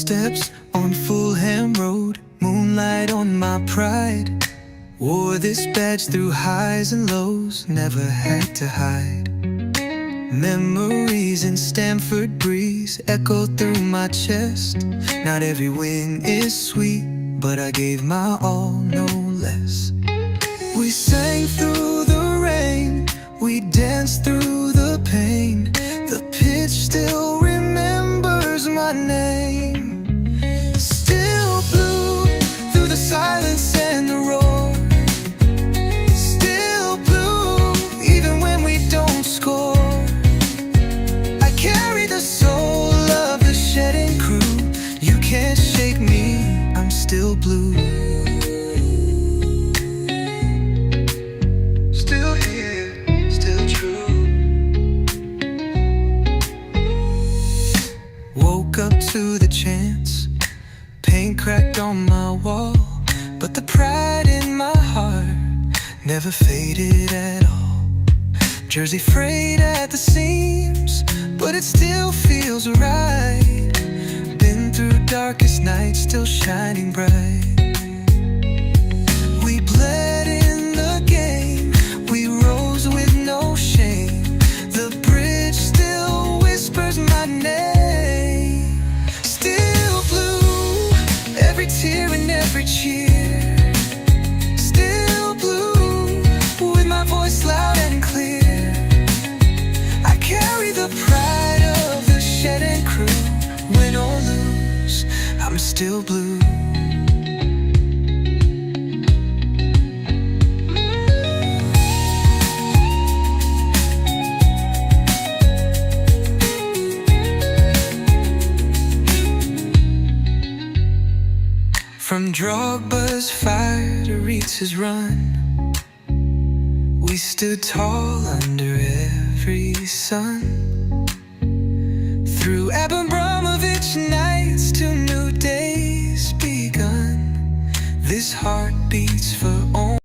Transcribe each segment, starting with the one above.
footsteps on Fulham Road, moonlight on my pride. Wore this badge through highs and lows, never had to hide. Memories in Stamford breeze echo through my chest. Not every win is sweet, but I gave my all, no less. We sang through the rain, we danced through the pain. The pitch still remembers my name. Still blue through the silence and the roar. Still blue even when we don't score. I carry the soul of the shedding crew. You can't shake me, I'm still blue. Still here, still true. Woke up to the chance, paint cracked on my wall, but the pride in my heart never faded at all. Jersey frayed at the seams, but it still feels right. Been through darkest nights, still shining bright. We bled in the game, we rose with no shame. The bridge still whispers my name. Still blue, every tear and every cheer. Still blue, with my voice loud and clear. I carry the pride of the shedding crew. Win or lose, I'm still blue. From Drogba's fire to Reetz's run, we stood tall under every sun. Through Abramovich nights to new days begun, this heart beats for only.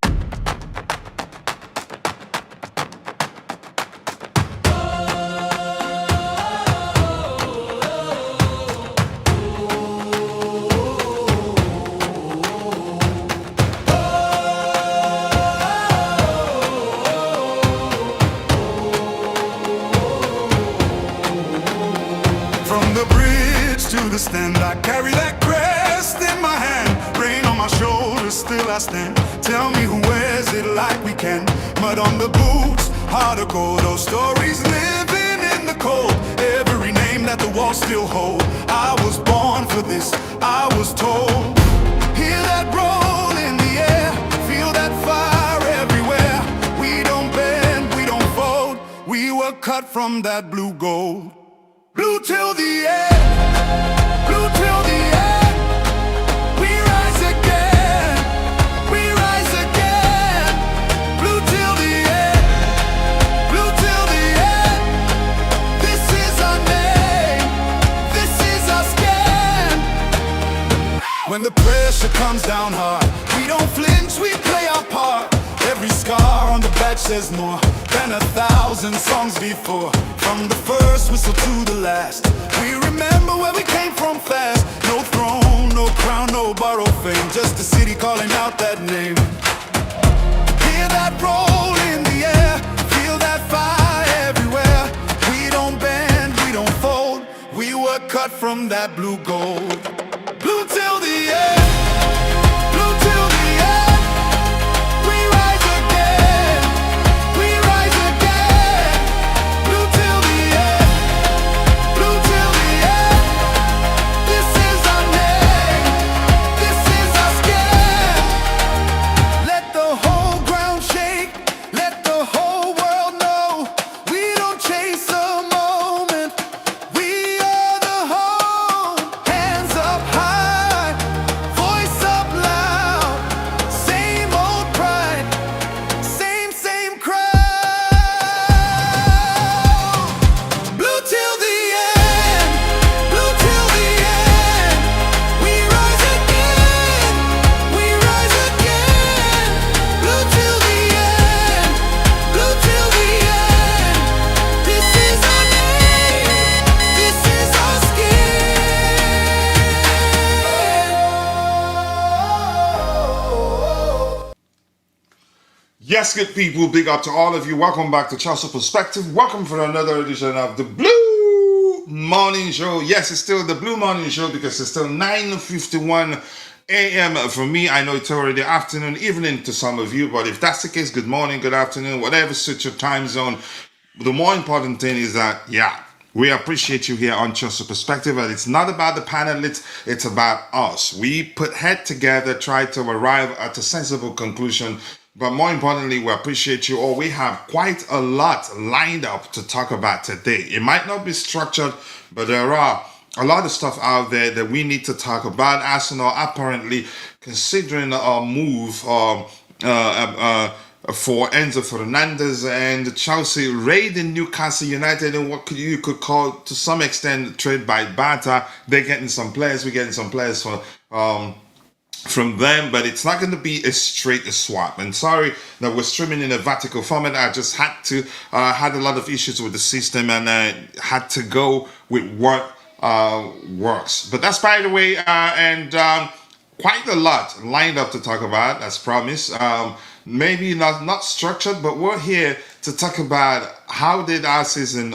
From the bridge to the stand, I carry that crest in my hand. Rain on my shoulders, still I stand. Tell me who wears it like we can. Mud on the boots, heart of gold. Those stories living in the cold. Every name that the walls still hold. I was born for this, I was told. Hear that roll in the air, feel that fire everywhere. We don't bend, we don't fold. We were cut from that blue gold. Blue till the end, blue till the end. We rise again, we rise again. Blue till the end, blue till the end. This is our name, this is our skin. When the pressure comes down hard, we don't flinch, we play our part. Every scar on the badge says more than 1,000 songs before. From the first whistle to the last, we remember where we came from fast. No throne, no crown, no borrowed fame, just a city calling out that name. Hear that roll in the air, feel that fire everywhere. We don't bend, we don't fold. We were cut from that blue gold. Blue till the end, blue till the end. We rise again, we rise again. Blue till the end, blue till the end. This is our name, this is our skin. Let the whole ground shake, let the whole world know. We don't chase a moment, we are the whole. Hands Yes, good people, big up to all of you. Welcome back to Chelsea Perspective. Welcome for another edition of the Blue Morning Show. Yes, it's still the Blue Morning Show because it's still 9:51 a.m. for me. I know it's already afternoon, evening to some of you, but if that's the case, good morning, good afternoon, whatever suits your time zone. The more important thing is that, we appreciate you here on Chelsea Perspective, and it's not about the panel, it's about us. We put head together, try to arrive at a sensible conclusion, but more importantly, we appreciate you all. We have quite a lot lined up to talk about today. It might not be structured, but there are a lot of stuff out there that we need to talk about. Arsenal apparently considering a move for Enzo Fernandez, and Chelsea raiding Newcastle United in what you could call, to some extent, trade by barter. They're getting some players, we're getting some players from them, but it's not going to be a straight swap. And sorry that we're streaming in a vertical format. I just had a lot of issues with the system, and I had to go with what works. But that's by the way, and quite a lot lined up to talk about, as promised. Maybe not structured, but we're here to talk about how did our season,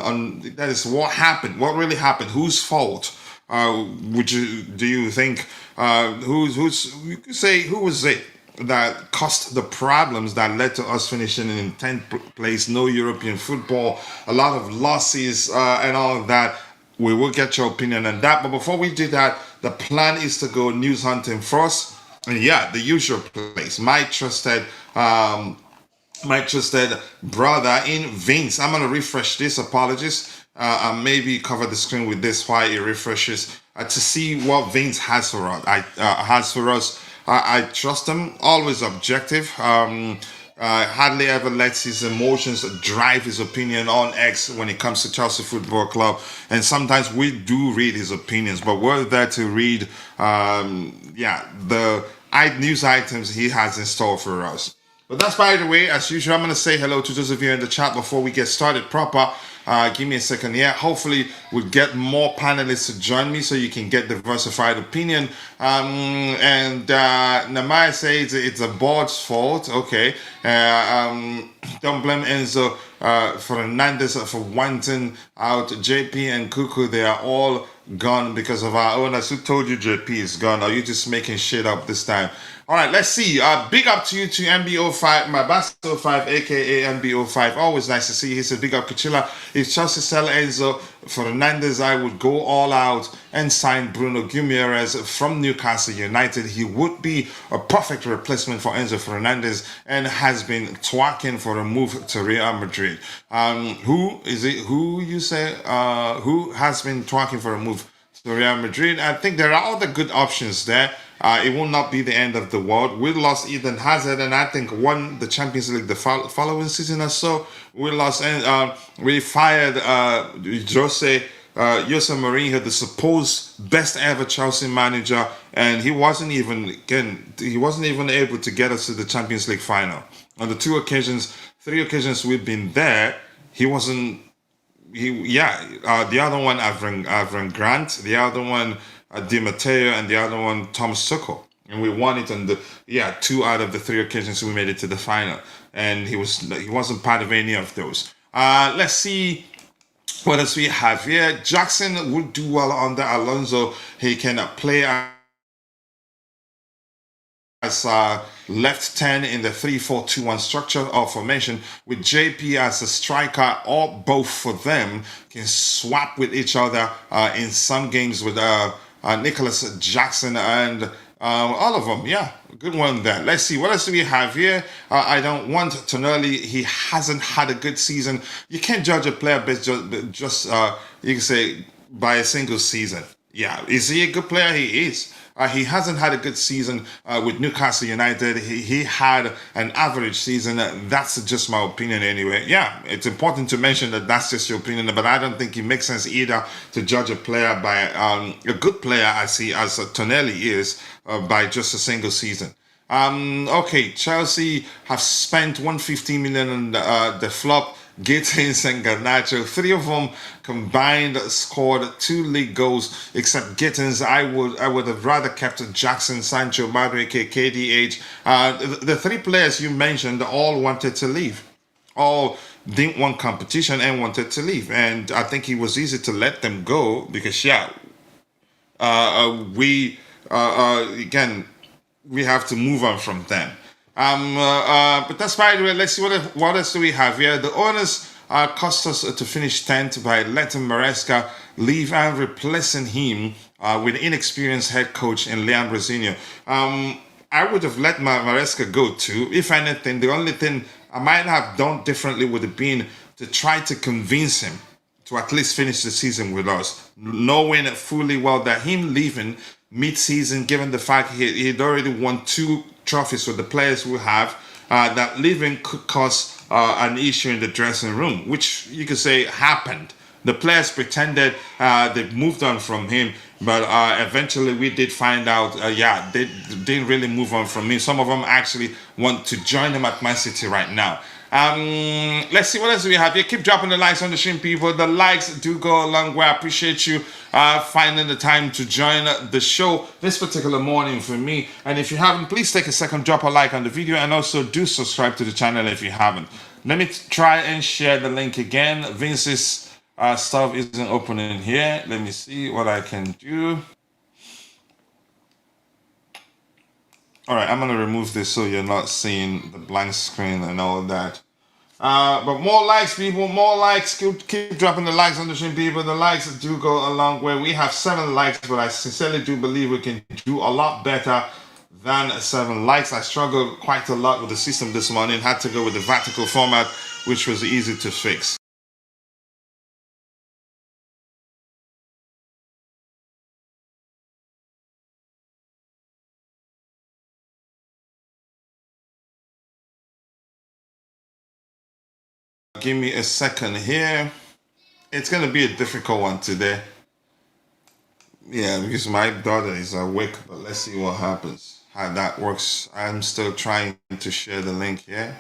that is what happened, what really happened, whose fault do you think, you could say, who was it that caused the problems that led to us finishing in 10th place, no European football, a lot of losses, and all of that. We will get your opinion on that, but before we do that, the plan is to go news hunting first. And the usual place, my trusted brother in Vince. I'm gonna refresh this. Apologies. And maybe cover the screen with this while it refreshes to see what Vince has for us. I trust him. Always objective. Hardly ever lets his emotions drive his opinion on X when it comes to Chelsea Football Club. And sometimes we do read his opinions, but we're there to read the news items he has in store for us. But that's by the way. As usual, I'm going to say hello to those of you in the chat before we get started proper. Give me a second here. Hopefully we'll get more panelists to join me so you can get diversified opinion. And Namaya says it's a board's fault. Okay. Don't blame Enzo Fernandez for wanting out JP and Cuckoo. They are all gone because of our owners. Who told you JP is gone? Are you just making shit up this time? All right, let's see. Big up to you to MBO5, my Basto 5, aka MBO5. Always nice to see you. He said, big up Coachila. If Chelsea sell Enzo Fernandez, I would go all out and sign Bruno Guimarães from Newcastle United. He would be a perfect replacement for Enzo Fernandez and has been twerking for a move to Real Madrid. Who is it? Who you say? Who has been twerking for a move to Real Madrid? I think there are other good options there. It will not be the end of the world. We lost Eden Hazard, and I think won the Champions League the following season or so. We lost, and we fired Jose Mourinho, the supposed best ever Chelsea manager, and he wasn't even able to get us to the Champions League final. On the three occasions we've been there, he wasn't. The other one, Avram Grant, the other one, Di Matteo, and the other one, Thomas Tuchel. And we won it on 2 out of the 3 occasions we made it to the final. And he wasn't part of any of those. Let's see what else we have here. Jackson would do well under Alonso. He can play as left 10 in the 3-4-2-1 structure or formation, with JP as a striker, or both for them can swap with each other in some games with Nicolas Jackson and all of them. Good one there. Let's see, what else do we have here? I don't want Tonali. He hasn't had a good season. You can't judge a player based just you can say by a single season. Is he a good player? He is. He hasn't had a good season with Newcastle United. He had an average season. That's just my opinion anyway. It's important to mention that that's just your opinion, but I don't think it makes sense either to judge a player by a good player as Tonali is by just a single season. Okay, Chelsea have spent 150 million on the flop. Gittins and Garnacho, three of them combined scored 2 league goals. Except Gittins, I would have rather kept Jackson, Sancho, Madueke, KDH. The three players you mentioned all wanted to leave. All didn't want competition and wanted to leave. And I think it was easy to let them go because yeah, we again we have to move on from them. But that's by the way. Let's see what else do we have here. The owners cost us to finish 10th by letting Maresca leave and replacing him with inexperienced head coach in Leon Brazinho. I would have let Maresca go too. If anything, the only thing I might have done differently would have been to try to convince him to at least finish the season with us, knowing fully well that him leaving mid-season, given the fact he'd already won 2 trophies with the players we have, that leaving could cause an issue in the dressing room, which you could say happened. The players pretended they moved on from him, but eventually we did find out, yeah, they didn't really move on from him. Some of them actually want to join him at Man City right now. Let's see what else we have here. Keep dropping the likes on the stream, people. The likes do go a long way. I appreciate you finding the time to join the show this particular morning for me. And if you haven't, please take a second, drop a like on the video, and also do subscribe to the channel if you haven't. Let me try and share the link again. Vince's stuff isn't opening here. Let me see what I can do. All right, I'm gonna remove this so you're not seeing the blank screen and all that. But more likes, people, more likes. Keep dropping the likes on the stream, people. The likes do go a long way. We have 7 likes, but I sincerely do believe we can do a lot better than 7 likes. I struggled quite a lot with the system this morning. Had to go with the vertical format, which was easy to fix. Give me a second here. It's gonna be a difficult one today. Yeah, because my daughter is awake, but let's see what happens. How that works. I'm still trying to share the link here.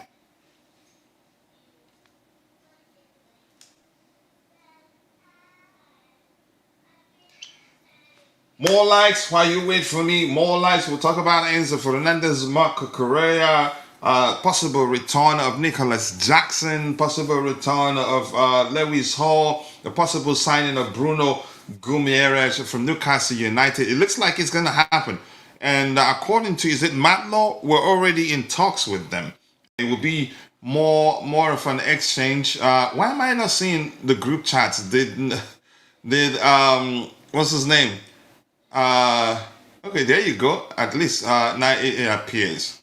More likes while you wait for me. More likes. We'll talk about Enzo Fernandez, Marco Correa, possible return of Nicolas Jackson, possible return of Lewis Hall, the possible signing of Bruno Guimarães from Newcastle United. It looks like it's going to happen. And according to, is it Matlaw, we're already in talks with them. It will be more of an exchange. Why am I not seeing the group chats? Did what's his name? Okay, there you go. At least now it appears.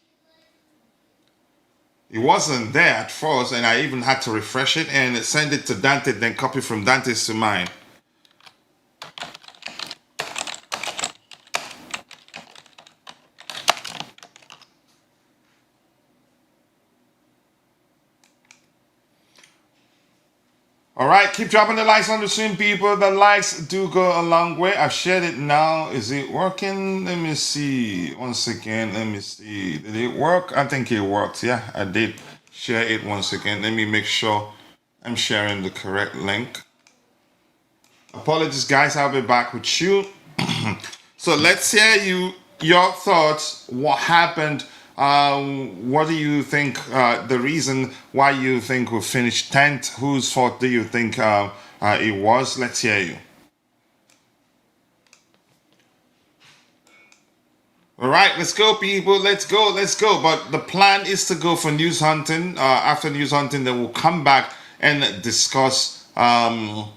It wasn't there at first, and I even had to refresh it and send it to Dante, then copy from Dante's to mine. All right, keep dropping the likes on the stream, people. The likes do go a long way. I've shared it now. Is it working? Let me see. Once again, let me see. Did it work? I think it worked. Yeah, I did share it once again. Let me make sure I'm sharing the correct link. Apologies, guys. I'll be back with you. So let's hear your thoughts. What happened? What do you think the reason why you think we finished 10th? Whose fault do you think it was? Let's hear you. All right, let's go, people. Let's go. But the plan is to go for news hunting. After news hunting, then we'll come back and discuss again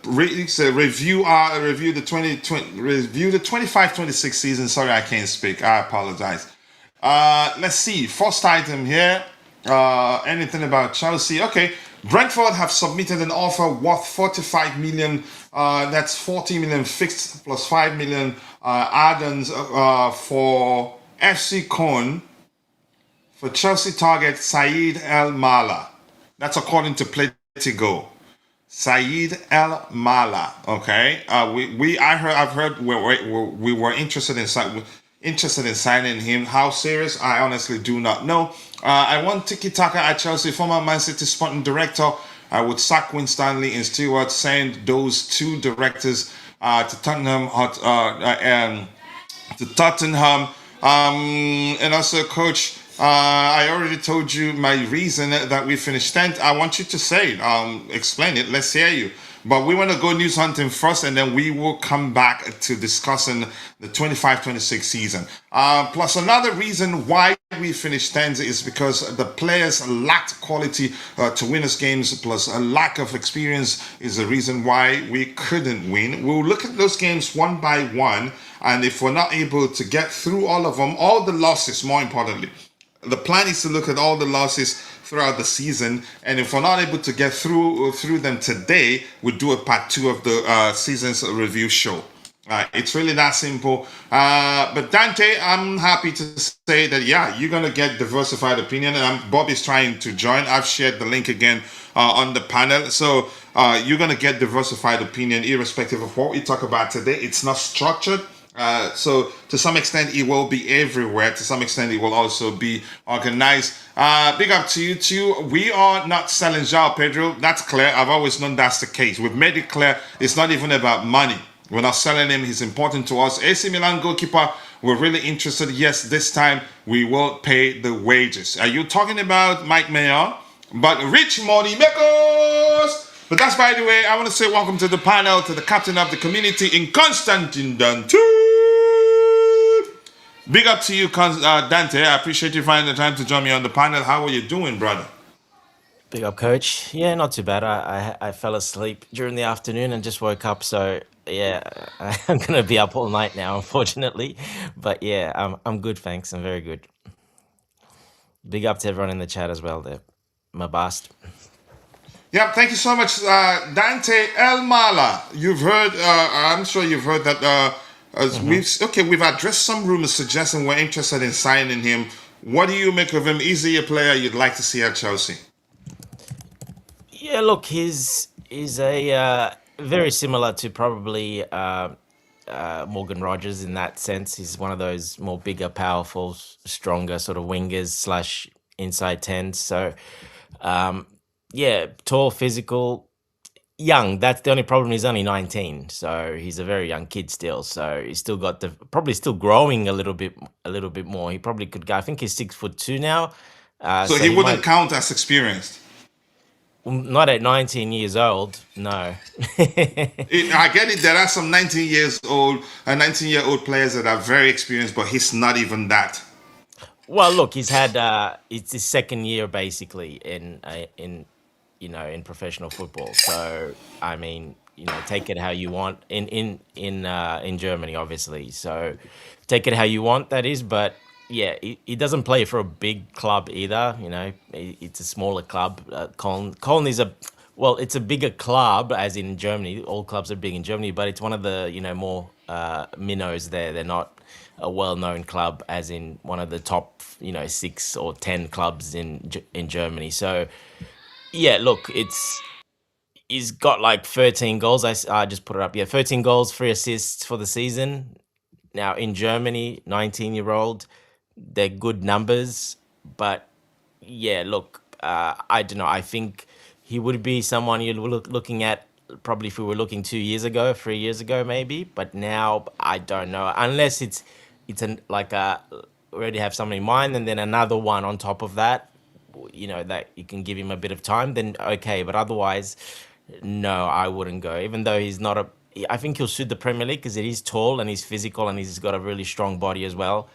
review the 25-26 season. Sorry, I can't speak. I apologize. Let's see. First item here. Anything about Chelsea? Okay. Brentford have submitted an offer worth 45 million. That's 40 million fixed plus 5 million add-ons for FC Köln for Chelsea target Said El Mala. That's according to Platigo. Said El Mala. Okay. I've heard we were interested in interested in signing him. How serious? I honestly do not know. I want Tiki Taka at Chelsea, former Man City sporting director. I would sack Winstanley and Stewart, send those two directors to Tottenham to Tottenham. And also, coach, I already told you my reason that we finished 10th. I want you to say it, explain it. Let's hear you. But we want to go news hunting first, and then we will come back to discussing the 25-26 season. Plus, another reason why we finished 10th is because the players lacked quality to win us games, plus a lack of experience is the reason why we couldn't win. We'll look at those games one by one, and if we're not able to get through all of them, all the losses, more importantly, the plan is to look at all the losses throughout the season, and if we're not able to get through them today, we'll do a part 2 of the season's review show. It's really that simple. But Dante, I'm happy to say that, yeah, you're going to get diversified opinion, and Bob is trying to join. I've shared the link again on the panel. So you're going to get diversified opinion irrespective of what we talk about today. It's not structured. So to some extent it will be everywhere. To some extent it will also be organized. Big up to you too. We are not selling João Pedro. That's clear. I've always known that's the case. We've made it clear it's not even about money. We're not selling him. He's important to us. AC Milan goalkeeper, we're really interested. Yes, this time we will pay the wages. Are you talking about Mike Mayon? But rich money makers. But that's, by the way, I want to say welcome to the panel, to the captain of the community in Constantine Dante. Big up to you, Dante. I appreciate you finding the time to join me on the panel. How are you doing, brother? Big up, coach. Yeah, not too bad. I fell asleep during the afternoon and just woke up. So yeah, I'm gonna be up all night now, unfortunately. But yeah, I'm good, thanks. I'm very good. Big up to everyone in the chat as well. There, my bast. Yeah, thank you so much, Dante El Mala. You've heard, I'm sure you've heard that we've addressed some rumors suggesting we're interested in signing him. What do you make of him? Is he a player you'd like to see at Chelsea? Yeah, look, he's a very similar to probably Morgan Rogers in that sense. He's one of those more bigger, powerful, stronger sort of wingers slash inside tens. So yeah, tall, physical, young. That's the only problem. He's only 19, so he's a very young kid still. So he's still got the probably still growing a little bit more. He probably could go. I think he's 6'2" now. So he wouldn't count as experienced. Not at 19 years old, no. I get it. There are some 19-year-old players that are very experienced, but he's not even that. Well, look, he's had it's his second year basically in professional football. So I mean, take it how you want in Germany, obviously. So take it how you want, that is. But yeah, he doesn't play for a big club either. It's a smaller club. Köln is it's a bigger club, as in Germany. All clubs are big in Germany, but it's one of the more minnows there. They're not a well-known club, as in one of the top 6 or 10 clubs in Germany. So yeah, look, he's got like 13 goals. I just put it up. Yeah, 13 goals, 3 assists for the season. Now in Germany, 19-year-old, they're good numbers, but yeah, look, I don't know. I think he would be someone you're looking at probably if we were looking 2 years ago, 3 years ago, maybe. But now I don't know, unless it's already have someone in mind, and then another one on top of that. That you can give him a bit of time, then okay. But otherwise, no, I wouldn't go. Even though he's not I think he'll suit the Premier League because it is tall and he's physical and he's got a really strong body as well.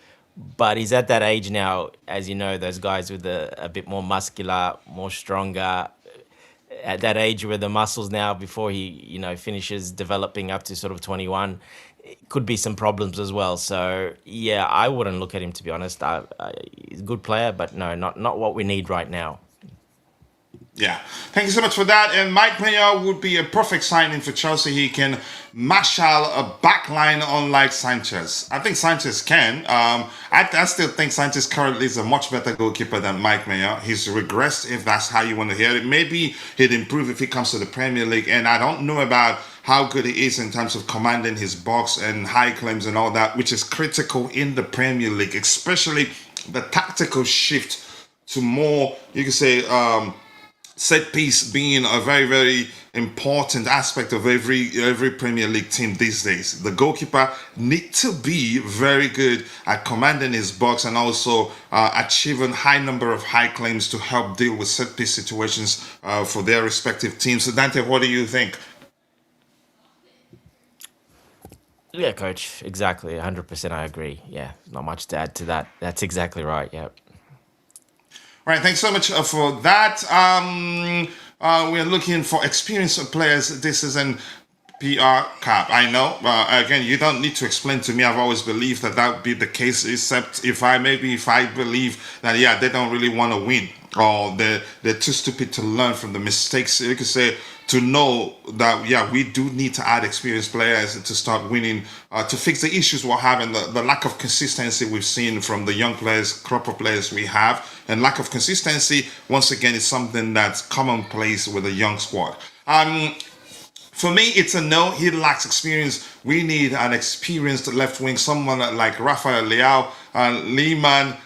But he's at that age now, as you know, those guys with a bit more muscular, more stronger, at that age where the muscles now, before he, finishes developing up to sort of 21, it could be some problems as well. So yeah, I wouldn't look at him, to be honest. He's a good player, but no, not what we need right now. Yeah, thank you so much for that. And Mike Mayer would be a perfect signing for Chelsea. He can marshal a backline unlike Sanchez. I think Sanchez can. I still think Sanchez currently is a much better goalkeeper than Mike Mayer. He's regressed, if that's how you want to hear it. Maybe he'd improve if he comes to the Premier League. And I don't know about how good he is in terms of commanding his box and high claims and all that, which is critical in the Premier League, especially the tactical shift to more, you could say, set piece being a very, very important aspect of every Premier League team these days. The goalkeeper needs to be very good at commanding his box and also achieving high number of high claims to help deal with set piece situations for their respective teams. So Dante, what do you think? Yeah, coach, exactly. 100% I agree. Yeah, not much to add to that. That's exactly right. Yeah. Right, thanks so much for that. We're looking for experienced players. This is an PR cap. I know. Again, you don't need to explain to me. I've always believed that that would be the case, except if I believe that, yeah, they don't really want to win or they're too stupid to learn from the mistakes. You could say to know that, yeah, we do need to add experienced players to start winning, to fix the issues we're having, the lack of consistency we've seen from the young players, crop of players we have. And lack of consistency, once again, is something that's commonplace with a young squad. For me, it's a no. He lacks experience. We need an experienced left wing, someone like Rafael Leao, Lehman,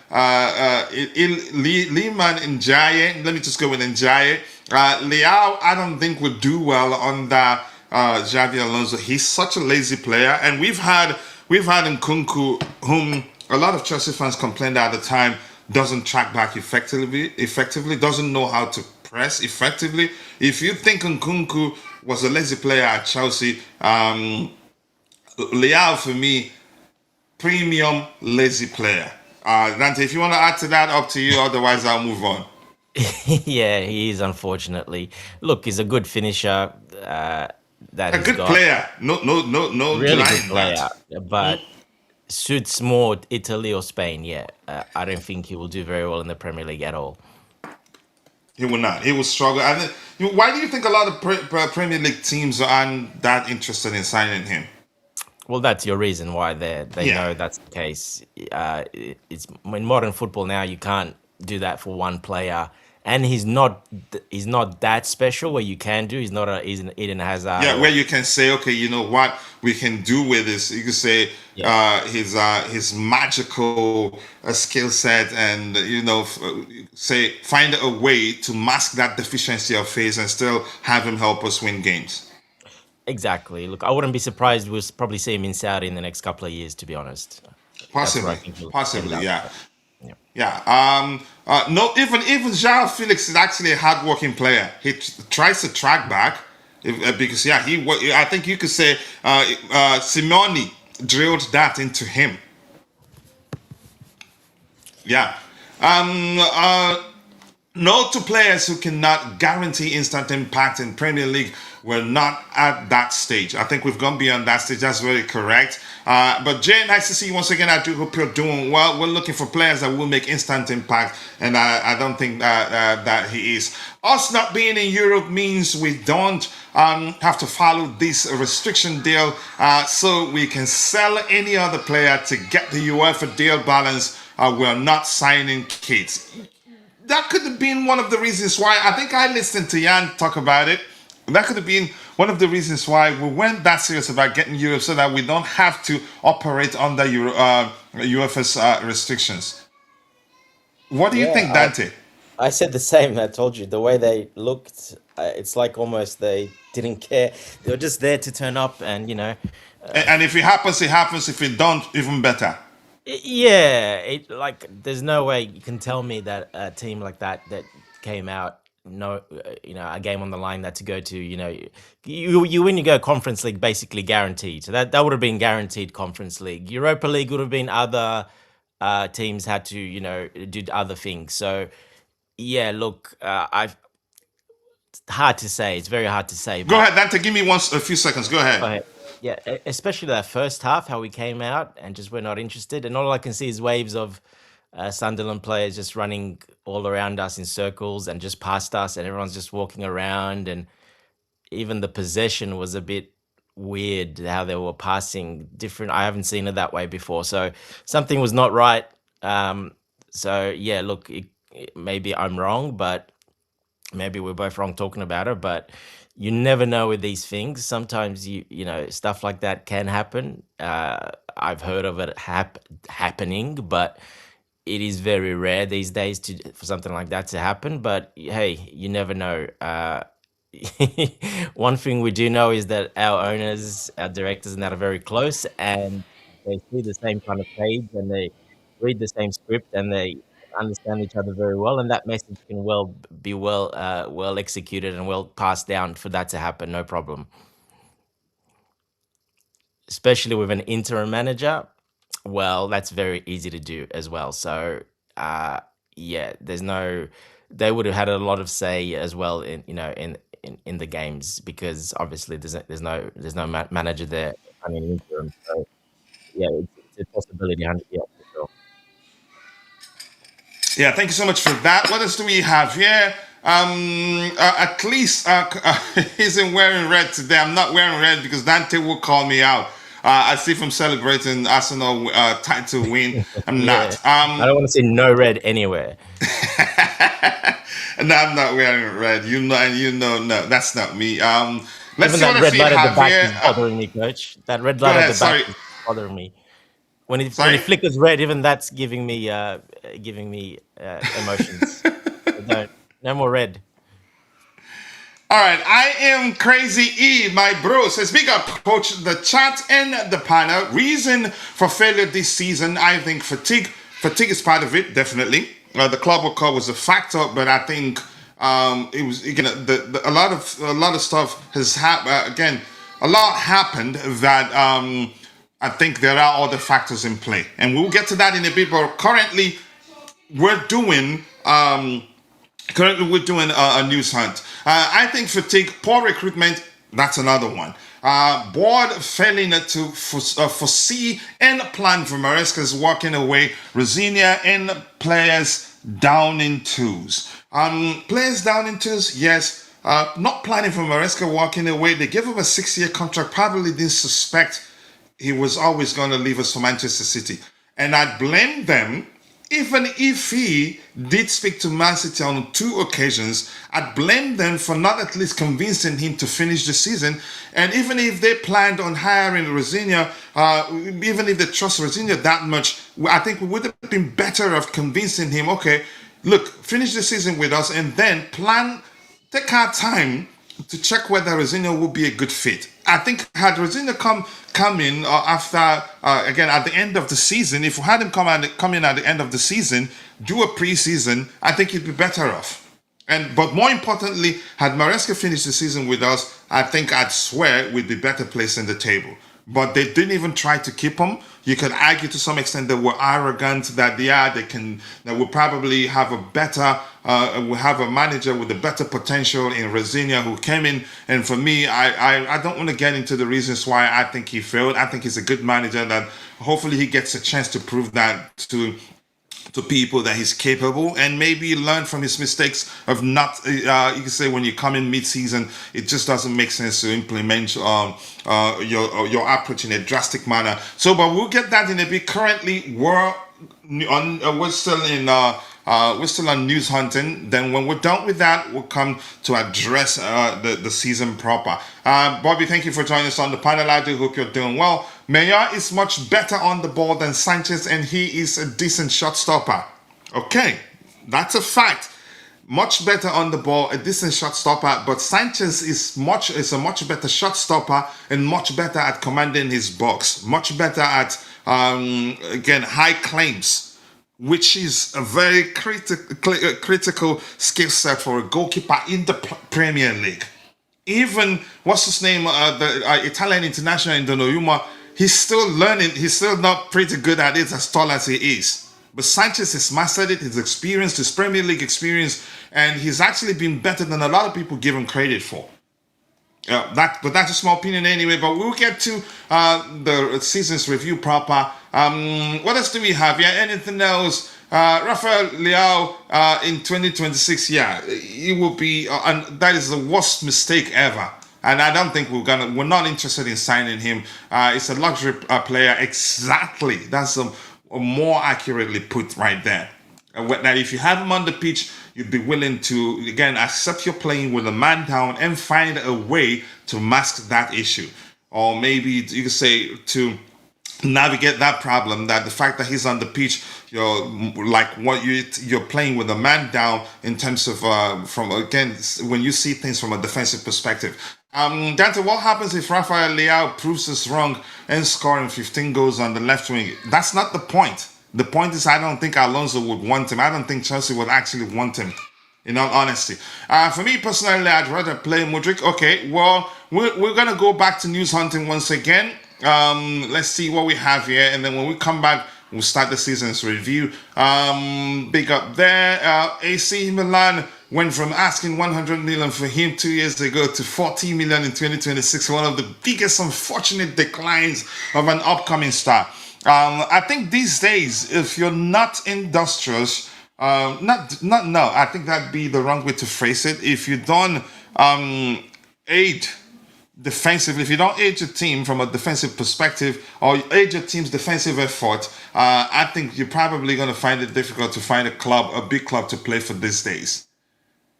Lehman Njaye. Let me just go with Njaye. Leao, I don't think would do well under Xabi Alonso. He's such a lazy player, and we've had Nkunku, whom a lot of Chelsea fans complained at the time doesn't track back effectively, doesn't know how to press effectively. If you think Nkunku was a lazy player at Chelsea, Leao for me, premium lazy player. Dante, if you want to add to that, up to you. Otherwise, I'll move on. Yeah, he is, unfortunately. Look, he's a good finisher. That A he's good got player, no really good denying player, that. but suits more Italy or Spain. Yeah, I don't think he will do very well in the Premier League at all. He will not. He will struggle. And why do you think a lot of Premier League teams aren't that interested in signing him? Well, that's your reason why they Yeah. know that's the case. It's in modern football now. You can't do that for one player, and he's not that special. Where you can do, he's an Eden Hazard. Yeah, where you can say, okay, you know what we can do with this. You can say his magical skill set, and say find a way to mask that deficiency of his and still have him help us win games. Exactly. Look, I wouldn't be surprised. We'll probably see him in Saudi in the next couple of years. To be honest, that's where I think he'll end Possibly, up. yeah. Yeah. Yeah. No, even João Felix is actually a hard-working player. He tries to track back because I think you could say Simeone drilled that into him. Yeah. No to players who cannot guarantee instant impact in Premier League. We're not at that stage. I think we've gone beyond that stage. That's very correct. But Jay, nice to see you once again. I do hope you're doing well. We're looking for players that will make instant impact, and I don't think that he is. Us not being in Europe means we don't have to follow this restriction deal, so we can sell any other player to get the UEFA deal balance. We're not signing kids. That could have been one of the reasons why. I think I listened to Jan talk about it. That could have been one of the reasons why we weren't that serious about getting Europe, so that we don't have to operate under UEFA's restrictions. What do you think, Yeah, Dante? I said the same. I told you the way they looked. It's like almost they didn't care. They were just there to turn up, and And if it happens, it happens. If it don't, even better. yeah. It like there's no way you can tell me that a team like that came out. No, a game on the line that to go to, you win, you go Conference League basically guaranteed. So that would have been guaranteed Conference League. Europa League would have been other teams had to, do other things. So yeah, look, it's hard to say. It's very hard to say. Go But ahead, Dante. Give me a few seconds. Go ahead. yeah, especially that first half, how we came out and just we're not interested. And all I can see is waves of Sunderland players just running all around us in circles and just past us, and everyone's just walking around, and even the possession was a bit weird how they were passing different. I haven't seen it that way before, so something was not right. Um, so yeah, look, maybe I'm wrong, but maybe we're both wrong talking about it. But you never know with these things. Sometimes stuff like that can happen. I've heard of it happening, but it is very rare these days for something like that to happen. But hey, you never know. One thing we do know is that our owners, our directors, and that are very close, and they see the same kind of page, and they read the same script, and they understand each other very well, and that message can be well executed and well passed down for that to happen, no problem. Especially with an interim manager, well, that's very easy to do as well. So, yeah, they would have had a lot of say as well in the games, because obviously there's no manager there running interim. So yeah, it's a possibility, 100, yeah, for sure. Yeah, thank you so much for that. What else do we have here? At least isn't wearing red today. I'm not wearing red because Dante will call me out. I see him celebrating Arsenal title win. I'm Yeah, not. I don't want to see no red anywhere. No, I'm not wearing red. No, that's not me. Let's Even see what that else red we light at the have back here. is bothering me, coach. That red Go light at ahead. the back Sorry, is bothering me. When it sorry. flickers red, even that's giving me emotions. So don't, no more red. All right, I am Crazy E, my bro. Says big up, coach. The chat and the panel. Reason for failure this season, I think fatigue. Fatigue is part of it, definitely. The club World Cup was a factor, but I think it was a lot of stuff has happened. Again, a lot happened that I think there are other factors in play, and we'll get to that in a bit. But currently, we're doing. Currently, we're doing a news hunt. I think fatigue, poor recruitment, that's another one. Board failing to foresee and plan for Maresca's walking away, Rosinia and players down in twos. Players down in twos, yes. Not planning for Maresca walking away. They gave him a 6-year contract, probably didn't suspect he was always going to leave us for Manchester City. And I blame them. Even if he did speak to Man City on 2 occasions, I'd blame them for not at least convincing him to finish the season. And even if they planned on hiring Rosinia, even if they trust Rosinia that much, I think we would have been better off convincing him, okay, look, finish the season with us and then take our time to check whether Rosinia will be a good fit. I think had Rosinia come in after again at the end of the season, if we had him come in at the end of the season, do a preseason, I think he'd be better off. But more importantly, had Maresca finished the season with us, I think I'd swear we'd be better placed in the table. But they didn't even try to keep him. You could argue to some extent they were arrogant that that will probably have will have a manager with a better potential in Rosinia who came in. And for me, I don't want to get into the reasons why I think he failed. I think he's a good manager that hopefully he gets a chance to prove that to people that he's capable and maybe learn from his mistakes of not you can say when you come in mid-season it just doesn't make sense to implement your approach in a drastic manner. So but we'll get that in a bit. Currently we're still on news hunting. Then when we're done with that, we'll come to address the season proper. Bobby, thank you for joining us on the panel. I do hope you're doing well. Meyer is much better on the ball than Sanchez, and he is a decent shot stopper. Okay, that's a fact. Much better on the ball, a decent shot stopper, but Sanchez is a much better shot stopper and much better at commanding his box, much better at again high claims, which is a very critical skill set for a goalkeeper in the Premier League. Even what's his name, the Italian international in Donnarumma, he's still learning. He's still not pretty good at it as tall as he is. But Sanchez has mastered it, his experience, his Premier League experience, and he's actually been better than a lot of people give him credit for. But that's a small opinion anyway. But we'll get to the season's review proper. What else do we have? Yeah, anything else? Rafael Leao in 2026, yeah, it will be, and that is the worst mistake ever. And I don't think we're not interested in signing him. It's a luxury player. Exactly. That's more accurately put right there. Now, if you have him on the pitch, you'd be willing to, again, accept you're playing with a man down and find a way to mask that issue. Or maybe you could say to navigate that problem, that the fact that he's on the pitch, you're like what you're playing with a man down in terms of from, again, when you see things from a defensive perspective. Dante, what happens if Rafael Leao proves us wrong and scoring 15 goals on the left wing? That's not the point. The point is, I don't think Alonso would want him. I don't think Chelsea would actually want him, in all honesty. For me personally, I'd rather play Mudryk. Okay, well, we're going to go back to news hunting once again. Let's see what we have here, and then when we come back, we'll start the season's review. Big up there. AC Milan went from asking 100 million for him 2 years ago to 40 million in 2026. One of the biggest unfortunate declines of an upcoming star. I think these days, if you're not industrious, I think that'd be the wrong way to phrase it. If you don't aid defensively, if you don't aid your team from a defensive perspective or aid your team's defensive effort, I think you're probably going to find it difficult to find a big club to play for these days.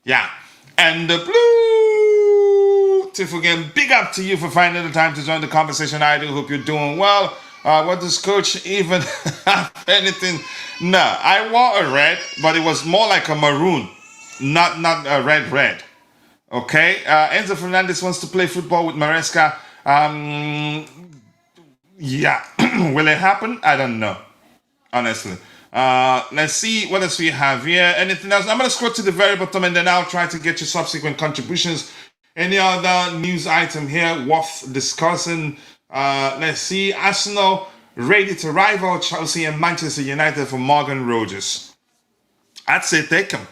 Yeah. And the Blue Tiff again, big up to you for finding the time to join the conversation. I do hope you're doing well. What does coach even have anything? No, I wore a red, but it was more like a maroon, not a red. Okay, Enzo Fernandez wants to play football with Maresca. Yeah, will it happen? I don't know, honestly. Let's see what else we have here. Anything else? I'm going to scroll to the very bottom and then I'll try to get your subsequent contributions. Any other news item here worth discussing? Let's see. Arsenal ready to rival Chelsea and Manchester United for Morgan Rogers. I'd say take him.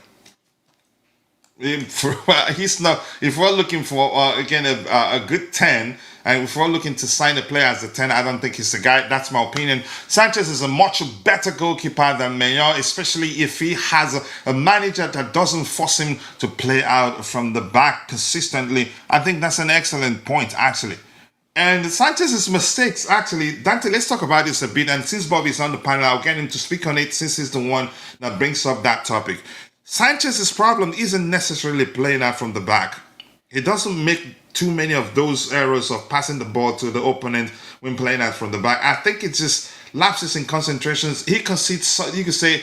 He's not. If we're looking for again a good 10, and if we're looking to sign a player as a 10, I don't think he's the guy. That's my opinion. Sanchez is a much better goalkeeper than Mayor, especially if he has a manager that doesn't force him to play out from the back consistently. I think that's an excellent point, actually. And Sanchez's mistakes, actually, Dante, let's talk about this a bit. And since Bobby's on the panel, I'll get him to speak on it since he's the one that brings up that topic. Sanchez's problem isn't necessarily playing out from the back. He doesn't make too many of those errors of passing the ball to the opponent when playing out from the back. I think it's just lapses in concentrations. He concedes, you could say,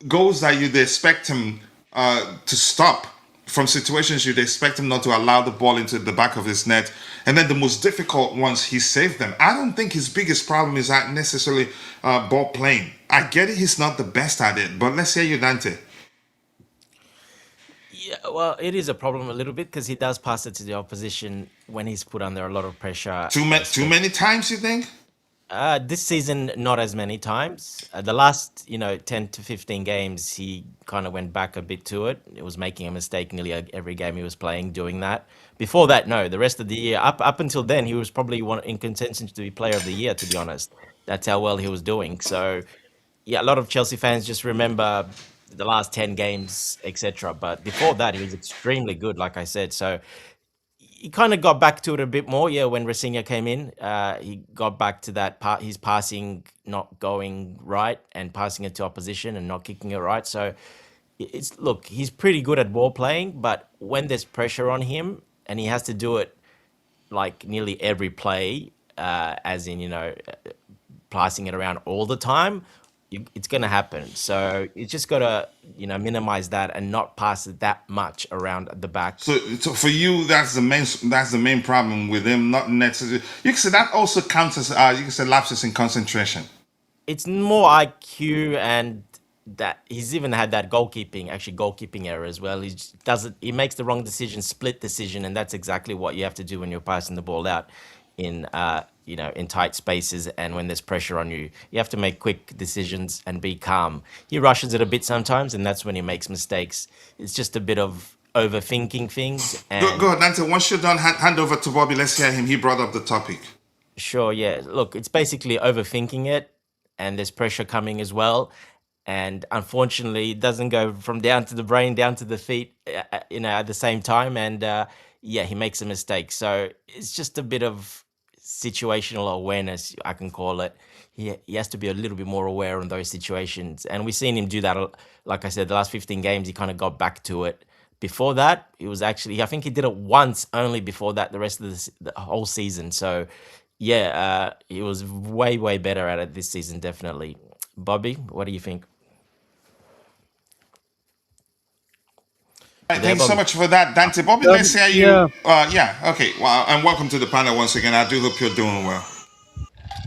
goals that you'd expect him to stop from situations you'd expect him not to allow the ball into the back of his net. And then the most difficult ones, he saved them. I don't think his biggest problem is not necessarily ball playing. I get it, he's not the best at it, but let's hear you, Dante. Yeah, well, it is a problem a little bit because he does pass it to the opposition when he's put under a lot of pressure. Too many times, you think? This season, not as many times. The last, 10 to 15 games, he kind of went back a bit to it. It was making a mistake nearly every game he was playing, doing that. Before that, no. The rest of the year, up until then, he was probably in contention to be Player of the Year, to be honest. That's how well he was doing. So, yeah, a lot of Chelsea fans just remember the last 10 games, etc. But before that, he was extremely good, like I said. So he kind of got back to it a bit more, yeah, when Rafinha came in. He got back to that part, his passing not going right and passing it to opposition and not kicking it right. So look, he's pretty good at ball playing, but when there's pressure on him and he has to do it like nearly every play, as in, passing it around all the time, it's going to happen. So you just got to, minimize that and not pass it that much around the back. So for you, that's the main problem with him, not necessarily. You can say that also counts as you can say lapses in concentration. It's more IQ, and that he's even had that goalkeeping error as well. He makes the wrong decision, split decision, and that's exactly what you have to do when you're passing the ball out in in tight spaces and when there's pressure on you. You have to make quick decisions and be calm. He rushes it a bit sometimes, and that's when he makes mistakes. It's just a bit of overthinking things. And Go ahead, Dante. Once you're done, hand over to Bobby. Let's hear him. He brought up the topic. Sure, yeah. Look, it's basically overthinking it, and there's pressure coming as well. and unfortunately, it doesn't go from down to the brain down to the feet, at the same time. And yeah, he makes a mistake. So it's just a bit of situational awareness, I can call it. He has to be a little bit more aware on those situations, and we've seen him do that. Like I said, the last 15 games, he kind of got back to it. Before that, it was actually, I think he did it once only. Before that, the rest of the whole season. So yeah, he was way better at it this season, definitely. Bobby, what do you think? Right, You there, thanks so Bobby? much for that, Dante. Bobby, let's say you. Yeah, Yeah, okay. Well, and welcome to the panel once again. I do hope you're doing well.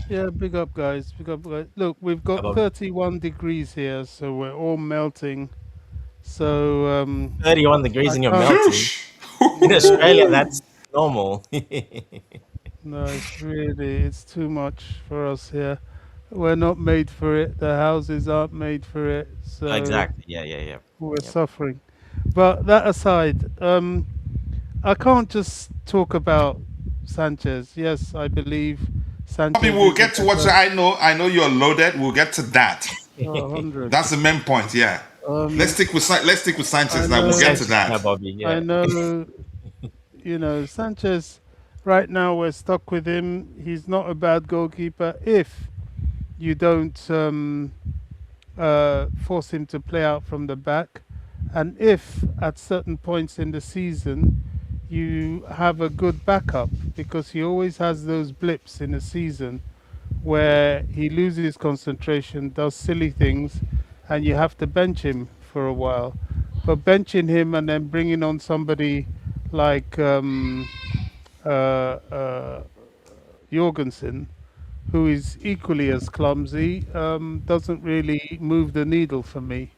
yeah, big up, guys. Big up, guys. Look, we've Hi, got Bobby. 31 degrees here, so we're all melting. So 31 degrees I and you're can't. melting. Whoosh. In Australia, Yeah, that's normal. no, it's too much for us here. We're not made for it. The houses aren't made for it, so Exactly. Yeah. we're Yep. suffering. But that aside, I can't just talk about Sanchez. Yes, I believe Bobby, Sanchez we'll is a get to what better I know. I know you're loaded. We'll get to that. 100. That's the main point. Yeah. Um, Let's stick with I Sanchez now. We'll get know, to Sanchez now, that. Bobby. I Yeah. know, Sanchez, right now we're stuck with him. He's not a bad goalkeeper if you don't force him to play out from the back. And if at certain points in the season you have a good backup, because he always has those blips in the season where he loses concentration, does silly things, and you have to bench him for a while. But benching him and then bringing on somebody like uh, Jorgensen, who is equally as clumsy, doesn't really move the needle for me.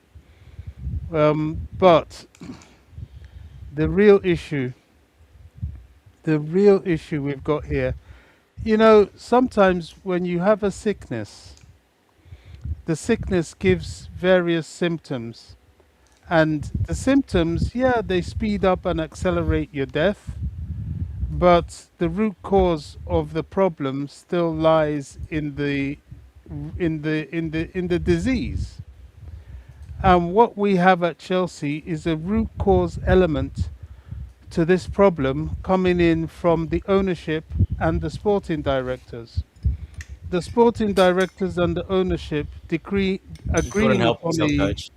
But the real issue, the real issue we've got here, sometimes when you have a sickness, the sickness gives various symptoms. And the symptoms, yeah, they speed up and accelerate your death, but the root cause of the problem still lies in the disease. And what we have at Chelsea is a root cause element to this problem coming in from the ownership and the sporting directors. The sporting directors and the ownership You couldn't agreeing help upon yourself, a. coach.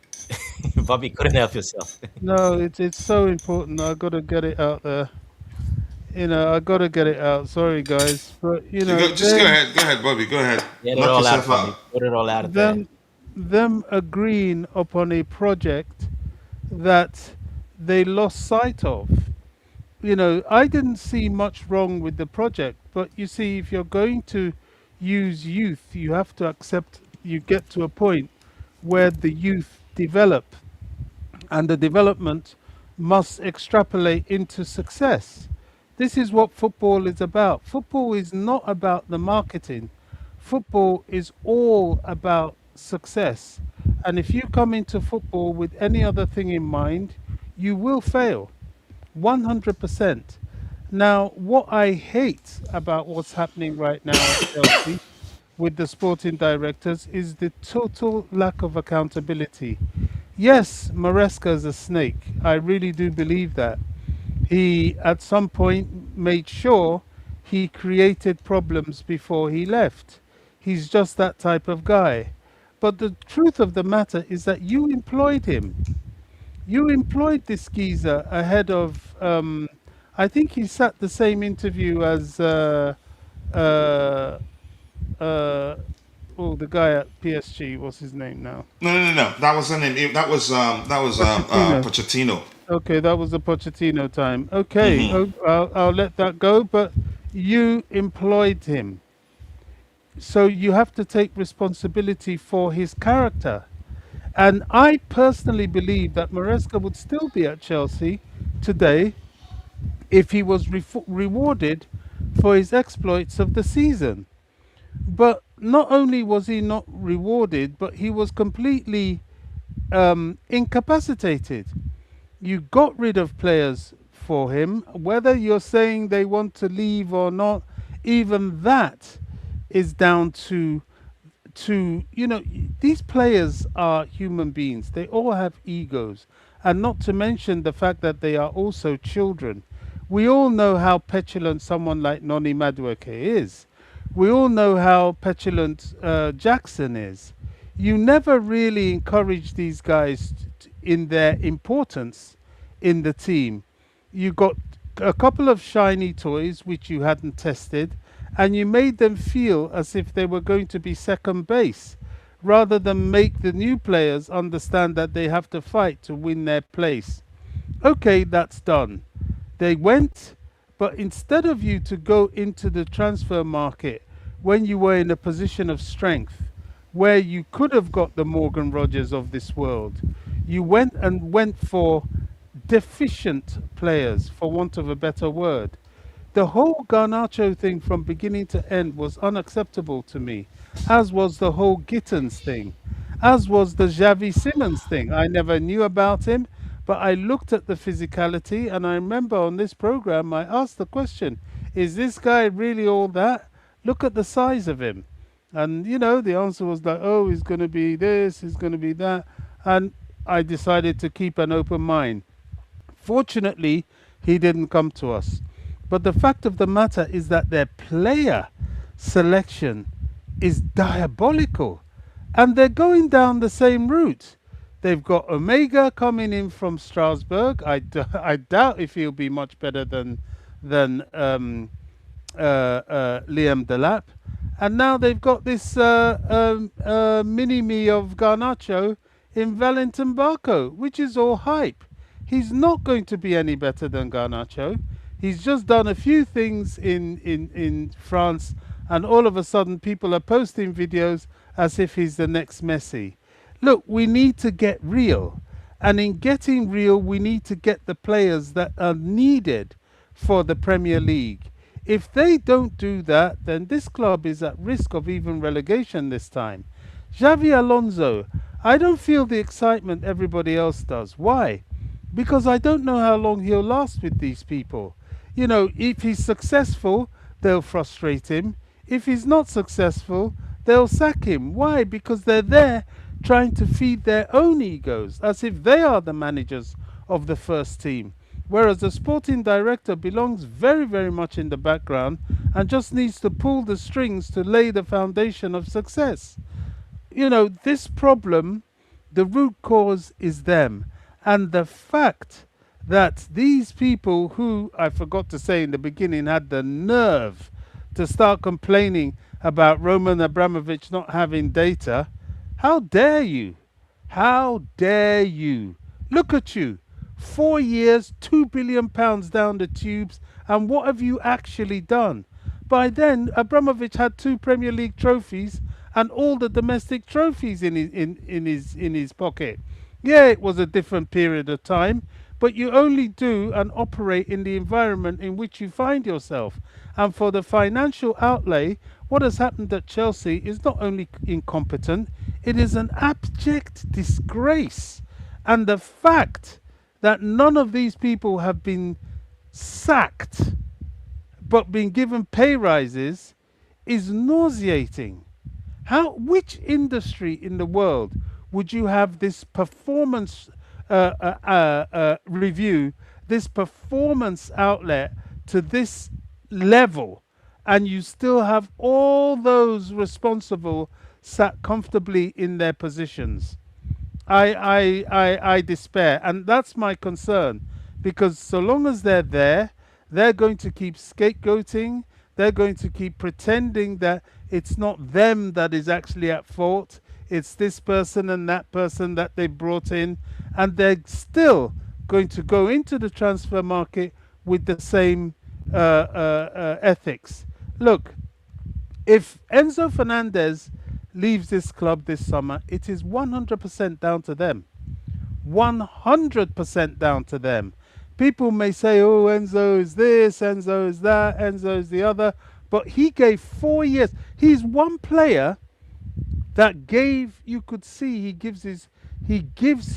Bobby couldn't help yourself. No, it's so important. I gotta get it out there. I gotta get it out. Sorry, guys, but Just go ahead, Bobby. Go ahead. Get it Knock all out, yourself Bobby. out. Put it all out there. them them agreeing upon a project that they lost sight of. I didn't see much wrong with the project, but you see, if you're going to use youth, you have to accept you get to a point where the youth develop, and the development must extrapolate into success. This is what football is about. Football is not about the marketing. Football is all about success. And if you come into football with any other thing in mind, you will fail 100%. Now, what I hate about what's happening right now at Chelsea with the sporting directors is the total lack of accountability. Yes, Maresca is a snake. I really do believe that. He, at some point, made sure he created problems before he left. He's just that type of guy. But the truth of the matter is that you employed him. You employed this geezer ahead of. I think he sat the same interview as uh, uh, the guy at PSG. What's his name now? No. That wasn't him. That was Pochettino. Pochettino. Okay, that was the Pochettino time. Okay, I'll let that go. But you employed him, so you have to take responsibility for his character. And I personally believe that Maresca would still be at Chelsea today if he was rewarded for his exploits of the season. But not only was he not rewarded, but he was completely incapacitated. You got rid of players for him, whether you're saying they want to leave or not. Even that is down to to, these players are human beings. They all have egos, and not to mention the fact that they are also children. We all know how petulant someone like Noni Madueke is. We all know how petulant Jackson is. You never really encourage these guys in their importance in the team. You got a couple of shiny toys which you hadn't tested, and you made them feel as if they were going to be second base, rather than make the new players understand that they have to fight to win their place. Okay, that's done. They went, but instead of you to go into the transfer market when you were in a position of strength, where you could have got the Morgan Rogers of this world, you went for deficient players, for want of a better word. The whole Garnacho thing from beginning to end was unacceptable to me, as was the whole Gittins thing, as was the Xavi Simmons thing. I never knew about him, but I looked at the physicality, and I remember on this program I asked the question, is this guy really all that? Look at the size of him. And the answer was like, oh, he's going to be this, he's going to be that. And I decided to keep an open mind. Fortunately, he didn't come to us. But the fact of the matter is that their player selection is diabolical. And they're going down the same route. They've got Omega coming in from Strasbourg. I doubt if he'll be much better than Liam Delap. And now they've got this mini-me of Garnacho in Valentin Barco, which is all hype. He's not going to be any better than Garnacho. He's just done a few things in France, and all of a sudden people are posting videos as if he's the next Messi. Look, we need to get real. And in getting real, we need to get the players that are needed for the Premier League. If they don't do that, then this club is at risk of even relegation this time. Xavi Alonso, I don't feel the excitement everybody else does. Why? Because I don't know how long he'll last with these people. If he's successful, they'll frustrate him. If he's not successful, they'll sack him. Why? Because they're there trying to feed their own egos, as if they are the managers of the first team. Whereas the sporting director belongs very, very much in the background and just needs to pull the strings to lay the foundation of success. This problem, the root cause is them. And the fact that these people who, I forgot to say in the beginning, had the nerve to start complaining about Roman Abramovich not having data, how dare you? How dare you? Look at you. 4 years, £2 billion down the tubes, and what have you actually done? By then, Abramovich had 2 Premier League trophies and all the domestic trophies in his pocket. Yeah, it was a different period of time, but you only do and operate in the environment in which you find yourself. And for the financial outlay, what has happened at Chelsea is not only incompetent, it is an abject disgrace. And the fact that none of these people have been sacked but been given pay rises is nauseating. Which industry in the world would you have this performance review, this performance outlet to this level, and you still have all those responsible sat comfortably in their positions? I despair, and that's my concern, because so long as they're there, they're going to keep scapegoating. They're going to keep pretending that it's not them that is actually at fault. It's this person and that person that they brought in, and they're still going to go into the transfer market with the same ethics. Look, if Enzo Fernandez leaves this club this summer, it is 100% down to them. 100% down to them. People may say, oh, Enzo is this, Enzo is that, Enzo is the other, but he gave 4 years. He's one player that gave, you could see he gives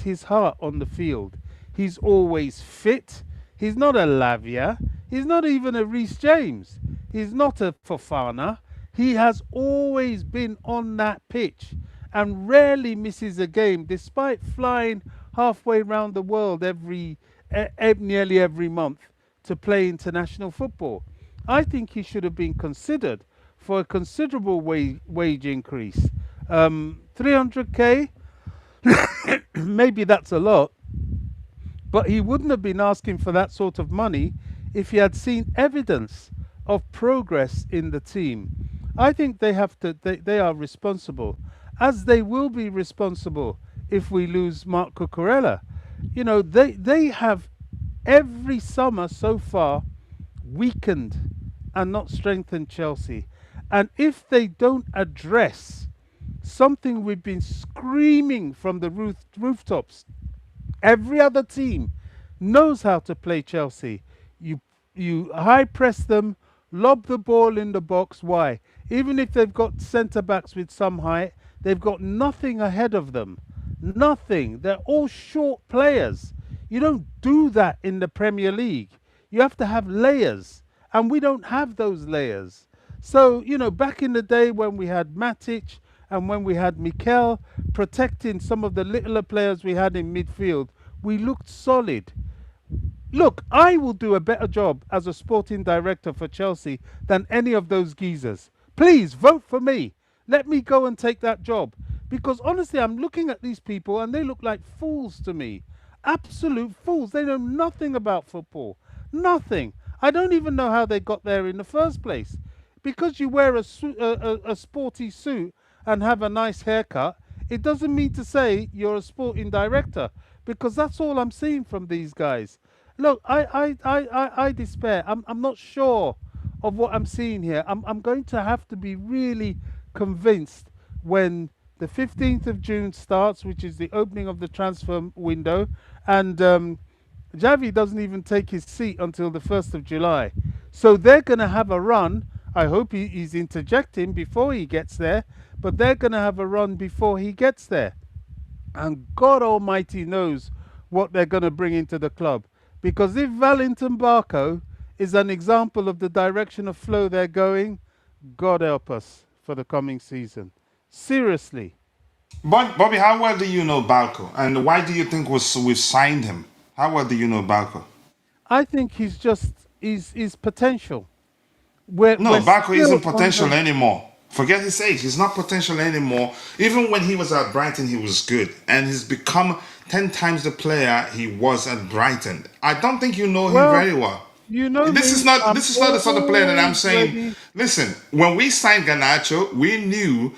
his heart on the field. He's always fit. He's not a Lavia. He's not even a Reece James. He's not a Fofana. He has always been on that pitch and rarely misses a game, despite flying halfway around the world nearly every month to play international football. I think he should have been considered for a considerable wage increase. 300k, maybe that's a lot, but he wouldn't have been asking for that sort of money if he had seen evidence of progress in the team. I think they are responsible, as they will be responsible if we lose Mark Cucurella. They have every summer so far weakened and not strengthened Chelsea. And if they don't address something we've been screaming from the rooftops, every other team knows how to play Chelsea. You you high press them, lob the ball in the box. Why? Even if they've got centre backs with some height, they've got nothing ahead of them. Nothing. They're all short players. You don't do that in the Premier League. You have to have layers, and we don't have those layers. So, back in the day when we had Matic and when we had Mikel protecting some of the littler players we had in midfield, we looked solid. Look, I will do a better job as a sporting director for Chelsea than any of those geezers. Please vote for me. Let me go and take that job. Because honestly, I'm looking at these people and they look like fools to me. Absolute fools. They know nothing about football. Nothing. I don't even know how they got there in the first place. Because you wear a sporty suit and have a nice haircut, it doesn't mean to say you're a sporting director. Because that's all I'm seeing from these guys. Look, I despair. I'm not sure of what I'm seeing here. I'm going to have to be really convinced when the 15th of June starts, which is the opening of the transfer window, and Xavi doesn't even take his seat until the 1st of July. So they're going to have a run. I hope he's interjecting before he gets there, but they're going to have a run before he gets there. And God Almighty knows what they're going to bring into the club. Because if Valentin Barco is an example of the direction of flow they're going, God help us for the coming season. Seriously. Bobby, how well do you know Balco? And why do you think we've signed him? How well do you know Balco? I think he's potential. We're No, Balco still isn't on potential the anymore. Forget his age. He's not potential anymore. Even when he was at Brighton, he was good. And he's become 10 times the player he was at Brighton. I don't think you know him well, very well. you know This is me. not I'm this is not the sort of player that I'm always saying. ready. Listen, when we signed Garnacho, we knew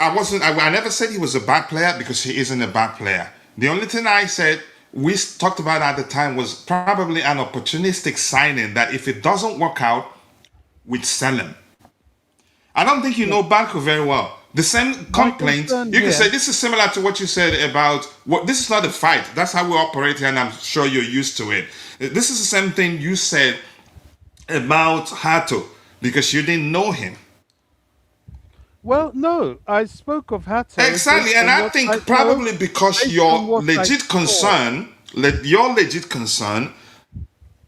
I never said he was a bad player because he isn't a bad player. The only thing I said we talked about at the time was probably an opportunistic signing that if it doesn't work out, we'd sell him. I don't think you know Barco very well. The same My complaint, concern you can say here. this is similar to what you said about what this is not a fight. That's how we operate here, and I'm sure you're used to it. This is the same thing you said about Hato because you didn't know him. Well, no, I spoke of Hato Exactly, based and on I what I think know, probably because based on what I saw. your legit concern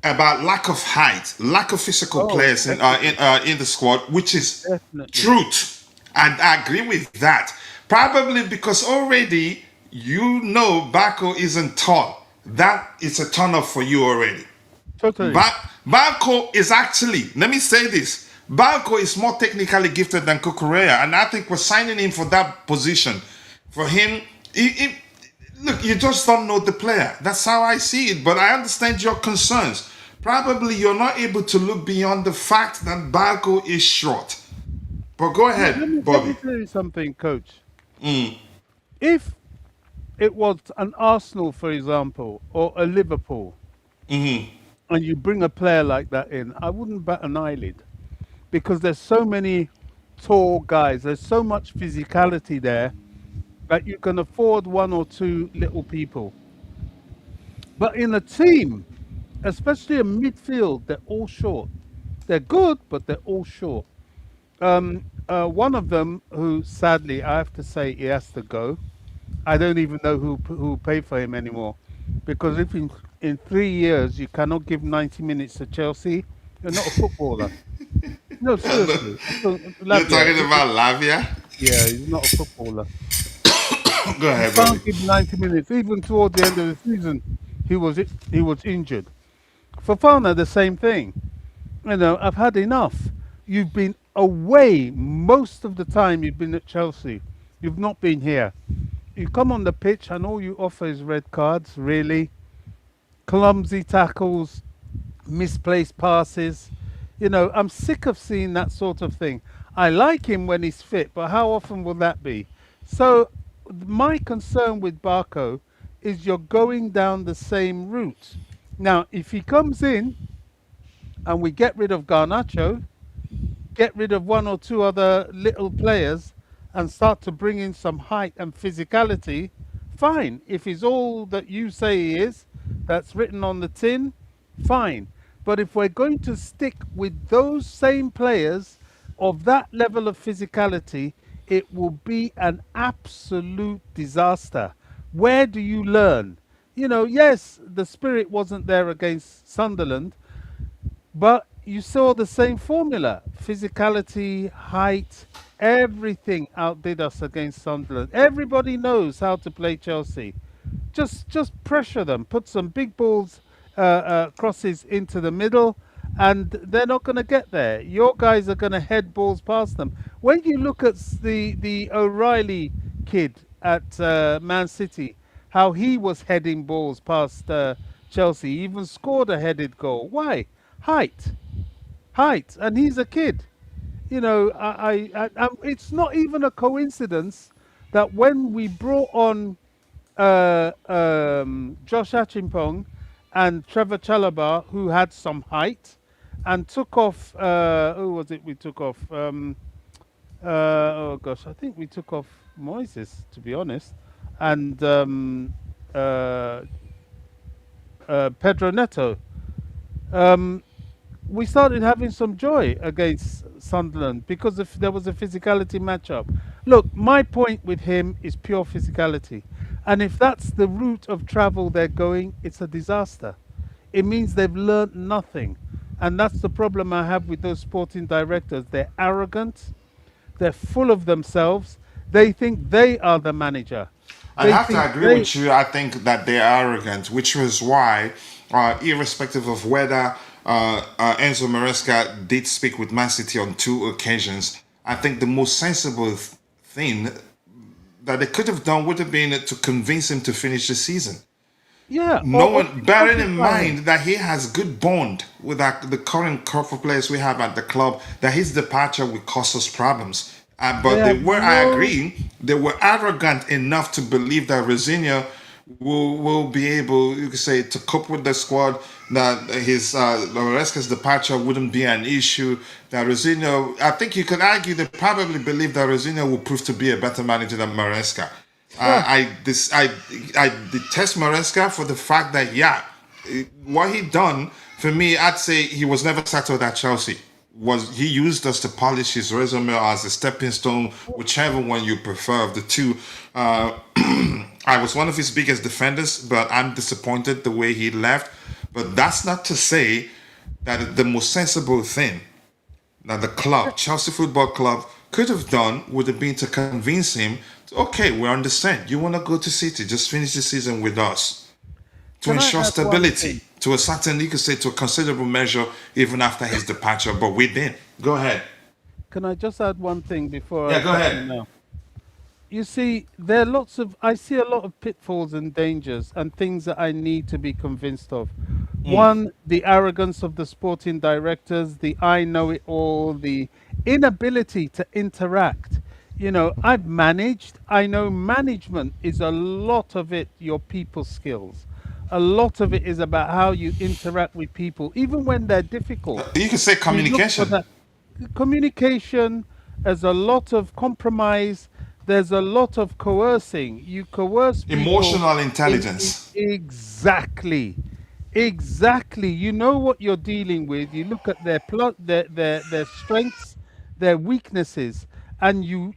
about lack of height, lack of physical Oh, players in the squad, which is definitely. truth, and I agree with that. Probably because already you know Baco isn't tall. That is a turn off for you already. Totally. Ba- Balco is actually, let me say this, Balco is more technically gifted than Kukurea, and I think we're signing him for that position. For him, look, you just don't know the player. That's how I see it, but I understand your concerns. Probably you're not able to look beyond the fact that Balco is short. But go Let, ahead, let me let me Bobby. tell you something, Coach. If it was an Arsenal, for example, or a Liverpool, and you bring a player like that in, I wouldn't bat an eyelid because there's so many tall guys. There's so much physicality there that you can afford one or two little people. But in a team, especially a midfield, they're all short. They're good, but they're all short. One of them, who sadly I have to say he has to go. I don't even know who pay for him anymore, because if in 3 years you cannot give 90 minutes to Chelsea, you're not a footballer. No, seriously. So, You're Lavia, talking about Lavia? yeah, he's not a footballer. Go You ahead, Bobby. can't give 90 minutes. Even toward the end of the season, he was injured. Fofana, the same thing. I've had enough. You've been away most of the time. You've been at Chelsea. You've not been here. You come on the pitch and all you offer is red cards. Really, clumsy tackles, misplaced passes. I'm sick of seeing that sort of thing. I like him when he's fit, but how often will that be? So, my concern with Barco is you're going down the same route. Now, if he comes in and we get rid of Garnacho, get rid of one or two other little players and start to bring in some height and physicality, fine. If he's all that you say he is, that's written on the tin, fine. But if we're going to stick with those same players of that level of physicality, it will be an absolute disaster. Where do you learn? Yes, the spirit wasn't there against Sunderland, but you saw the same formula: physicality, height, everything outdid us against Sunderland. Everybody knows how to play Chelsea. Just pressure them, put some big balls, crosses into the middle, and they're not going to get there. Your guys are going to head balls past them. When you look at the O'Reilly kid at Man City, how he was heading balls past Chelsea, he even scored a headed goal. Why? Height, height, and he's a kid. It's not even a coincidence that when we brought on Josh Achimpong and Trevor Chalobah, who had some height, and took off. Who was it we took off? Oh gosh, I think we took off Moises, to be honest, and uh, Pedro Neto. Um, we started having some joy against Sunderland because if there was a physicality matchup. Look, my point with him is pure physicality. And if that's the route of travel they're going, it's a disaster. It means they've learnt nothing. And that's the problem I have with those sporting directors. They're arrogant, they're full of themselves, they think they are the manager. I They have think to agree they with you. I think that they're arrogant, which was why, irrespective of whether Enzo Maresca did speak with Man City on two occasions, I think the most sensible thing that they could have done would have been to convince him to finish the season. yeah, No or one, bearing in occupy him. mind that he has good bond with the current crop of players we have at the club, that his departure will cause us problems. They But they have were, I no. agree, they were arrogant enough to believe that Rosinia will be able, you could say, to cope with the squad. That his Loresca's departure wouldn't be an issue. That Rosinia, I think you could argue they probably believe that Rosinia will prove to be a better manager than Maresca. Huh. I detest Maresca for the fact that what he done for me, I'd say he was never settled at Chelsea. Was he used us to polish his resume as a stepping stone, whichever one you prefer of the two. I was one of his biggest defenders, but I'm disappointed the way he left. But that's not to say that the most sensible thing that the club, Chelsea Football Club, could have done would have been to convince him, okay, we understand. You want to go to City, just finish the season with us to Can I ensure add one thing? stability to a certain, you could say, to a considerable measure, even after his departure. But we didn't. Go ahead. Can I just add one thing before I Yeah, go cut ahead. you now? You see, there are lots of, I see a lot of pitfalls and dangers and things that I need to be convinced of. One, the arrogance of the sporting directors, the I know it all, the inability to interact. I've managed, I know management is a lot of it your people skills. A lot of it is about how you interact with people, even when they're difficult. You could say You look for communication, that communication. There's a lot of compromise. There's a lot of coercing. You coerce people emotional in intelligence. exactly, exactly. You know what you're dealing with. You look at their plot, their strengths, their weaknesses, and you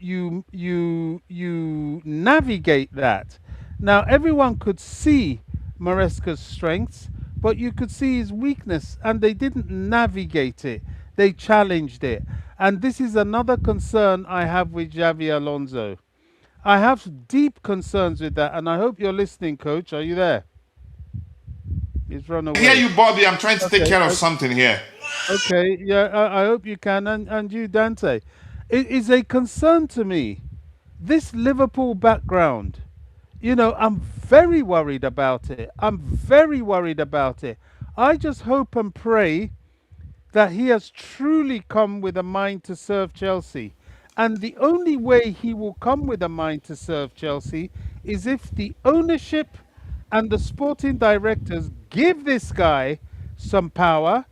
navigate that. Now everyone could see Maresca's strengths, but you could see his weakness, and they didn't navigate it. They challenged it. And this is another concern I have with Xavi Alonso. I have deep concerns with that, and I hope you're listening, Coach. Are you there? He's run I hear away. you, Bobby. I'm trying to take Okay. care of something here. Okay. Yeah. I hope you can. And you, Dante. It is a concern to me. This Liverpool background. I'm very worried about it. I'm very worried about it. I just hope and pray that he has truly come with a mind to serve Chelsea. And the only way he will come with a mind to serve Chelsea is if the ownership and the sporting directors give this guy some power,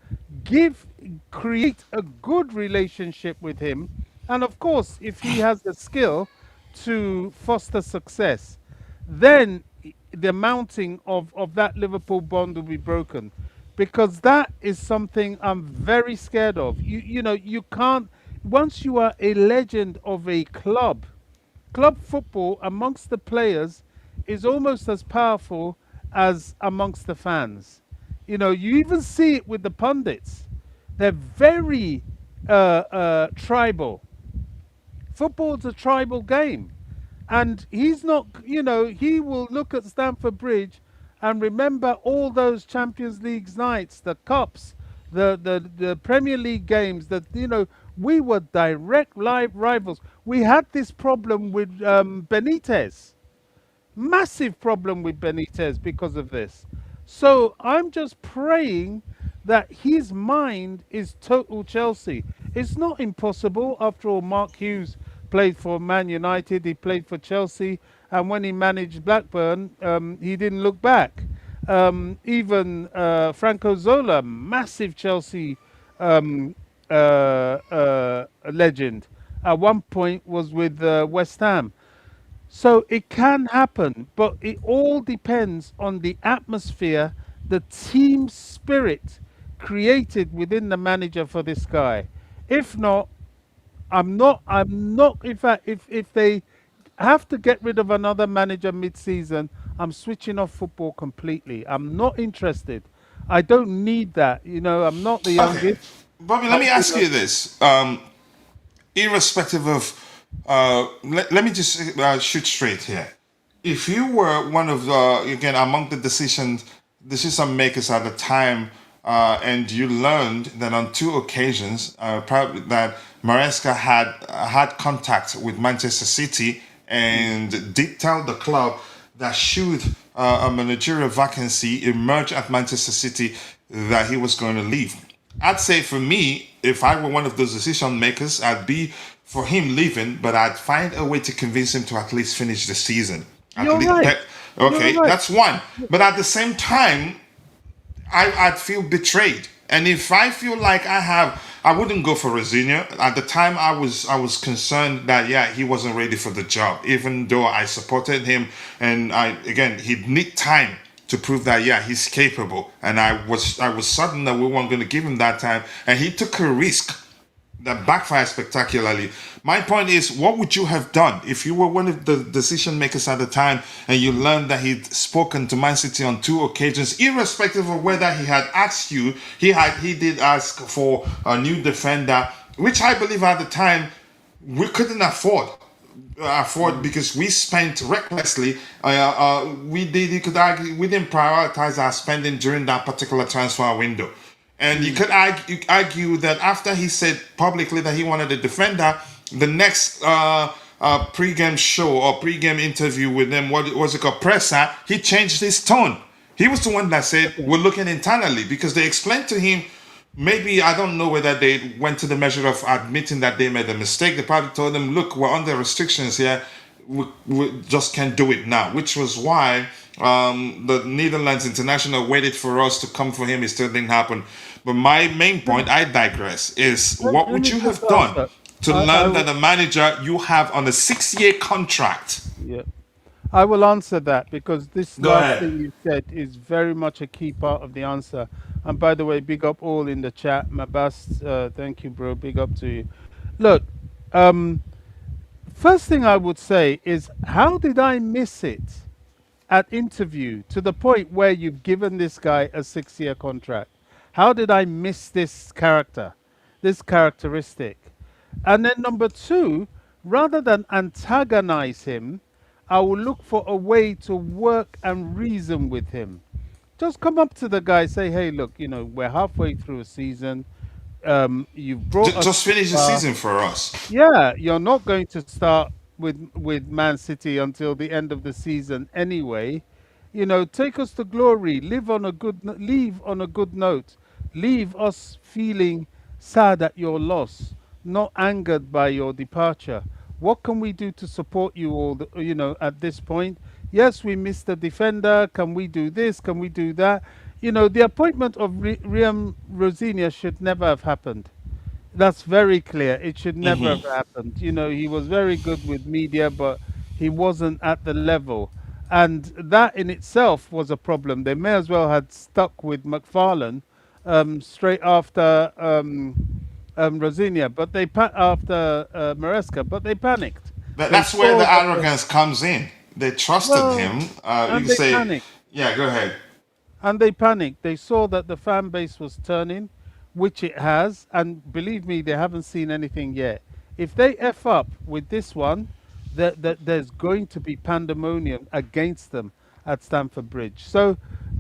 give create a good relationship with him, and of course, if he has the skill to foster success, then the mounting of that Liverpool bond will be broken, because that is something I'm very scared of. You can't, once you are a legend of a club football amongst the players is almost as powerful as amongst the fans. You even see it with the pundits. They're very tribal. Football's a tribal game. And he's not, he will look at Stamford Bridge and remember all those Champions League nights, the cups, the Premier League games that, we were direct live rivals. We had this problem with Benitez, massive problem with Benitez because of this. So I'm just praying that his mind is total Chelsea. It's not impossible. After all, Mark Hughes played for Man United, he played for Chelsea, and when he managed Blackburn, he didn't look back. Even Franco Zola, massive Chelsea legend, at one point was with West Ham. So it can happen, but it all depends on the atmosphere, the team spirit created within the manager for this guy. If not, I'm not, in fact, if they have to get rid of another manager mid-season, I'm switching off football completely. I'm not interested. I don't need that. I'm not the Okay, youngest. Bobby, let I, me you ask know, you this. Irrespective of, let me just shoot straight here. If you were one of the, again, among the decision makers at the time, and you learned that on two occasions, probably that Maresca had contact with Manchester City and did tell the club that should a managerial vacancy emerge at Manchester City, that he was going to leave. I'd say for me, if I were one of those decision makers, I'd be for him leaving, but I'd find a way to convince him to at least finish the season. At you're least, right. You're okay, right. that's one. But at the same time, I'd feel betrayed. And if I feel like I wouldn't go for Rosinha. At the time, I was concerned that yeah, he wasn't ready for the job. Even though I supported him, and he'd need time to prove that yeah, he's capable. And I was certain that we weren't going to give him that time, and he took a risk that backfired spectacularly. My point is, what would you have done if you were one of the decision makers at the time and you learned that he'd spoken to Man City on two occasions, irrespective of whether he had asked you, he did ask for a new defender, which I believe at the time we couldn't afford because we spent recklessly. We did. You could argue we didn't prioritize our spending during that particular transfer window. And you could argue that after he said publicly that he wanted a defender, the next pre-game show or pre-game interview with them, what was it called, presser, he changed his tone. He was the one that said, we're looking internally, because they explained to him, maybe, I don't know whether they went to the measure of admitting that they made a mistake. They probably told them, look, we're under restrictions here. We just can't do it now, which was why the Netherlands international waited for us to come for him. It still didn't happen. But my main point, I digress, is what Let would me you just have done answer. to I learn that will, the manager you have on a 6-year contract? yeah. I will answer that, because this Go last ahead. thing you said is very much a key part of the answer. And by the way, big up all in the chat. Mabast, thank you, bro. Big up to you. Look, um, first thing I would say is, how did I miss it at interview to the point where you've given this guy a 6-year contract? How did I miss this character? this characteristic. And then number two, rather than antagonize him, I will look for a way to work and reason with him. Just come up to the guy, say, hey, look, we're halfway through a season. You've brought us Just this finish the far. season for us. Yeah, you're not going to start with Man City until the end of the season anyway. Take us to glory. Leave on a good note. Leave us feeling sad at your loss, not angered by your departure. What can we do to support you at this point? Yes, we missed a defender. Can we do this? Can we do that? The appointment of Riam Rosinia should never have happened. That's very clear. It should never have happened. He was very good with media, but he wasn't at the level. And that in itself was a problem. They may as well had stuck with McFarlane straight after Rosinia, but after Maresca, but they panicked. They That's where saw the that, arrogance comes in. They trusted well, him. You and can they say, panicked. yeah, go ahead. And they panicked. They saw that the fan base was turning, which it has, and believe me, they haven't seen anything yet. If they F up with this one, there's going to be pandemonium against them at Stamford Bridge. So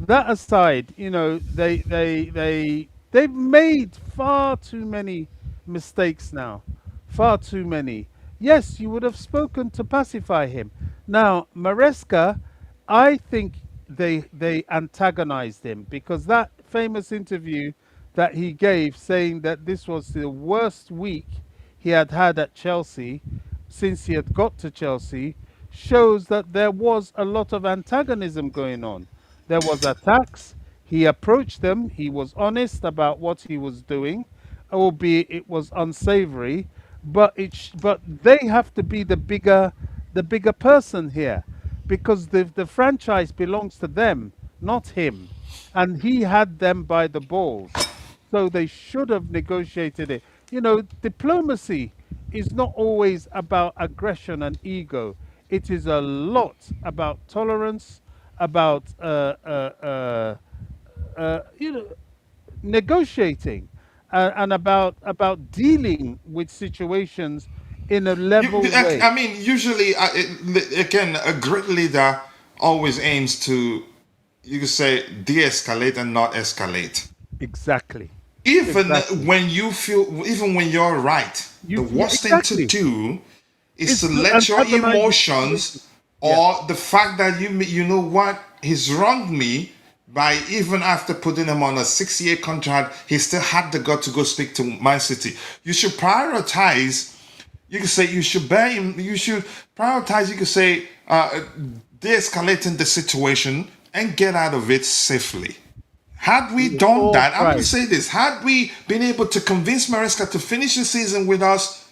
that aside, they've made far too many mistakes now. Far too many. Yes, you would have spoken to pacify him. Now, Maresca, I think they antagonized him because that famous interview that he gave saying that this was the worst week he had had at Chelsea since he had got to Chelsea shows that there was a lot of antagonism going on. There was attacks. He approached them. He was honest about what he was doing, albeit it was unsavory. But they have to be the bigger person here, because the franchise belongs to them, not him, and he had them by the balls. So they should have negotiated it. Diplomacy is not always about aggression and ego. It is a lot about tolerance, about you know negotiating, and about dealing with situations in a level way. I mean, usually, again, a great leader always aims to, you could say, de-escalate and not escalate. Exactly. Even Exactly. when you feel, even when you're right, the Yeah, worst thing to exactly. do is to It's to let your antagonize the situation. emotions Yeah. or the fact that you know what, he's wronged me by, even after putting him on a 6-year contract, he still had the gut to go speak to Man City. You should prioritize. You could say you should bear him. You should prioritize. You could say de-escalating the situation and get out of it safely. Had we With done all that, I'm going to pride. say this: had we been able to convince Maresca to finish the season with us,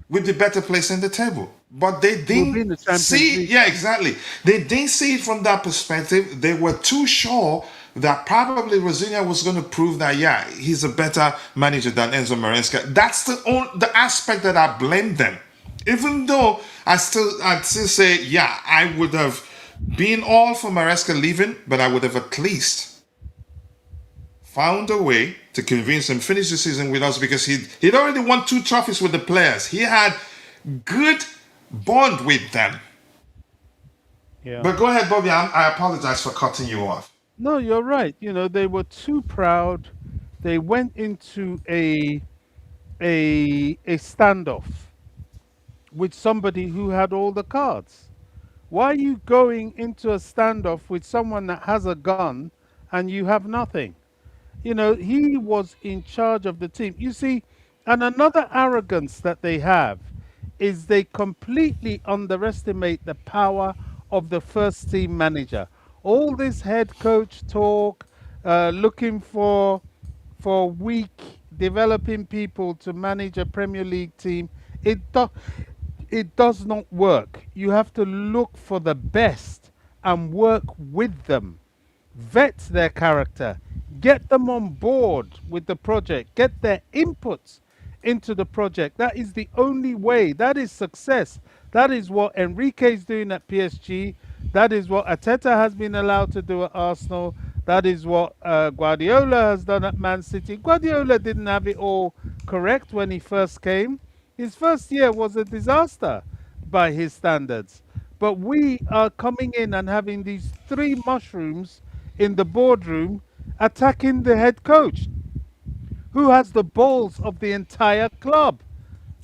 we'd be better placed in the table. But they We'll be didn't in the Champions see, League. yeah, exactly. They didn't see it from that perspective. They were too sure that probably Rosinia was going to prove that, yeah, he's a better manager than Enzo Maresca. That's the aspect that I blame them. Even though I'd still say, yeah, I would have been all for Maresca leaving, but I would have at least found a way to convince him finish the season with us, because he'd already won 2 trophies with the players. He had good bond with them. Yeah. But go ahead, Bobby. I apologize for cutting you off. No, you're right. They were too proud. They went into a standoff with somebody who had all the cards. Why are you going into a standoff with someone that has a gun and you have nothing? He was in charge of the team. You see, and another arrogance that they have is they completely underestimate the power of the first team manager. All this head coach talk, looking for weak developing people to manage a Premier League team, it do, it does not work. You have to look for the best and work with them, vet their character, get them on board with the project, get their inputs into the project. That is the only way. That is success. That is what Enrique is doing at PSG. That is what Ateta has been allowed to do at Arsenal. That is what Guardiola has done at Man City. Guardiola didn't have it all correct when he first came. His first year was a disaster by his standards. But we are coming in and having these three mushrooms in the boardroom attacking the head coach, who has the balls of the entire club.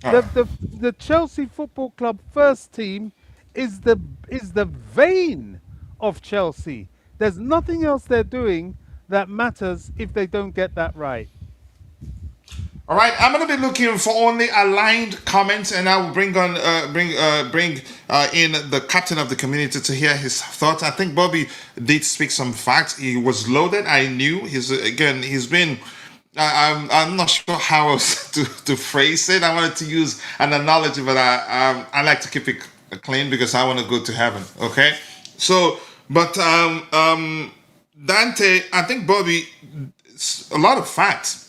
All right. The Chelsea Football Club first team is the vein of Chelsea. There's nothing else they're doing that matters if they don't get that right. All right, I'm gonna be looking for only aligned comments, and I will bring in the captain of the community to hear his thoughts. I think Bobby did speak some facts. He was loaded. I knew he's been. I'm not sure how else to phrase it. I wanted to use an analogy, but I like to keep it clean because I want to go to heaven. Okay, so but Dante, I think Bobby, a lot of facts.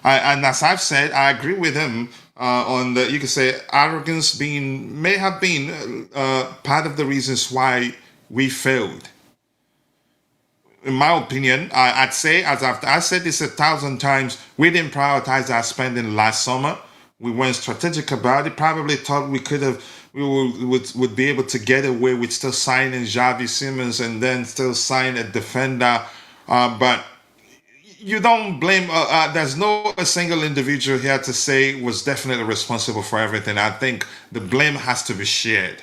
And as I've said, I agree with him on the. You could say arrogance may have been part of the reasons why we failed. In my opinion, I'd say, I said this 1,000 times, we didn't prioritize our spending last summer. We weren't strategic about it. Probably thought would be able to get away with still signing Xavi Simons and then still sign a defender, but you don't blame. There's no a single individual here to say was definitely responsible for everything. I think the blame has to be shared.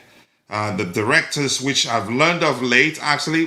The directors, which I've learned of late,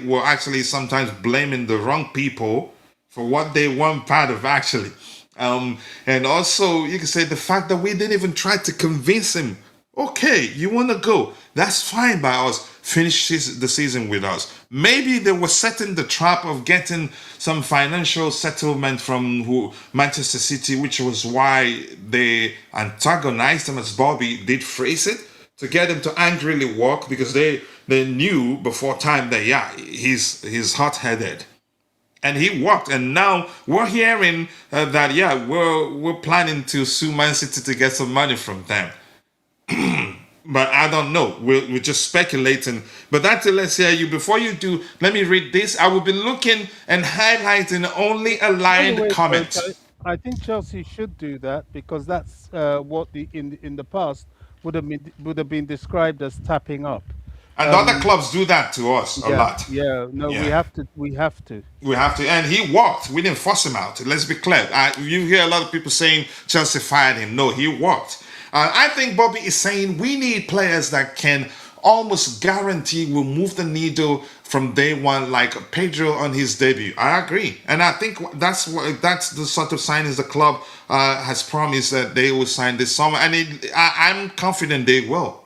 were sometimes blaming the wrong people for what they weren't part of actually. And also, you can say the fact that we didn't even try to convince him. Okay, you want to go? That's fine by us. Finish the season with us. Maybe they were setting the trap of getting some financial settlement from Manchester City, which was why they antagonized him, as Bobby did phrase it, to get him to angrily walk because they knew before time that he's hot-headed. And he walked, and now we're hearing that we're planning to sue Man City to get some money from them. But I don't know. We're just speculating. But that's let's hear you. Before you do, let me read this. I will be looking and highlighting only aligned Anyway, comments. I think Chelsea should do that because that's what in the past would have been described as tapping up. And other clubs do that to us a lot. Yeah, no, we Yeah. have to. We have to. We have to. And he walked. We didn't force him out. Let's be clear. You hear a lot of people saying Chelsea fired him. No, he walked. I think Bobby is saying we need players that can almost guarantee will move the needle from day one, like Pedro on his debut. I agree, and I think that's the sort of signings the club has promised that they will sign this summer, and I'm confident they will.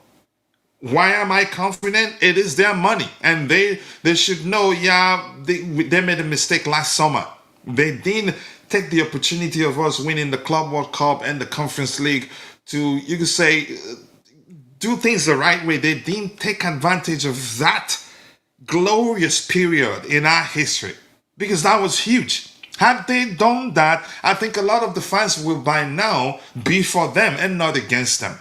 Why am I confident? It is their money, and they should know. Yeah, they made a mistake last summer. They didn't take the opportunity of us winning the Club World Cup and the Conference League to, you could say, do things the right way. They didn't take advantage of that glorious period in our history because that was huge. Had they done that, I think a lot of the fans will by now be for them and not against them.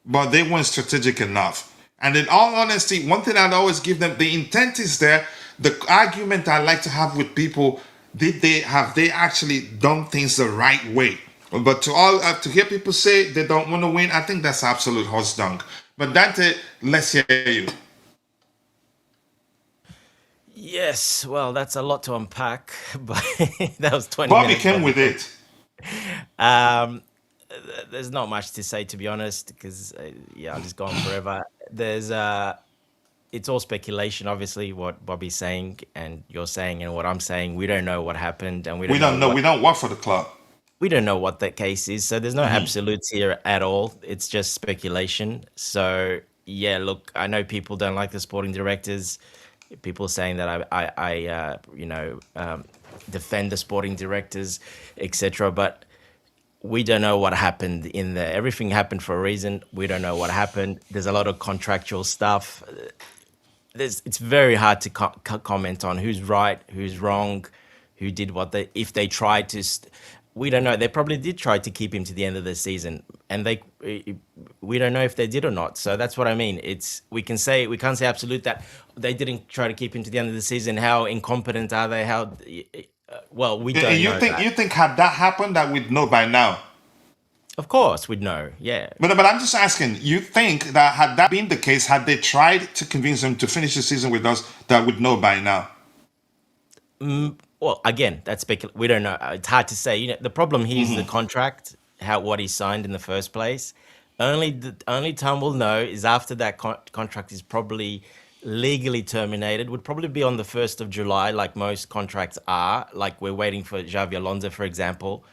But they weren't strategic enough. And in all honesty, one thing I'd always give them, the intent is there. The argument I like to have with people, have they actually done things the right way? But to hear people say they don't want to win, I think that's absolute horse dung. But Dante, let's hear you. Yes, well, that's a lot to unpack, but that was 20 Bobby minutes. came with it. Um, there's not much to say, to be honest, because I'll just go on forever. It's all speculation, obviously, what Bobby's saying and you're saying and what I'm saying. We don't know what happened, and We don't know. We don't work for the club. we don't know what that case is. So there's no absolutes here at all. It's just speculation. So yeah, look, I know people don't like the sporting directors. People saying that I defend the sporting directors, etc. But we don't know what happened in there. Everything happened for a reason. We don't know what happened. There's a lot of contractual stuff. It's very hard to comment on who's right, who's wrong, who did what if they tried to. We don't know. They probably did try to keep him to the end of the season, and we don't know if they did or not. So that's what I mean. We can't say absolute that they didn't try to keep him to the end of the season. How incompetent are they? Well, we And don't you know think that. had that happened that we'd know by now? Of course, we'd know. Yeah. But I'm just asking. You think that had that been the case, had they tried to convince him to finish the season with us, that would know by now? Well, again, that's we don't know. It's hard to say. The problem here is the contract, how what he signed in the first place. Only time we'll know is after that contract is probably legally terminated. Would probably be on the 1st of July, like most contracts are. Like we're waiting for Xavi Alonso, for example.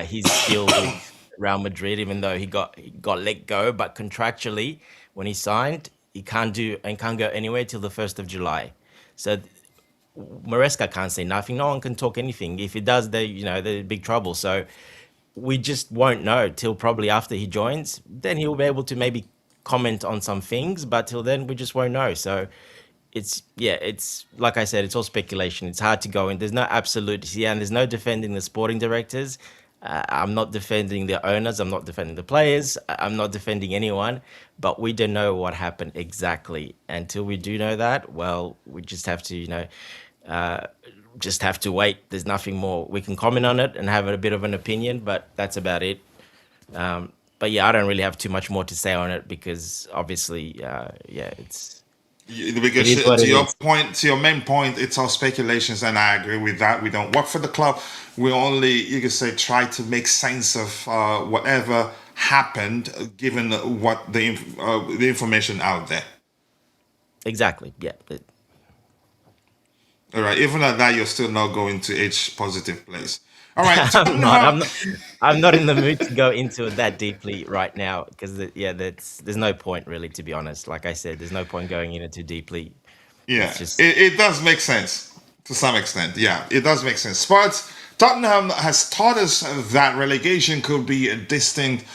He's still with Real Madrid, even though he got let go. But contractually, when he signed, he can't go anywhere till the 1st of July. So Maresca can't say nothing. No one can talk anything. If he does, they're in big trouble. So we just won't know till probably after he joins. Then he'll be able to maybe comment on some things, but till then we just won't know. So it's like I said, it's all speculation. It's hard to go in. There's no absolute, and there's no defending the sporting directors. I'm not defending the owners. I'm not defending the players. I'm not defending anyone. But we don't know what happened exactly. Until we do know that, well, we just have to, just have to wait. There's nothing more. We can comment on it and have a bit of an opinion, but that's about it. But yeah, I don't really have too much more to say on it because obviously, Because it is what to it your is. point, to your main point, it's all speculations, and I agree with that. We don't work for the club. We only, you could say, try to make sense of whatever happened, given what the information out there. Exactly. Yeah. All right. Even at that, you're still not going to H positive place. All right. I'm not. Tottenham. I'm not in the mood to go into it that deeply right now because there's no point really, to be honest. Like I said, there's no point going in it too deeply. Yeah, It's just it does make sense to some extent. Yeah, it does make sense. But Tottenham has taught us that relegation could be a distinct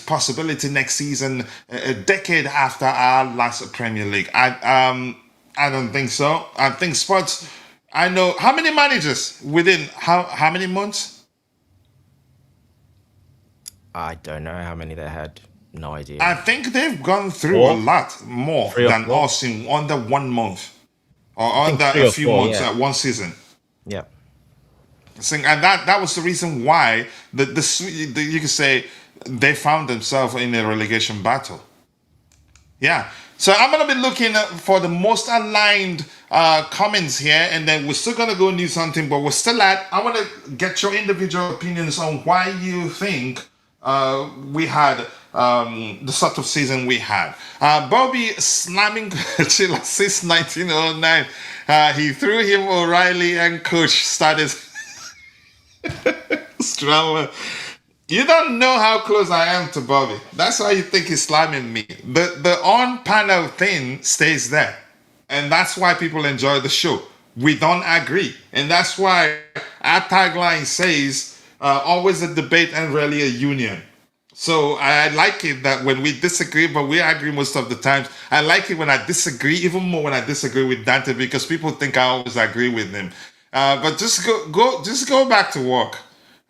possibility next season, a decade after our last Premier League. I don't think so. I think Spurs. I know how many managers within how many months? I don't know how many they had. No I idea. think they've gone through a Four, lot more 3 or 4. than us in under 1 month or I think under three a or few four. months Yeah. at one season. Yeah. And that was the reason why you could say they found themselves in a relegation battle. Yeah. So I'm gonna be looking for the most aligned comments here, and then we're still gonna go do something, but we're still at. I want to get your individual opinions on why you think we had the sort of season we had. Bobby slamming Coachila since 1909. He threw him O'Reilly, and coach started drama. You don't know how close I am to Bobby. That's why you think he's slamming me. The on panel thing stays there. And that's why people enjoy the show. We don't agree. And that's why our tagline says always a debate and rarely a union. So I like it that when we disagree, but we agree most of the times. I like it when I disagree, even more when I disagree with Dante, because people think I always agree with him. But just go back to work.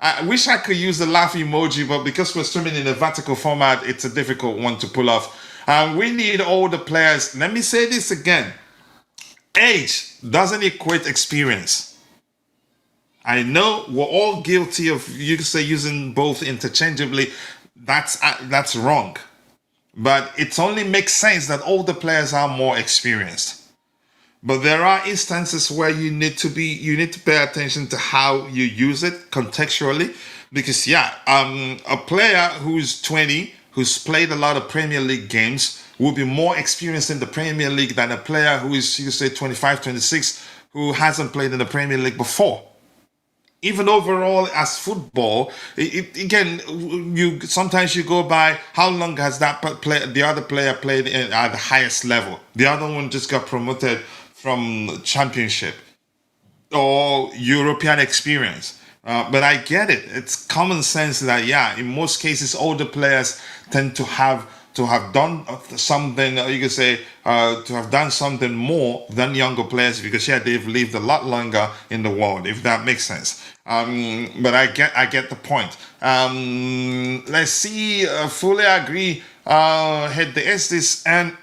I wish I could use the laugh emoji, but because we're streaming in a vertical format, it's a difficult one to pull off. We need all the players. Let me say this again. Age doesn't equate experience. I know we're all guilty of, you could say, using both interchangeably. That's wrong. But it only makes sense that older players are more experienced. But there are instances where you need to pay attention to how you use it contextually, because a player who's 20, who's played a lot of Premier League games, will be more experienced in the Premier League than a player who is, you say, 25, 26, who hasn't played in the Premier League before. Even overall as football, again, you sometimes you go by how long has the other player played at the highest level. The other one just got promoted from Championship or European experience. But I get it. It's common sense that in most cases older players tend to have done something, you could say, to have done something more than younger players, because they've lived a lot longer in the world, if that makes sense. But I get the point. Let's see. Fully agree. hit the Estes and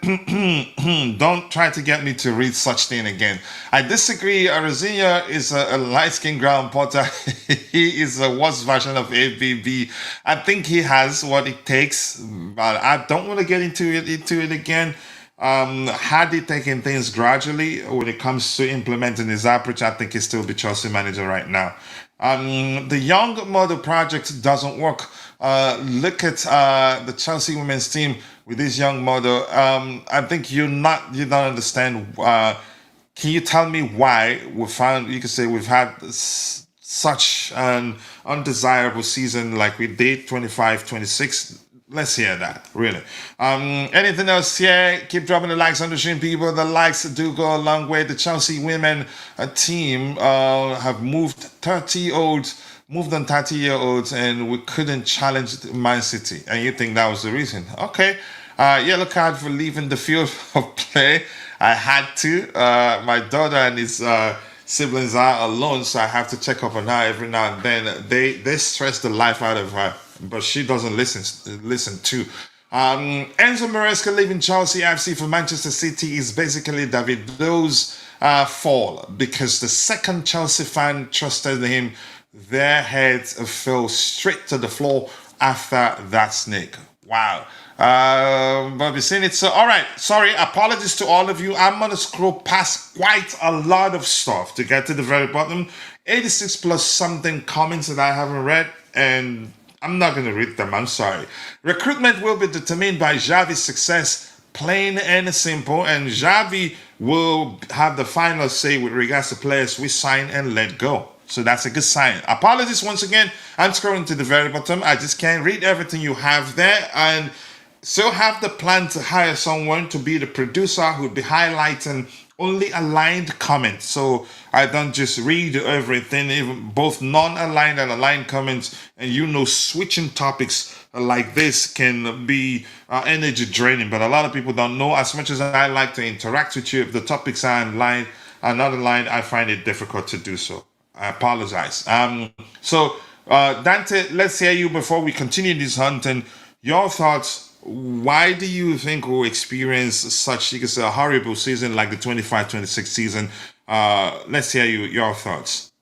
don't try to get me to read such thing again. I disagree. Arazinha is a light-skinned ground potter. He is a worse version of ABB. I think he has what it takes, but I don't want to get into it again. Had he taken things gradually when it comes to implementing his approach, I think he's still the Chelsea manager right now. The young model project doesn't work. Look at the Chelsea women's team with this young model. I think you don't understand. Can you tell me why you could say we've had such an undesirable season like we did 25-26? Let's hear that, really. Anything else here? Keep dropping the likes on the stream, people. The likes do go a long way. The Chelsea women team have moved on 30-year-olds, and we couldn't challenge Man City. And you think that was the reason? Okay. Yellow card for leaving the field of play. I had to. My daughter and his siblings are alone, so I have to check up on her every now and then. They stress the life out of her, but she doesn't listen to. Enzo Maresca leaving Chelsea FC for Manchester City is basically Davido's fall, because the second Chelsea fan trusted him, their heads fell straight to the floor after that snake. Wow. But we've seen it. So, all right. Sorry. Apologies to all of you. I'm going to scroll past quite a lot of stuff to get to the very bottom. 86 plus something comments that I haven't read, and I'm not going to read them. I'm sorry. Recruitment will be determined by Xavi's success, plain and simple, and Xavi will have the final say with regards to players we sign and let go. So that's a good sign. Apologies once again. I'm scrolling to the very bottom. I just can't read everything you have there, and still have the plan to hire someone to be the producer who'd be highlighting only aligned comments. So I don't just read everything, even both non-aligned and aligned comments. And switching topics like this can be energy draining. But a lot of people don't know. As much as I like to interact with you, if the topics are not aligned, I find it difficult to do so. I apologize. Dante, let's hear you before we continue this hunt. And your thoughts. Why do you think we'll experience such, you could say, a horrible season like the 25-26 season? Let's hear your thoughts.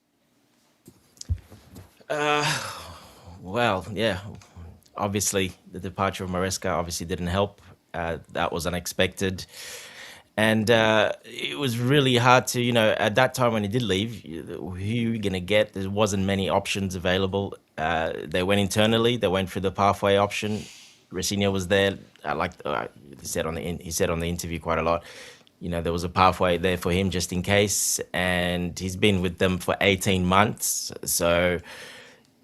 Well, yeah, obviously the departure of Maresca obviously didn't help. That was unexpected. And it was really hard to, at that time when he did leave, who are you going to get? There wasn't many options available. They went internally. They went for the pathway option. Rafinha was there. He said on the interview quite a lot. There was a pathway there for him just in case, and he's been with them for 18 months. So,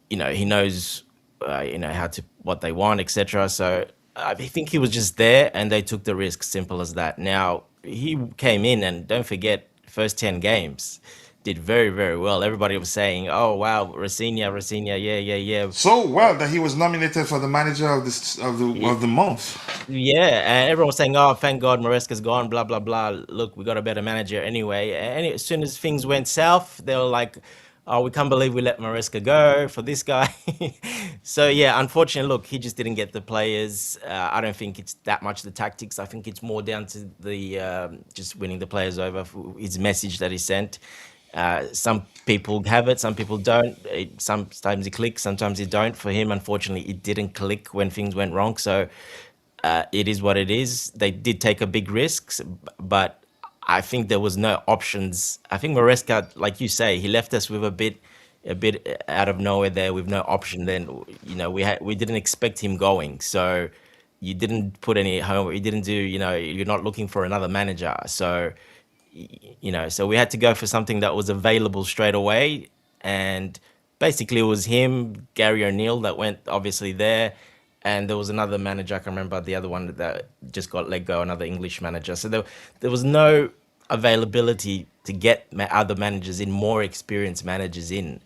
he knows, what they want, etc. So I think he was just there, and they took the risk. Simple as that. Now he came in, and don't forget, first 10 games. Did very, very well. Everybody was saying, "Oh wow, Rafinha, yeah." So well that he was nominated for the manager of the month. Yeah, and everyone was saying, "Oh, thank God, Maresca's gone." Blah blah blah. Look, we got a better manager anyway. And as soon as things went south, they were like, "Oh, we can't believe we let Maresca go for this guy." So yeah, unfortunately, look, he just didn't get the players. I don't think it's that much the tactics. I think it's more down to the just winning the players over. For his message that he sent. Some people have it, some people don't. Sometimes it clicks, sometimes it don't. For him, unfortunately, it didn't click when things went wrong. So it is what it is. They did take a big risk, but I think there was no options. I think Maresca, like you say, he left us with a bit out of nowhere there with no option. Then we didn't expect him going. So you didn't put any homework. You didn't do. You're not looking for another manager. So. So we had to go for something that was available straight away. And basically it was him, Gary O'Neill, that went obviously there. And there was another manager, I can remember the other one that just got let go, another English manager. So there was no availability to get other managers in, more experienced managers in.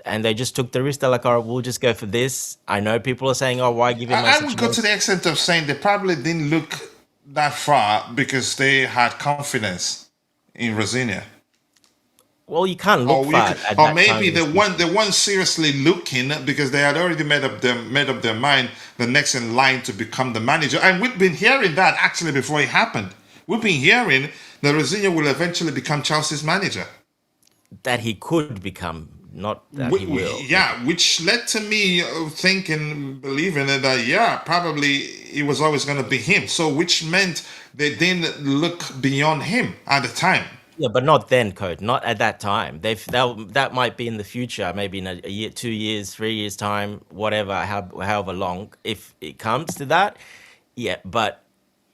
And they just took the risk. They're like, all right, we'll just go for this. I know people are saying, oh, why give him I would go to the extent of saying they probably didn't look that far because they had confidence in Rafinha. Well, you can't Or look you far could, at or that maybe time. they weren't seriously looking because they had already made up their mind the next in line to become the manager. And we've been hearing that actually before it happened. We've been hearing that Rosinha will eventually become Chelsea's manager. That he could become, not that he will. Yeah, which led to me thinking, believing that yeah, probably it was always going to be him. So which meant they didn't look beyond him at the time. Yeah, but not then, Coach. Not at that time. That might be in the future, maybe in a year, 2 years, 3 years time, whatever, however long. If it comes to that, yeah. But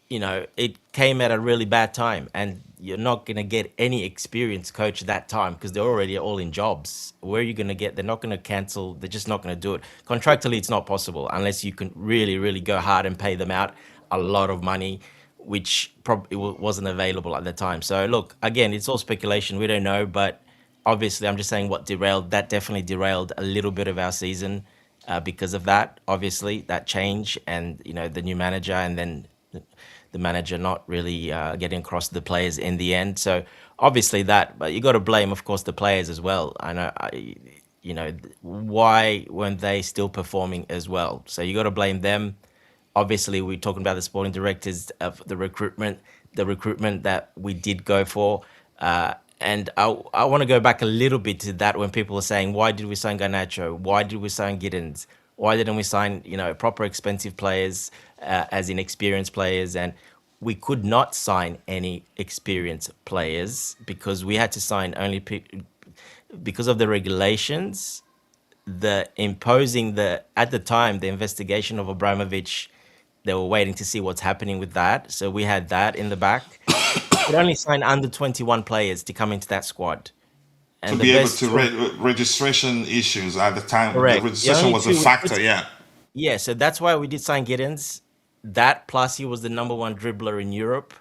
it came at a really bad time, and you're not gonna get any experienced coach at that time because they're already all in jobs. Where are you gonna get? They're not gonna cancel. They're just not gonna do it. Contractually, it's not possible unless you can really, really go hard and pay them out a lot of money, which probably wasn't available at the time. So look, again, it's all speculation. We don't know, but obviously, I'm just saying what derailed. That definitely derailed a little bit of our season because of that. Obviously, that change and the new manager, and then the manager not really getting across to the players in the end. So obviously that, but you got to blame, of course, the players as well. I know, why weren't they still performing as well? So you got to blame them. Obviously, we're talking about the sporting directors of the recruitment that we did go for. And I want to go back a little bit to that when people are saying, why did we sign Garnacho? Why did we sign Giddens? Why didn't we sign, proper expensive players, as in experienced players? And we could not sign any experienced players because we had to sign only because of the regulations, at the time, the investigation of Abramovich. They were waiting to see what's happening with that. So we had that in the back. We could only sign under 21 players to come into that squad. To And the be able best to registration issues at the time, the correct. The registration only was a two, factor. Yeah. yeah, so that's why we did sign Giddens. That plus he was the number one dribbler in Europe,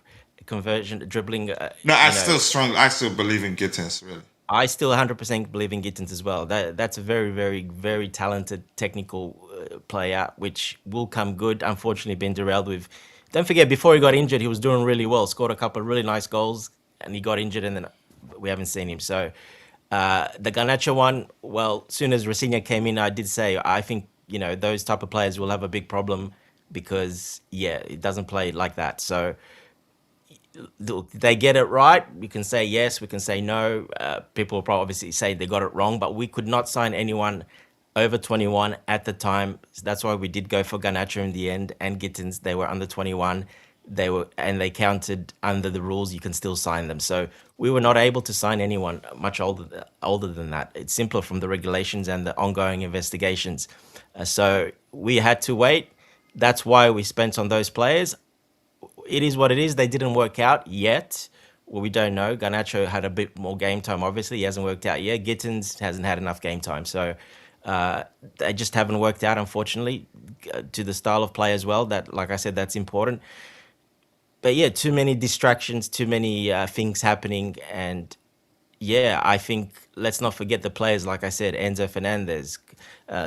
conversion dribbling. No, I still believe in Gittins, really. I still 100% believe in Gittins as well. That's a very, very, very talented technical player, which will come good. Unfortunately, been derailed with. Don't forget, before he got injured, he was doing really well. Scored a couple of really nice goals, and he got injured, and then we haven't seen him. So the Garnacho one, well, soon as Rosinha came in, I did say I think those type of players will have a big problem because it doesn't play like that. So they get it right. We can say yes, we can say no. People will probably obviously say they got it wrong, but we could not sign anyone over 21 at the time. So that's why we did go for Garnacho in the end, and Gittins. They were under 21. They counted under the rules. You can still sign them. So we were not able to sign anyone much older than that. It's simpler from the regulations and the ongoing investigations. So we had to wait. That's why we spent on those players. It is what it is. They didn't work out yet. Well, we don't know. Garnacho had a bit more game time. Obviously, he hasn't worked out yet. Gittins hasn't had enough game time. So they just haven't worked out, unfortunately, to the style of play as well. That, like I said, that's important. But yeah, too many distractions, too many things happening. And yeah, I think let's not forget the players. Like I said, Enzo Fernandez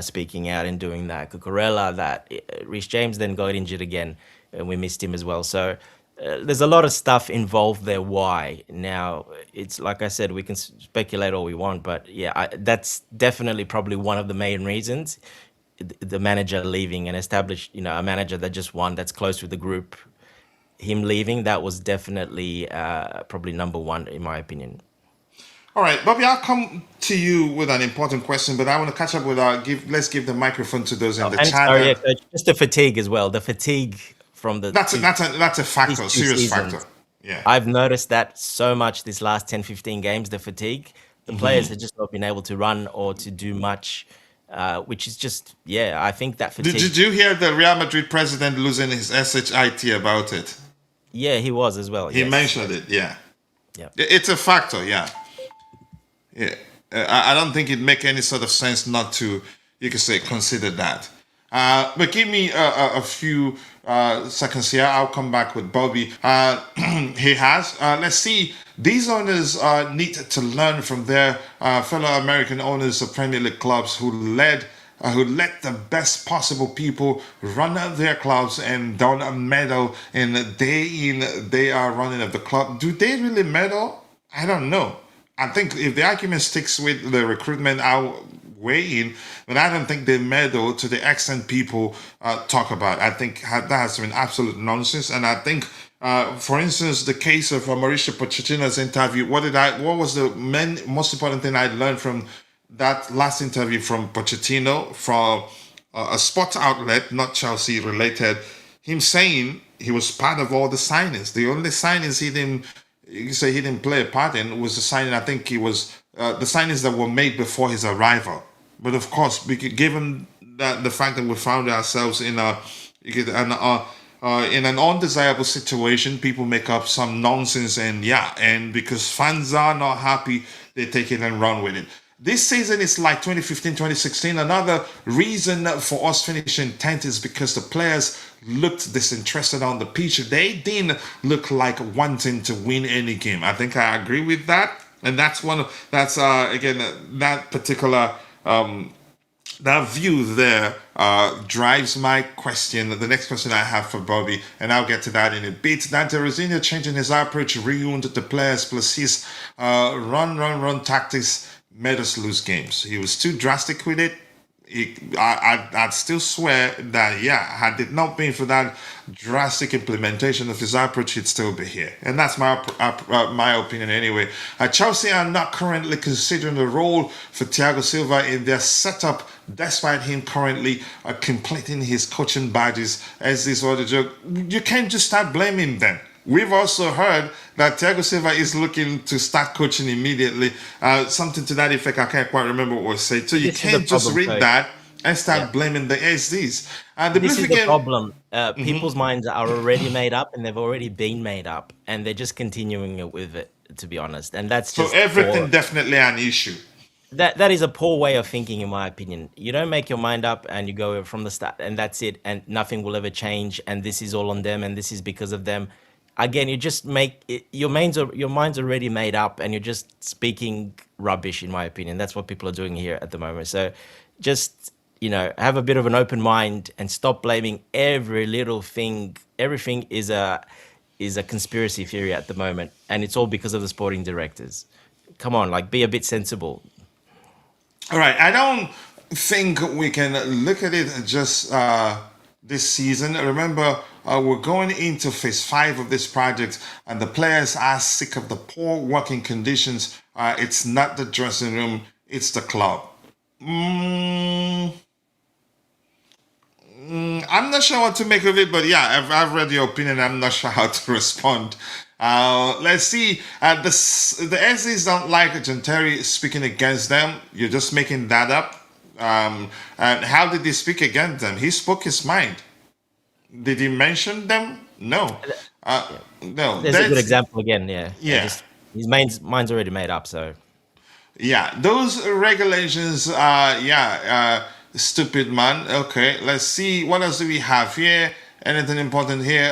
speaking out and doing that. Cucurella, that. Reece James then got injured again, and we missed him as well. So there's a lot of stuff involved there. Why? Now, it's like I said, we can speculate all we want, but yeah, that's definitely probably one of the main reasons. The manager leaving and established, a manager that just won, that's close with the group. Him leaving, that was definitely probably number one, in my opinion. All right, Bobby, I'll come to you with an important question, but I want to catch up with let's give the microphone to those in the And chat. sorry, yeah, Coach, just the fatigue as well. The fatigue from the That's a factor, these two serious seasons. factor. Yeah. I've noticed that so much this last 10, 15 games, the fatigue. The players have just not been able to run or to do much, which is just, I think that fatigue. Did you hear the Real Madrid president losing his SHIT about it? Yeah, he was as well. He yes. mentioned it, yeah. Yeah. It's a factor, yeah. Yeah. I don't think it make any sort of sense not to, you could say, consider that. But give me a few seconds here. I'll come back with Bobby. He has. Let's see. These owners need to learn from their fellow American owners of Premier League clubs who let the best possible people run their clubs and don't meddle in, day out running of the club. Do they really meddle? I don't know. I think if the argument sticks with the recruitment out way in, but I don't think they meddle to the extent people talk about. I think that has been absolute nonsense, and I think, for instance, the case of Mauricio Pochettino's interview. What was the most important thing I learned from that last interview from Pochettino from a sports outlet, not Chelsea related? Him saying he was part of all the signings. The only signings he didn't, you can say he didn't play a part in, was the signing. I think he was the signings that were made before his arrival. But of course, given that the fact that we found ourselves in in an undesirable situation, people make up some nonsense, and because fans are not happy, they take it and run with it. This season is like 2015, 2016. Another reason for us finishing 10th is because the players looked disinterested on the pitch. They didn't look like wanting to win any game. I think I agree with that. And that's that particular that view there drives my question. The next question I have for Bobby, and I'll get to that in a bit. Dante Rosino changing his approach ruined the players, plus his run tactics made us lose games. He was too drastic with it. I'd still swear that, had it not been for that drastic implementation of his approach, he'd still be here. And that's my opinion anyway. Chelsea are not currently considering a role for Thiago Silva in their setup, despite him currently completing his coaching badges. As this was the joke, you can't just start blaming them. We've also heard that Thiago Silva is looking to start coaching immediately. Something to that effect, I can't quite remember what was said. So you can't just read that and start blaming the SDs. This is the problem. People's minds are already made up, and they've already been made up, and they're just continuing it with it, to be honest. And that's just so everything definitely an issue. That is a poor way of thinking, in my opinion. You don't make your mind up and you go from the start, and that's it, and nothing will ever change, and this is all on them, and this is because of them. Again, you just make it, your mind's already made up, and you're just speaking rubbish, in my opinion. That's what people are doing here at the moment. So just, have a bit of an open mind and stop blaming every little thing. Everything is a conspiracy theory at the moment, and it's all because of the sporting directors. Come on, be a bit sensible. All right, I don't think we can look at it just this season. Remember, we're going into phase 5 of this project, and the players are sick of the poor working conditions. It's not the dressing room, it's the club. I'm not sure what to make of it, but I've read your opinion. I'm not sure how to respond. Let's see. The SDs don't like Genteri speaking against them. You're just making that up. And how did he speak against them? He spoke his mind. Did he mention them? No. No. There's a good example again. Yeah. His mind's already made up. So. Yeah, those regulations stupid, man. Okay, let's see. What else do we have here? Anything important here?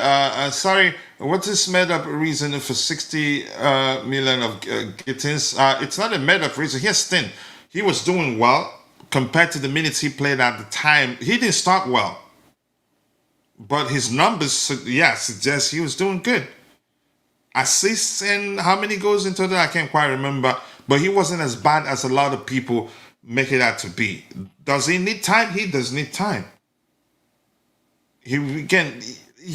Sorry, what's this made up reason for 60 million of Gittins? It's not a made up reason. Here's the thing. He was doing well compared to the minutes he played at the time. He didn't start well, but his numbers, suggest he was doing good. Assists and how many goals in total, I can't quite remember, but he wasn't as bad as a lot of people make it out to be. Does he need time? He does need time. He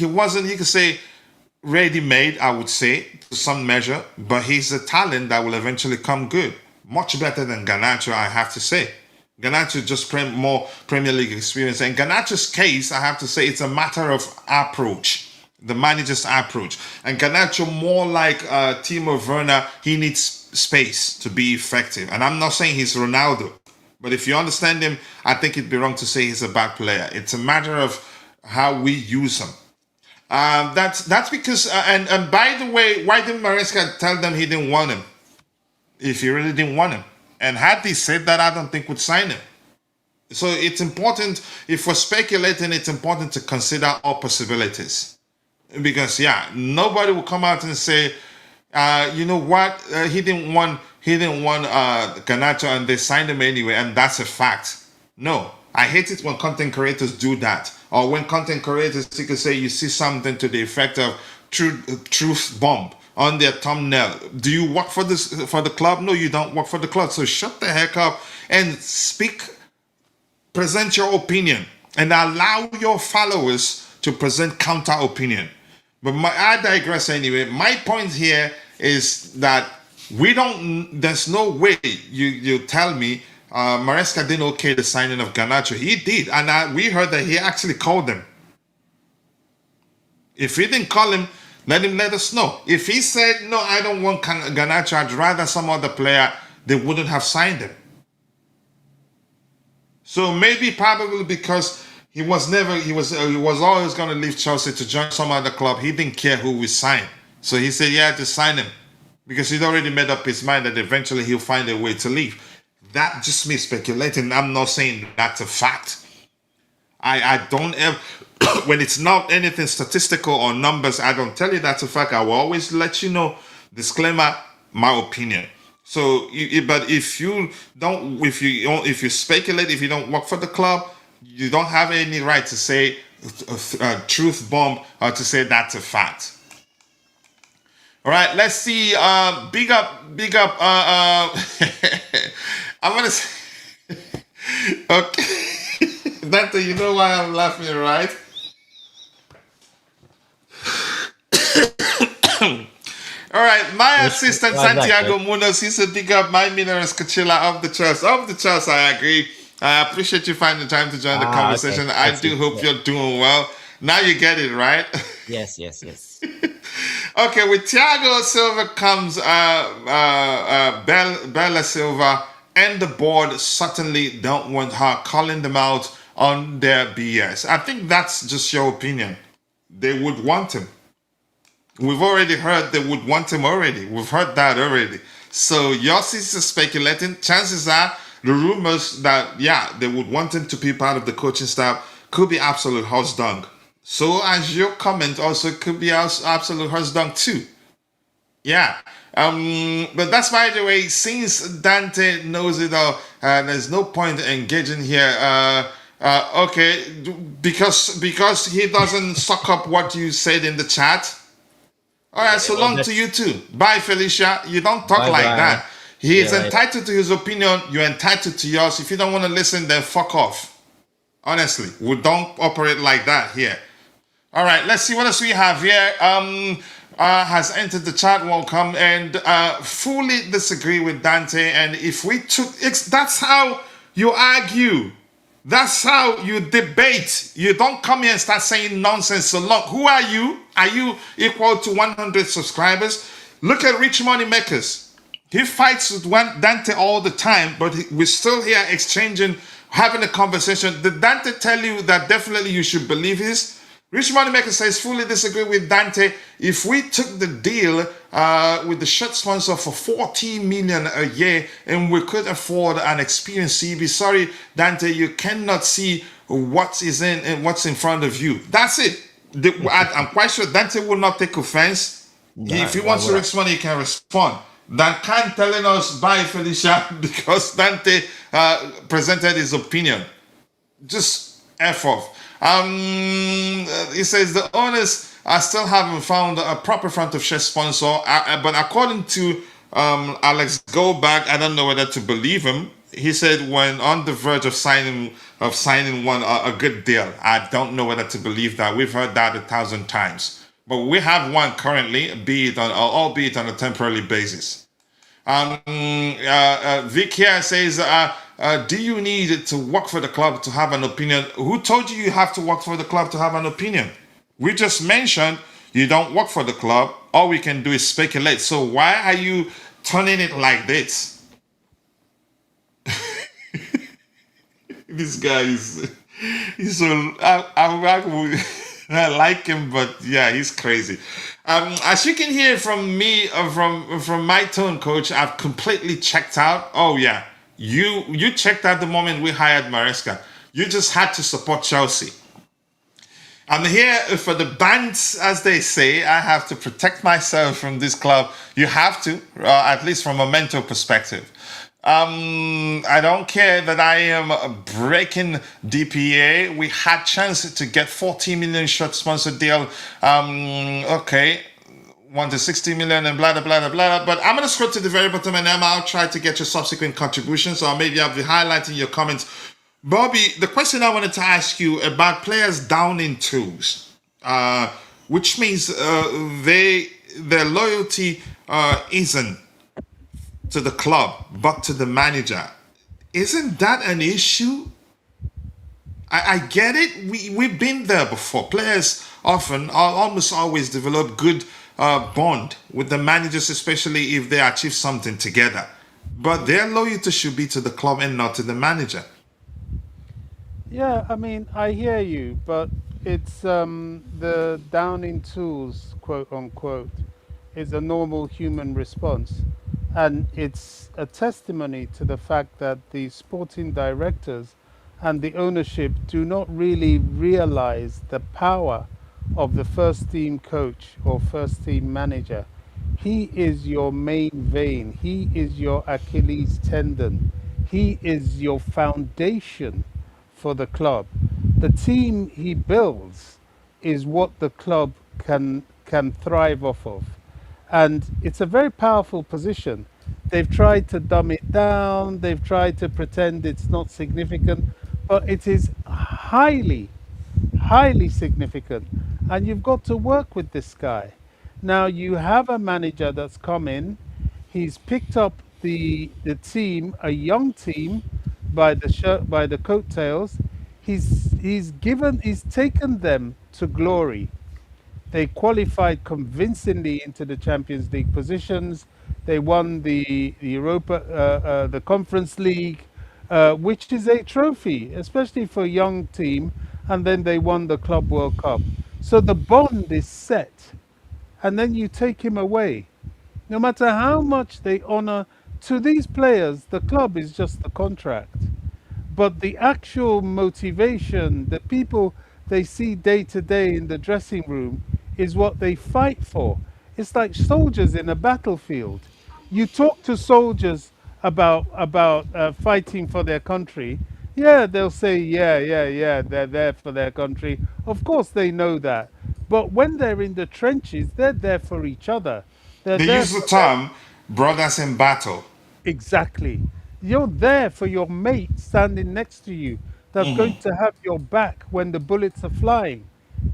wasn't, you could say, ready-made, I would say, to some measure, but he's a talent that will eventually come good. Much better than Garnacho, I have to say. Garnacho just more Premier League experience. And Garnacho's case, I have to say, it's a matter of approach. The manager's approach. And Garnacho, more like Timo Werner, he needs space to be effective. And I'm not saying he's Ronaldo, but if you understand him, I think it'd be wrong to say he's a bad player. It's a matter of how we use him. That's because, and by the way, why didn't Maresca tell them he didn't want him? If he really didn't want him. And had he said that, I don't think we'd sign him. So it's important, if we're speculating, it's important to consider all possibilities. Because nobody will come out and say, you know what, he didn't want Garnacho and they signed him anyway, and that's a fact. No, I hate it when content creators do that, or when content creators, you can say, you see something to the effect of truth bomb, on their thumbnail. Do you work for the club? No, you don't work for the club. So shut the heck up and speak, present your opinion, and allow your followers to present counter opinion. But I digress anyway. My point here is that there's no way you tell me Maresca didn't okay the signing of Garnacho. He did, and we heard that he actually called them. If he didn't call him, let him let us know. If he said, no, I don't want Garnacho, I'd rather some other player, they wouldn't have signed him. So maybe probably because he was always going to leave Chelsea to join some other club. He didn't care who we signed. So he said, yeah, just sign him. Because he'd already made up his mind that eventually he'll find a way to leave. That just me speculating. I'm not saying that's a fact. I don't ever, when it's not anything statistical or numbers, I don't tell you that's a fact. I will always let you know, disclaimer, my opinion. So, but if you speculate, if you don't work for the club, you don't have any right to say a truth bomb or to say that's a fact. All right, let's see. Big up. I'm gonna say, okay. Dante, you know why I'm laughing, right? All right, my assistant Santiago Munoz, he said, big up my minerals Coachila of the Trust. Of the Trust, I agree. I appreciate you finding time to join the conversation. Okay. I do hope you're doing well. Now you get it, right? Yes. Okay, with Thiago Silva comes Bella Silva, and the board certainly don't want her calling them out on their BS. I think that's just your opinion. They would want him. We've already heard they would want him already. We've heard that already. So yours is speculating. Chances are the rumors that, yeah, they would want him to be part of the coaching staff could be absolute horse dung. So as your comment also could be absolute horse dung too. Yeah. But that's, by the way, since Dante knows it all, there's no point engaging here. Okay, because he doesn't suck up what you said in the chat. All right, so long to you too. Bye, Felicia. You don't talk like that. He is entitled to his opinion. You're entitled to yours. If you don't want to listen, then fuck off. Honestly, we don't operate like that here. All right, let's see what else we have here. Has entered the chat. Welcome, and fully disagree with Dante. And if we took, that's how you argue. That's how you debate. You don't come here and start saying nonsense so long. Who are you? Are you equal to 100 subscribers? Look at Rich Money Makers. He fights with Dante all the time, but we're still here exchanging, having a conversation. Did Dante tell you that definitely you should believe his? Rich Moneymaker says, fully disagree with Dante. If we took the deal with the shirt sponsor for 40 million a year and we could afford an experienced CB, sorry, Dante, you cannot see what's in front of you. That's it. I'm quite sure Dante will not take offense. No, if he wants to respond, he can respond. Dan can't telling us bye, Felicia, because Dante presented his opinion. Just F off. He says the owners still haven't found a proper front of shirt sponsor, but according to Alex Goldberg, I don't know whether to believe him. He said when on the verge of signing one a good deal. I don't know whether to believe that. We've heard that 1,000 times, but we have one currently, albeit on a temporary basis. Vic here says, do you need to work for the club to have an opinion? Who told you have to work for the club to have an opinion? We just mentioned you don't work for the club. All we can do is speculate. So why are you turning it like this? This guy he's so I like him, but yeah, he's crazy. As you can hear from me, from my tone, coach, I've completely checked out. Oh yeah, you checked out the moment we hired Maresca. You just had to support Chelsea. I'm here for the bands, as they say. I have to protect myself from this club. You have to, at least from a mental perspective. I don't care that I am breaking DPA. We had chance to get 40 million shirt sponsor deal. Okay, 1 to 60 million and blah, blah, blah, blah, blah. But I'm going to scroll to the very bottom and then I'll try to get your subsequent contributions, or maybe I'll be highlighting your comments. Bobby, the question I wanted to ask you about players down in tools, which means their loyalty isn't to the club, but to the manager. Isn't that an issue? I get it. We've been there before. Players often, almost always, develop good bond with the managers, especially if they achieve something together. But their loyalty should be to the club and not to the manager. Yeah, I mean, I hear you, but it's the downing tools, quote unquote, is a normal human response. And it's a testimony to the fact that the sporting directors and the ownership do not really realize the power of the first team coach or first team manager. He is your main vein, he is your Achilles tendon, he is your foundation for the club. The team he builds is what the club can thrive off of. And it's a very powerful position. They've tried to dumb it down, they've tried to pretend it's not significant, but it is highly significant. And you've got to work with this guy. Now you have a manager that's come in. He's picked up the team, a young team, by the shirt, by the coattails. He's taken them to glory. They qualified convincingly into the Champions League positions. They won the Europa, the Conference League, which is a trophy, especially for a young team. And then they won the Club World Cup. So the bond is set. And then you take him away. No matter how much they honor to these players, the club is just the contract. But the actual motivation, the people they see day to day in the dressing room, is what they fight for. It's like soldiers in a battlefield. You talk to soldiers about fighting for their country. Yeah, they'll say, yeah, they're there for their country. Of course, they know that. But when they're in the trenches, they're there for each other. They're They there use the for their term brothers in battle. Exactly. You're there for your mate standing next to you that's going to have your back when the bullets are flying.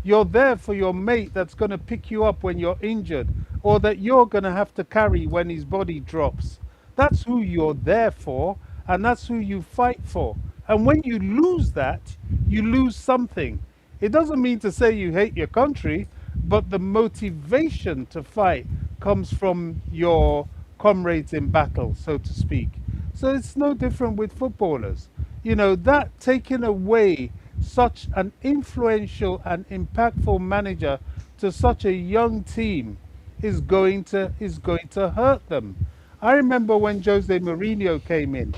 You're there for your mate that's going to pick you up when you're injured or that you're going to have to carry when his body drops. That's who you're there for and that's who you fight for. And when you lose that, you lose something. It doesn't mean to say you hate your country, but the motivation to fight comes from your comrades in battle, so to speak. So it's no different with footballers. You know, that taking away such an influential and impactful manager to such a young team is going to hurt them. I remember when Jose Mourinho came in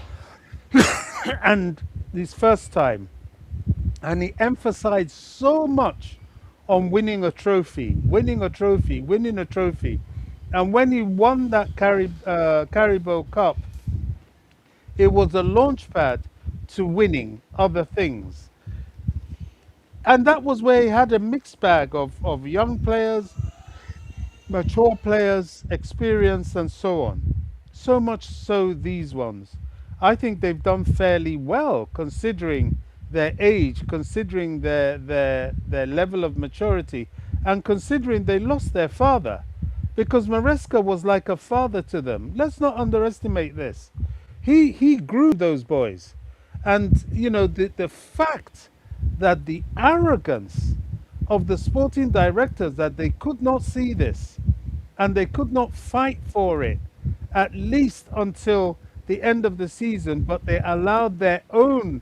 and his first time, and he emphasized so much on winning a trophy, winning a trophy, winning a trophy. And when he won that Carabao Cup, it was a launch pad to winning other things. And that was where he had a mixed bag of young players, mature players, experience, and so on. So much so these ones. I think they've done fairly well considering their age, considering their level of maturity, and considering they lost their father. Because Maresca was like a father to them. Let's not underestimate this. He grew those boys. And you know, the fact that the arrogance of the sporting directors that they could not see this and they could not fight for it at least until the end of the season, but they allowed their own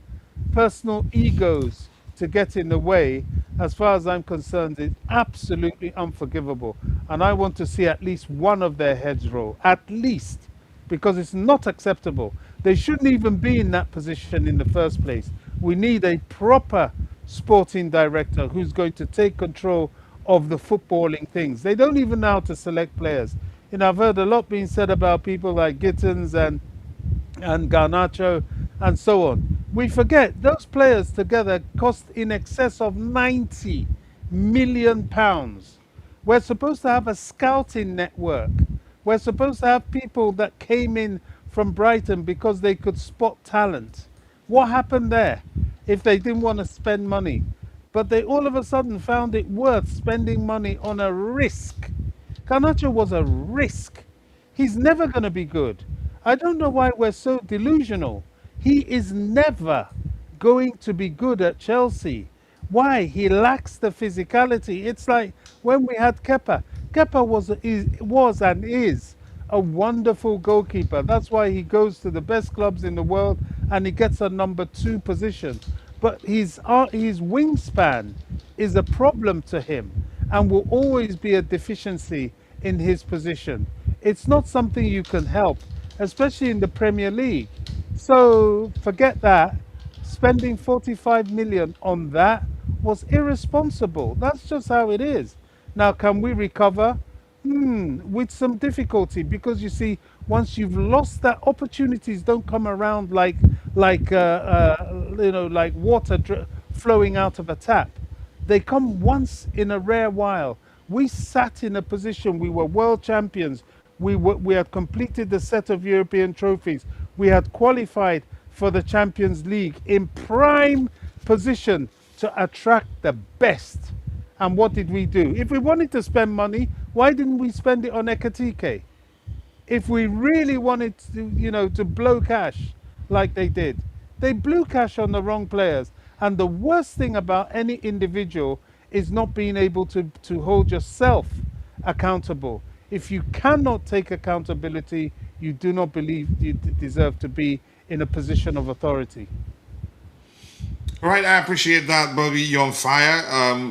personal egos to get in the way, as far as I'm concerned, is absolutely unforgivable. And I want to see at least one of their heads roll, at least, because it's not acceptable. They shouldn't even be in that position in the first place. We need a proper sporting director who's going to take control of the footballing things. They don't even know how to select players. You know, I've heard a lot being said about people like Gittins and Garnacho and so on. We forget those players together cost in excess of 90 million pounds. We're supposed to have a scouting network. We're supposed to have people that came in from Brighton because they could spot talent. What happened there if they didn't want to spend money? But they all of a sudden found it worth spending money on a risk. Garnacho was a risk. He's never going to be good. I don't know why we're so delusional. He is never going to be good at Chelsea. Why? He lacks the physicality. It's like when we had Kepa. Kepa was and is a wonderful goalkeeper. That's why he goes to the best clubs in the world and he gets a number two position. But his wingspan is a problem to him and will always be a deficiency in his position. It's not something you can help, especially in the Premier League. So forget that. Spending 45 million on that was irresponsible. That's just how it is. Now, can we recover? With some difficulty, because you see, once you've lost that, opportunities don't come around like water flowing out of a tap. They come once in a rare while. We sat in a position, we were world champions. We had completed the set of European trophies. We had qualified for the Champions League in prime position to attract the best. And what did we do? If we wanted to spend money, why didn't we spend it on Ekatike? If we really wanted to blow cash like they blew cash on the wrong players. And the worst thing about any individual is not being able to hold yourself accountable. If you cannot take accountability, you do not believe you deserve to be in a position of authority. Right, I appreciate that, Bobby. You're on fire.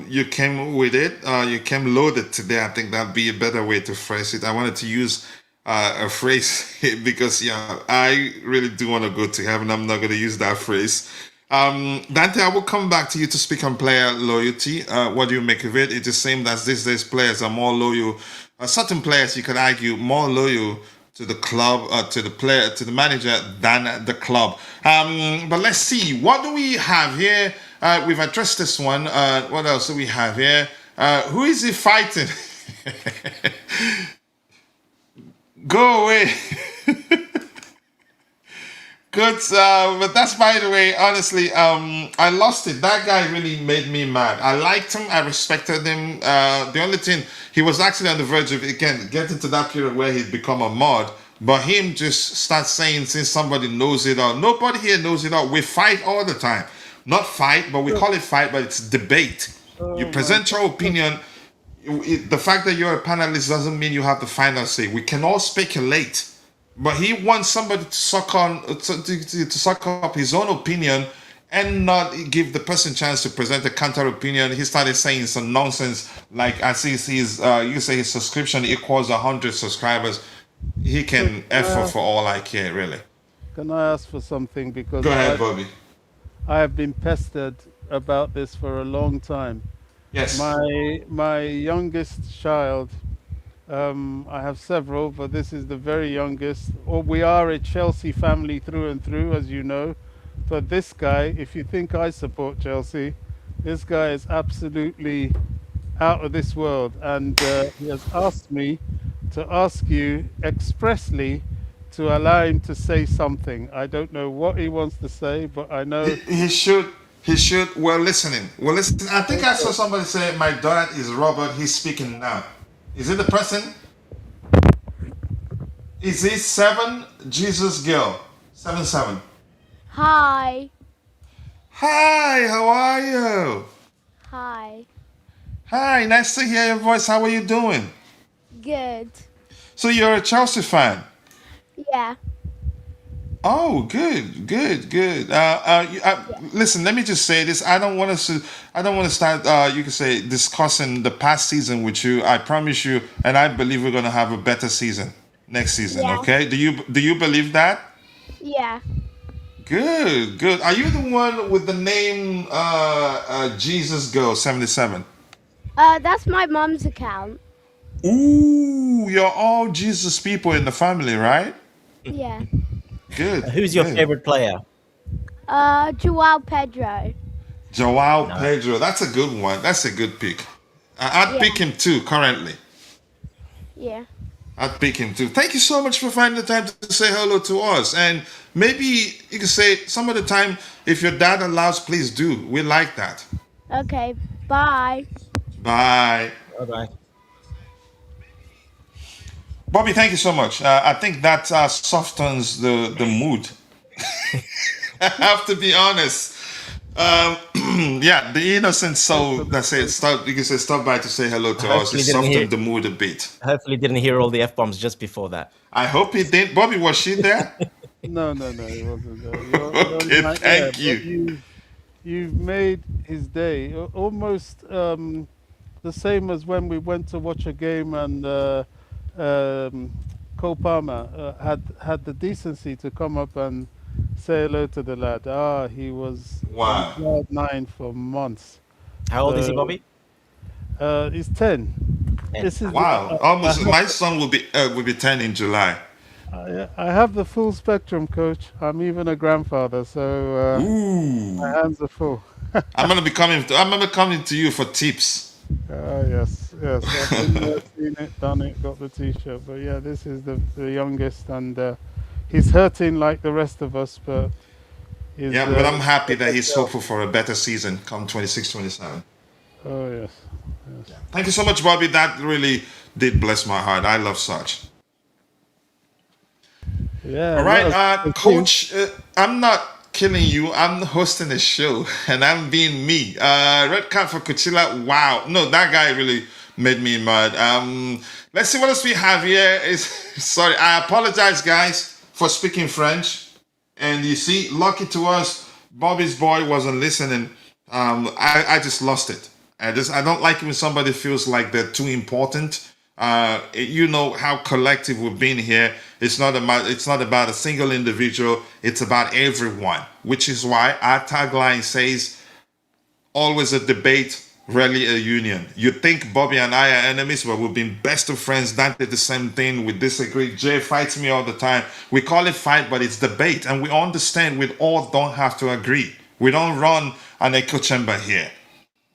You came with it. You came loaded today. I think that'd be a better way to phrase it. I wanted to use a phrase because, yeah, I really do want to go to heaven. I'm not going to use that phrase. Dante, I will come back to you to speak on player loyalty. What do you make of it? It's the same as these days players are more loyal. Certain players, you could argue, more loyal to the club, to the player, to the manager than the club. But let's see, what do we have here? We've addressed this one. What else do we have here? Who is he fighting? Go away. Good, but that's, by the way, honestly, I lost it. That guy really made me mad. I liked him. I respected him. The only thing, he was actually on the verge of, again, getting to that period where he'd become a mod. But him just start saying, since somebody knows it all. Nobody here knows it all. We fight all the time. Not fight, but we call it fight, but it's debate. You present your opinion. The fact that you're a panelist doesn't mean you have the final say. We can all speculate. But he wants somebody to suck up his own opinion and not give the person chance to present a counter opinion. He started saying some nonsense like, I see you say his subscription equals 100 subscribers. He can F for all I care, really. Can I ask for something? Because Go ahead, Bobby. I have been pestered about this for a long time. Yes. My youngest child, I have several, but this is the very youngest. We are a Chelsea family through and through, as you know. But this guy, if you think I support Chelsea, this guy is absolutely out of this world. And he has asked me to ask you expressly to allow him to say something. I don't know what he wants to say, but I know He should. He should. We're listening. We're listening. I think I saw somebody say, my dad is Robert. He's speaking now. Is it the person? Is it 7 Jesus Girl? 7. Hi. Hi, how are you? Hi. Hi, nice to hear your voice. How are you doing? Good. So you're a Chelsea fan? Yeah. Oh, good. Listen, let me just say this. I don't want to start. You can say discussing the past season with you. I promise you, and I believe we're gonna have a better season next season. Yeah. Okay? Do you believe that? Yeah. Good. Are you the one with the name Jesus Girl 77? That's my mum's account. Ooh, you're all Jesus people in the family, right? Yeah. Good. Who's your good. favorite player? Joao Pedro. Joao No. Pedro. That's a good one. That's a good pick. I'd Yeah. pick him too currently. Yeah. I'd pick him too. Thank you so much for finding the time to say hello to us. And maybe you can say some of the time, if your dad allows, please do. We like that. Okay. Bye. Bye. Bye bye. Bobby, thank you so much. I think that softens the mood. I have to be honest. Yeah, the innocent soul that said stop. You can say stop by to say hello to us. It Hopefully didn't hear. softened the mood a bit. Hopefully didn't hear all the f bombs just before that. I hope he did. Bobby, was she there? No, no, no, it wasn't there. Okay, Not thank but you. you've made his day. Almost the same as when we went to watch a game and Cole Palmer had the decency to come up and say hello to the lad. Ah, he was on Wow. cloud nine for months. How old is he, So, Bobby? he's 10. 10. This is Wow. Almost. My son will be 10 in July. I have the full spectrum, coach. I'm even a grandfather, so my Ooh. hands are full. I'm gonna be coming to you for tips. Yes, yes. I've been there, seen it, done it, got the T-shirt. But yeah, this is the youngest, and he's hurting like the rest of us. But he's, Yeah, but I'm happy that he's hopeful for a better season come 26, 27. Oh yes, Thank you so much, Bobby. That really did bless my heart. I love such. yeah. All right, no, Coach, I'm not killing you. I'm hosting a show, and I'm being me. Red card for Coachila. Wow. No, that guy really made me mad. Let's see what else we have here. Is sorry, I apologize, guys, for speaking French. And you see, lucky to us, Bobby's boy wasn't listening. I just lost it. I don't like it when somebody feels like they're too important. You know how collective we've been here. It's not about a single individual. It's about everyone, which is why our tagline says, always a debate, rarely a union. You think Bobby and I are enemies, but we've been best of friends. Dante the same thing. We disagree. Jay fights me all the time. We call it fight, but it's debate. And we understand we all don't have to agree. We don't run an echo chamber here.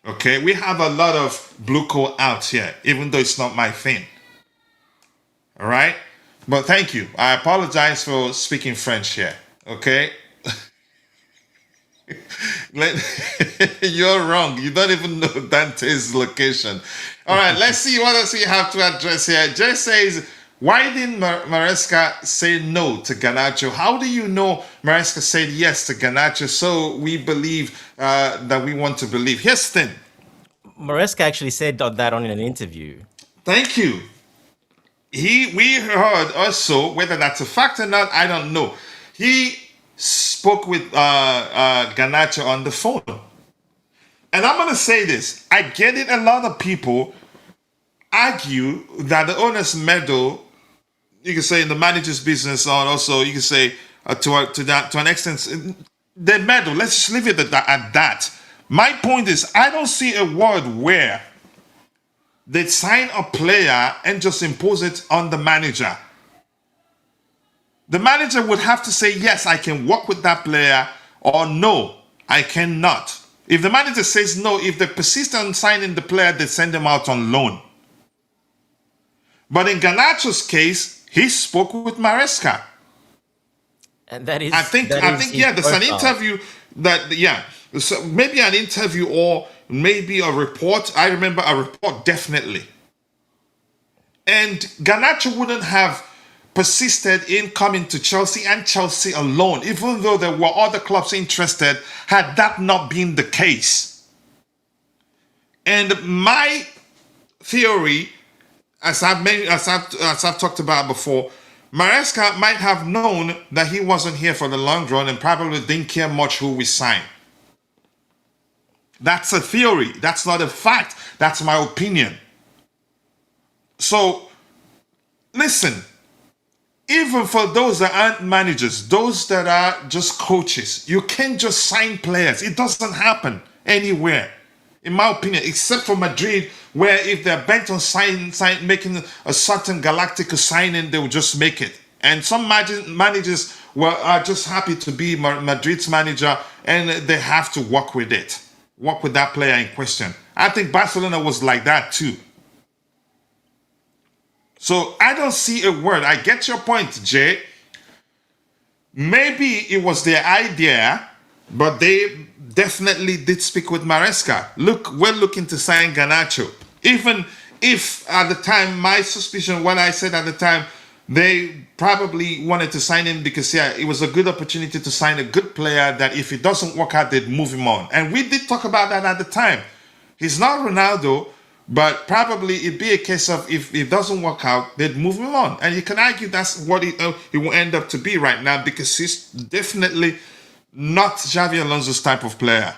Okay? We have a lot of blue coat out here, even though it's not my thing. All right? But thank you. I apologize for speaking French here. Okay? You're wrong. You don't even know Dante's location. All right, let's see what else we have to address here. Jay says, why didn't Maresca say no to Garnacho? How do you know Maresca said yes to Garnacho? So we believe that we want to believe. Here's the thing. Maresca actually said that on an interview. Thank you. We heard also, whether that's a fact or not, I don't know. He spoke with Garnacho on the phone. And I'm going to say this. I get it. A lot of people argue that the owner's meddle, you can say in the manager's business, or also you can say to an extent, they meddle. Let's just leave it at that. My point is, I don't see a world where they sign a player and just impose it on the manager. The manager would have to say, yes, I can work with that player, or no, I cannot. If the manager says no, if they persist on signing the player, they send him out on loan. But in Garnacho's case, he spoke with Maresca. And that is, I think, yeah, there's an interview so maybe an interview or maybe a report. I remember a report, definitely. And Garnacho wouldn't have persisted in coming to Chelsea and Chelsea alone, even though there were other clubs interested, had that not been the case. And my theory, as I've talked about before, Maresca might have known that he wasn't here for the long run and probably didn't care much who we signed. That's a theory. That's not a fact. That's my opinion. So, listen, even for those that aren't managers, those that are just coaches, you can't just sign players. It doesn't happen anywhere, in my opinion, except for Madrid, where if they're bent on making a certain Galactica signing, they will just make it. And some managers are just happy to be Madrid's manager, and they have to work with it. Work with that player in question. I think Barcelona was like that too. So I don't see a word. I get your point, Jay. Maybe it was their idea, but they definitely did speak with Maresca. Look, we're looking to sign Garnacho. Even if at the time, my suspicion, what I said at the time, they probably wanted to sign him because, yeah, it was a good opportunity to sign a good player that if it doesn't work out, they'd move him on. And we did talk about that at the time. He's not Ronaldo, but probably it'd be a case of if it doesn't work out, they'd move him on. And you can argue that's what it will end up to be right now because he's definitely not Xabi Alonso's type of player.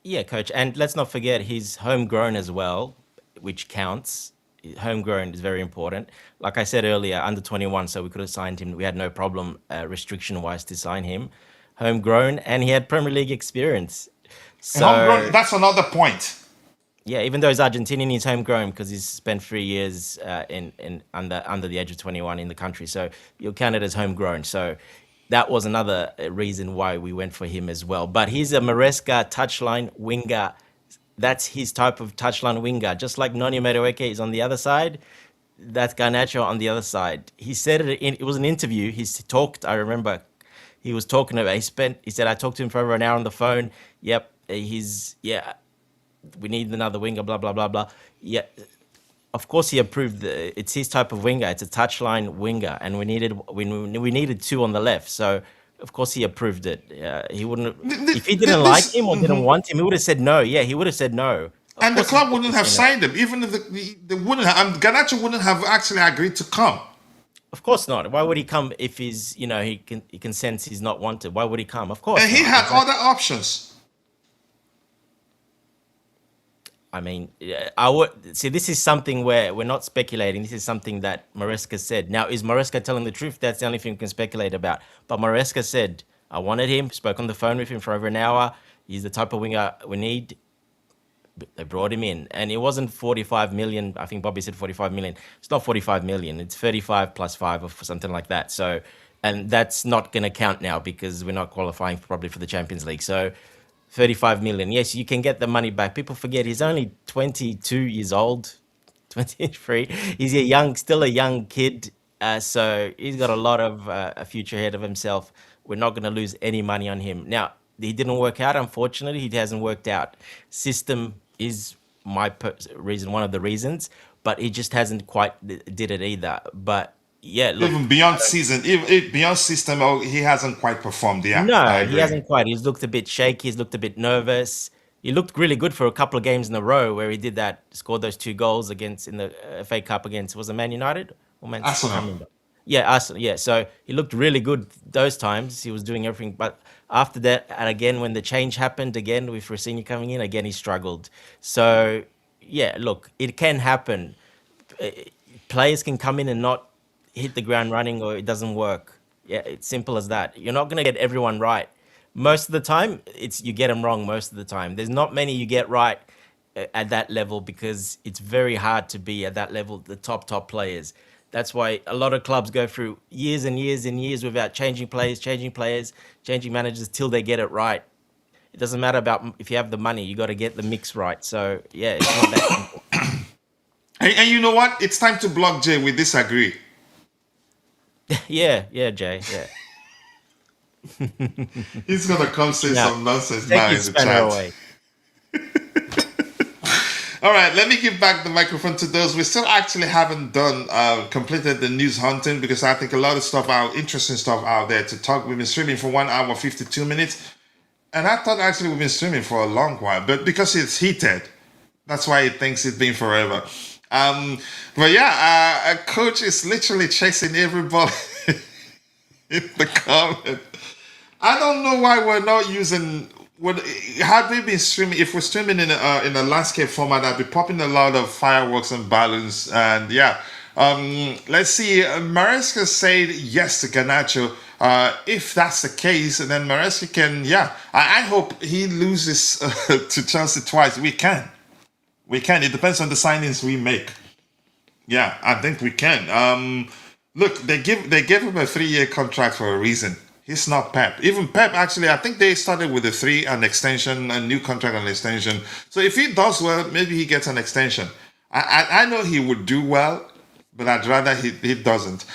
Yeah, coach. And let's not forget he's homegrown as well, which counts. Homegrown is very important. Like I said earlier, under 21, so we could have signed him. We had no problem restriction-wise to sign him. Homegrown, and he had Premier League experience. So That's another point. yeah, even though he's Argentinian, he's homegrown because he's spent 3 years in under the age of 21 in the country. So you'll count it as homegrown. So that was another reason why we went for him as well. But he's a Maresca touchline winger. That's his type of touchline winger. Just like Noni Madueke is on the other side, that's Garnacho on the other side. He said it was an interview. He's talked, I remember he was talking about, he said, I talked to him for over an hour on the phone. Yep, we need another winger, blah, blah, blah, blah. Yeah, of course he approved. It's his type of winger. It's a touchline winger, and we needed two on the left. So of course he approved it. He wouldn't if he didn't like him or didn't want him, he would have said no. Yeah, he would have said no. And the club wouldn't have signed him, even if they wouldn't have. And Garnacho wouldn't have actually agreed to come. Of course not. Why would he come if he's he can sense he's not wanted? Why would he come? Of course. And he had other options. I mean, I would see. This is something where we're not speculating. This is something that Maresca said. Now, is Maresca telling the truth? That's the only thing we can speculate about. But Maresca said, "I wanted him. Spoke on the phone with him for over an hour. He's the type of winger we need." They brought him in, and it wasn't 45 million. I think Bobby said 45 million. It's not 45 million. It's 35 plus 5 or something like that. So, and that's not going to count now because we're not qualifying probably for the Champions League. So, 35 million. Yes, you can get the money back. People forget he's only 22 years old, 23. He's still a young kid. So he's got a lot of a future ahead of himself. We're not going to lose any money on him. Now, he didn't work out. Unfortunately, he hasn't worked out. System is reason, one of the reasons, but he just hasn't quite did it either. But yeah, look, Even beyond season, beyond system, he hasn't quite performed. Yeah, I no, he agree. hasn't quite. He's looked a bit shaky. He's looked a bit nervous. He looked really good for a couple of games in a row where he did that, scored those 2 goals against in the FA Cup against, was it Man United or Man City? I can't Arsenal. remember. Yeah, Arsenal. Yeah, so he looked really good those times. He was doing everything, but after that, and again when the change happened again with Rossini coming in, again he struggled. So yeah, look, it can happen. Uh, Players can come in and not hit the ground running, or it doesn't work. Yeah, it's simple as that. You're not going to get everyone right. Most of the time, you get them wrong most of the time. There's not many you get right at that level because it's very hard to be at that level, the top players. That's why a lot of clubs go through years and years and years without changing players, changing managers till they get it right. It doesn't matter about if you have the money, you got to get the mix right. So yeah, it's not that simple. And you know what? It's time to block Jay. We disagree. Yeah, Jay. Yeah. He's gonna come say Now, some nonsense take now your in the spanner chat. away. All right, let me give back the microphone to those. We still actually haven't completed the news hunting because I think a lot of stuff interesting stuff out there to talk. We've been streaming for 1 hour, 52 minutes. And I thought actually we've been streaming for a long while, but because it's heated, that's why it thinks it's been forever. But yeah, a coach is literally chasing everybody in the comment. I don't know why we're not using. Had we been streaming, if we're streaming in a landscape format, I'd be popping a lot of fireworks and balloons. And yeah, let's see. Maresca said yes to Garnacho. If that's the case, then Maresca can. Yeah, I hope he loses to Chelsea twice. We can. It depends on the signings we make. Yeah, I think we can. Look, they gave him a 3-year contract for a reason. He's not Pep. Even Pep, actually, I think they started with a three, an extension, a new contract, an extension. So if he does well, maybe he gets an extension. I know he would do well, but I'd rather he doesn't.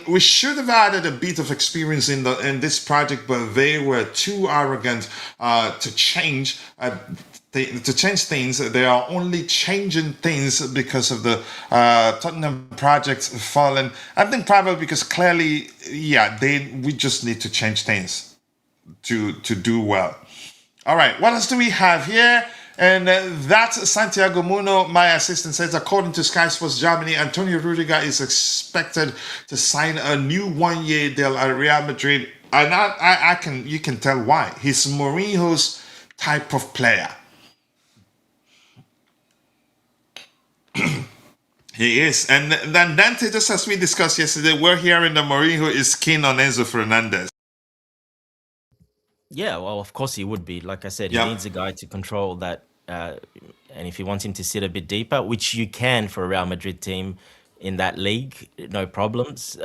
We should have added a bit of experience in this project, but they were too arrogant to change. To change things, they are only changing things because of the Tottenham projects falling. I think probably because clearly, yeah, we just need to change things to do well. All right, what else do we have here? And that's Santiago Muno, my assistant, says, according to Sky Sports Germany, Antonio Rudiger is expected to sign a new one-year deal at Real Madrid. And you can tell why. He's Mourinho's type of player. He is. And then Dante, just as we discussed yesterday, we're hearing that Mourinho is keen on Enzo Fernandez. Yeah, well, of course he would be. Like I said, he Yeah. needs a guy to control that. And if he wants him to sit a bit deeper, which you can for a Real Madrid team in that league, no problems.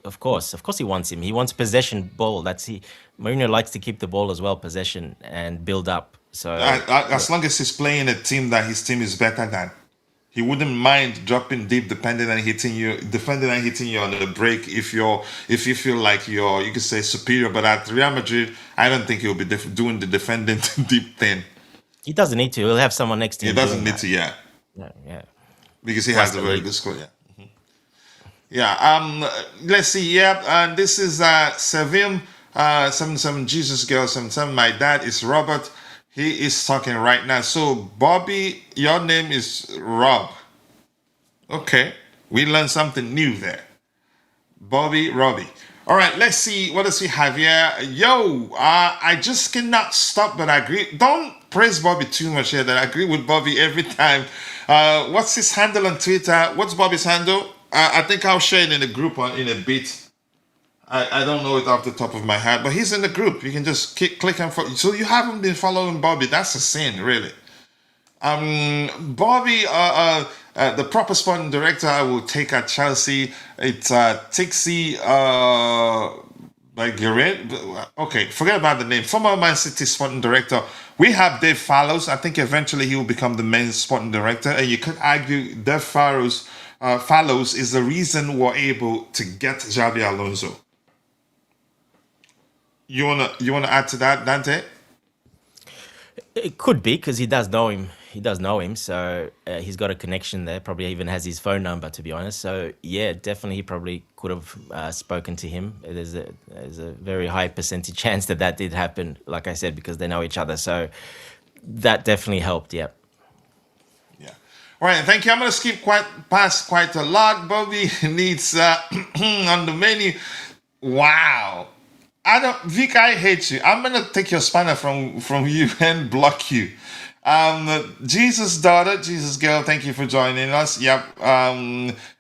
Of course he wants him. He wants possession ball. Mourinho likes to keep the ball as well, possession and build up. So As long as he's playing a team that his team is better than, he wouldn't mind dropping deep, defending and hitting you on the break if you feel like you could say superior. But at Real Madrid, I don't think he'll be doing the defending deep thing. he doesn't need to. He'll have someone next to He him. doesn't doing need that. to, yeah, Yeah. because he Plus has a the very league. good score. Yeah. Yeah. Let's see. Yeah. And this is Sevim 77 Jesus Girl 77. My dad is Robert. He is talking right now. So Bobby, your name is Rob. Okay, we learned something new there. Robbie. All right, let's see. What does he have here? Yo, I just cannot stop but agree. Don't praise Bobby too much here. That I agree with Bobby every time. What's his handle on Twitter? What's Bobby's handle? I think I'll share it in the group in a bit. I don't know it off the top of my head, but he's in the group. You can just click and follow. So you haven't been following Bobby. That's a sin, really. Bobby, the proper sporting director I will take at Chelsea. It's Tixi by Guerin. Okay, forget about the name. Former Man City sporting director. We have Dave Fallows. I think eventually he will become the main sporting director. And you could argue Dave Fallows is the reason we're able to get Xabi Alonso. You wanna add to that, Dante? It could be because he does know him. So he's got a connection there. Probably even has his phone number, to be honest. So yeah, definitely he probably could have spoken to him. There's a very high percentage chance that did happen. Like I said, because they know each other. So that definitely helped. Yeah. Yeah. All right. Thank you. I'm gonna skip past quite a lot. Bobby needs on the menu. Wow. Vic, I hate you. I'm gonna take your spanner from you and block you. Jesus daughter, Jesus girl, thank you for joining us. Yep.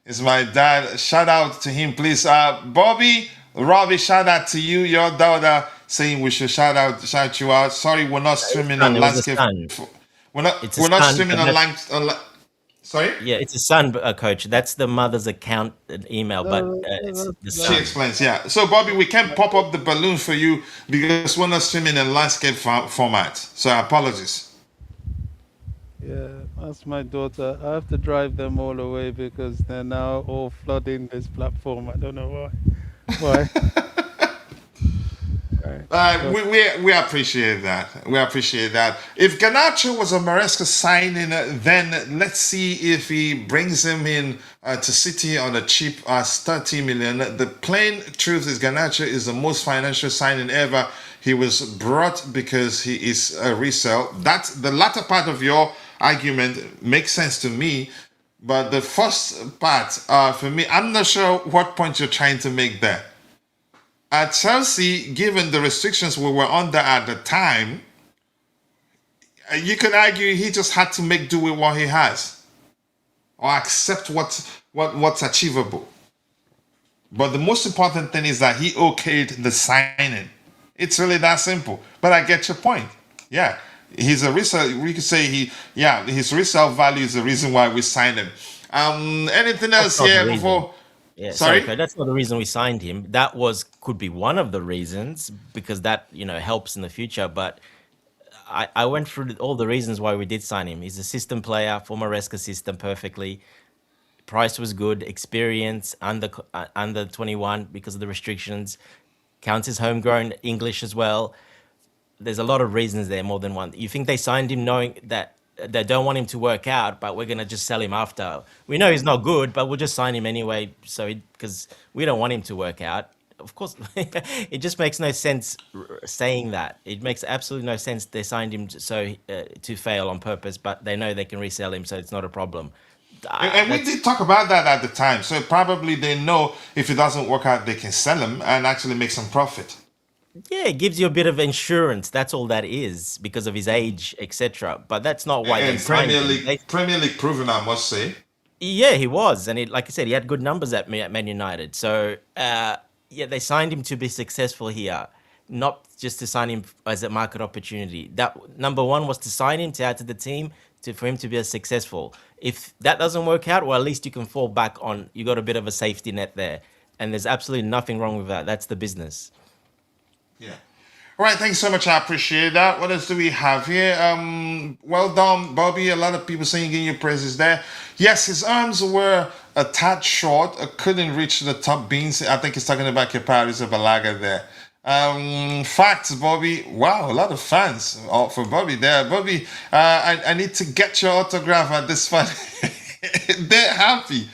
It's my dad. Shout out to him, please. Robbie, shout out to you, your daughter, saying we should shout you out. Sorry, we're not streaming on landscape. We're not streaming on sorry? Yeah, it's a son, coach. That's the mother's account and email, but it's the son. She explains, yeah. So, Bobby, we can't pop up the balloon for you because we're not streaming in landscape format. So, apologies. Yeah, that's my daughter. I have to drive them all away because they're now all flooding this platform. I don't know why. We appreciate that. We appreciate that. If Garnacho was a Maresca signing, then let's see if he brings him in to City on a cheap 30 million. The plain truth is Garnacho is the most financial signing ever. He was brought because he is a resale. That's the latter part of your argument makes sense to me. But the first part, for me, I'm not sure what point you're trying to make there. At Chelsea, given the restrictions we were under at the time, you could argue he just had to make do with what he has, or accept what's achievable. But the most important thing is that he okayed the signing. It's really that simple. But I get your point. Yeah, he's a resale. We could say his resale value is the reason why we signed him. Anything else here before? Yeah, sorry, Sorry? Coach. That's not the reason we signed him. That was could be one of the reasons because that helps in the future. But I went through all the reasons why we did sign him. He's a system player, for Maresca system perfectly. Price was good, experience under 21 because of the restrictions. Counts as homegrown English as well. There's a lot of reasons there, more than one. You think they signed him knowing that they don't want him to work out, but we're gonna just sell him after. We know he's not good, but we'll just sign him anyway. So because we don't want him to work out. Of course, it just makes no sense saying that. It makes absolutely no sense. They signed him to fail on purpose, but they know they can resell him, so it's not a problem. And we That's did talk about that at the time. So probably they know if it doesn't work out, they can sell him and actually make some profit. Yeah, it gives you a bit of insurance. That's all that is because of his age, etc. But that's not why they And signed him. Premier League proven, I must say. Yeah, he was, and like I said, he had good numbers at Man United. So yeah, they signed him to be successful here, not just to sign him as a market opportunity. That number one was to sign him to add to the team for him to be successful. If that doesn't work out, well, at least you can fall back on. You got a bit of a safety net there, and there's absolutely nothing wrong with that. That's the business. Yeah. All right, thanks so much. I appreciate that. What else do we have here? Well done, Bobby. A lot of people singing your praises there. Yes, his arms were a tad short. Couldn't reach the top beans. I think he's talking about Keparis Balaga there. Facts, Bobby. Wow, a lot of fans for Bobby there. Bobby, I need to get your autograph at this fun. They're happy.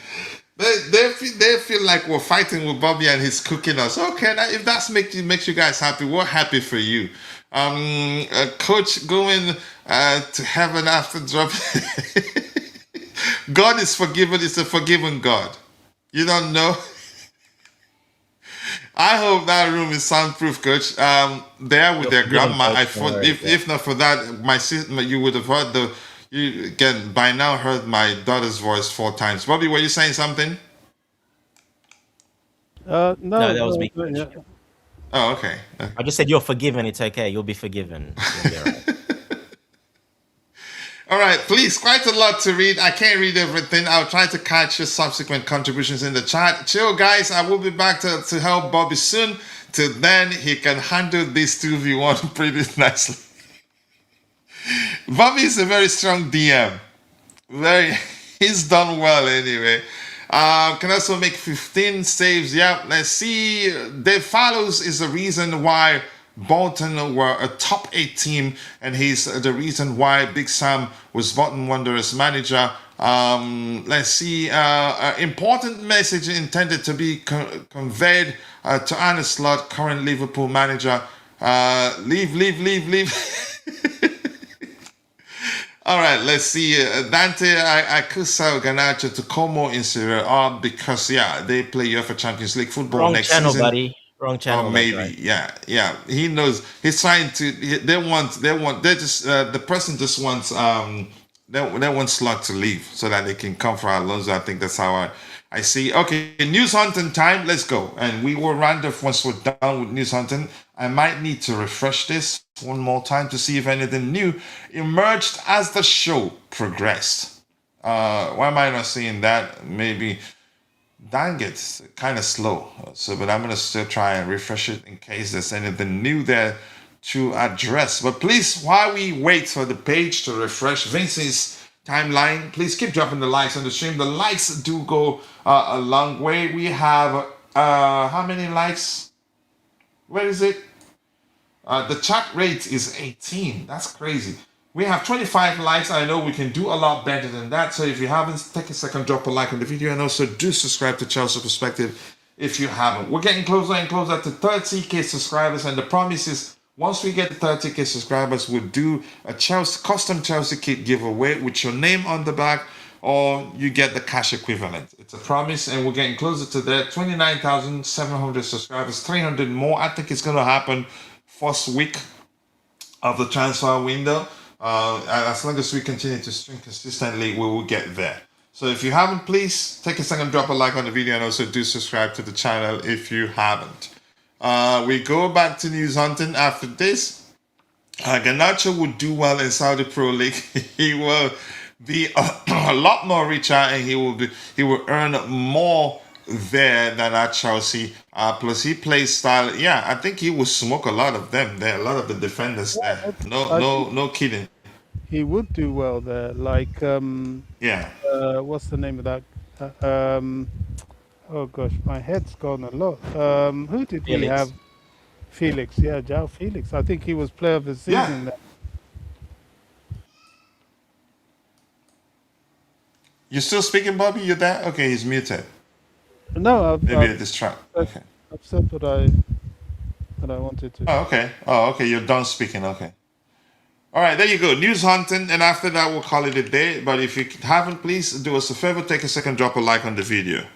They feel like we're fighting with Bobby and he's cooking us. Okay, if that's makes you guys happy, we're happy for you. Coach going to heaven after drop. God is forgiven. It's a forgiven God. You don't know. I hope that room is soundproof, Coach. There with You're their forgiven, grandma. I Coach. Don't thought worry. Yeah. if not for that, my sister, you would have heard you again by now heard my daughter's voice 4 times. Bobby, were you saying something? No, No, that was no, me, no, Coach. yeah. Oh, okay. I just said you're forgiven. It's okay. You'll be forgiven. You'll be all right. All right, please, quite a lot to read. I can't read everything. I'll try to catch your subsequent contributions in the chat. Chill, guys. I will be back to help Bobby soon. Till then, he can handle this 2v1 pretty nicely. Bobby is a very strong DM. He's done well anyway. Can also make 15 saves. Yeah, let's see. Dave Fallows is the reason why Bolton were a top 8 team, and he's the reason why Big Sam was Bolton Wanderers manager. Let's see. Important message intended to be conveyed to Arne Slot, current Liverpool manager. Leave. All right, let's see. Dante Akusa Ganacho to Como in Serie A because they play UEFA Champions League football Wrong next channel, season. buddy. Wrong channel. Or That's maybe, right. yeah. He knows. He's trying to. They just. The person just wants. They want Slot to leave so that they can come for Alonso. I think that's how I see. Okay, news hunting time. Let's go. And we will round off once we're done with news hunting. I might need to refresh this one more time to see if anything new emerged as the show progressed. Why am I not seeing that? Maybe. Dang, it's kind of slow. So, but I'm gonna still try and refresh it in case there's anything new there to address. But please, while we wait for the page to refresh Vince's timeline, please keep dropping the likes on the stream. The likes do go a long way. We have how many likes? Where is it? The chat rate is 18. That's crazy. We have 25 likes. I know we can do a lot better than that. So if you haven't, take a second, drop a like on the video, and also do subscribe to Chelsea Perspective if you haven't. We're getting closer and closer to 30k subscribers, and the promise is once we get to 30k subscribers, we'll do a custom Chelsea kit giveaway with your name on the back, or you get the cash equivalent. It's a promise, and we're getting closer to that. 29,700 subscribers, 300 more. I think it's going to happen first week of the transfer window. As long as we continue to stream consistently, we will get there. So if you haven't, please take a second, drop a like on the video, and also do subscribe to the channel if you haven't. We go back to news hunting after this. Garnacho would do well in Saudi Pro League. He will be a lot more richer, and he will earn more there than at Chelsea. Plus, he plays style. Yeah, I think he will smoke a lot of them there. A lot of the defenders there. No, I think no, no kidding. he would do well there. Like, Yeah. what's the name of that? Oh gosh, my head's gone a lot. Who did we have? Felix. Felix, yeah, Jao Felix. I think he was player of the Yeah. season there. You still speaking, Bobby? You there? Okay, he's muted. No, Maybe a distract. I've, Okay. I've said what I wanted to. Oh, okay. Oh, okay. You're done speaking. Okay. All right, there you go. News hunting, and after that, we'll call it a day. But if you haven't, please do us a favor, take a second, drop a like on the video.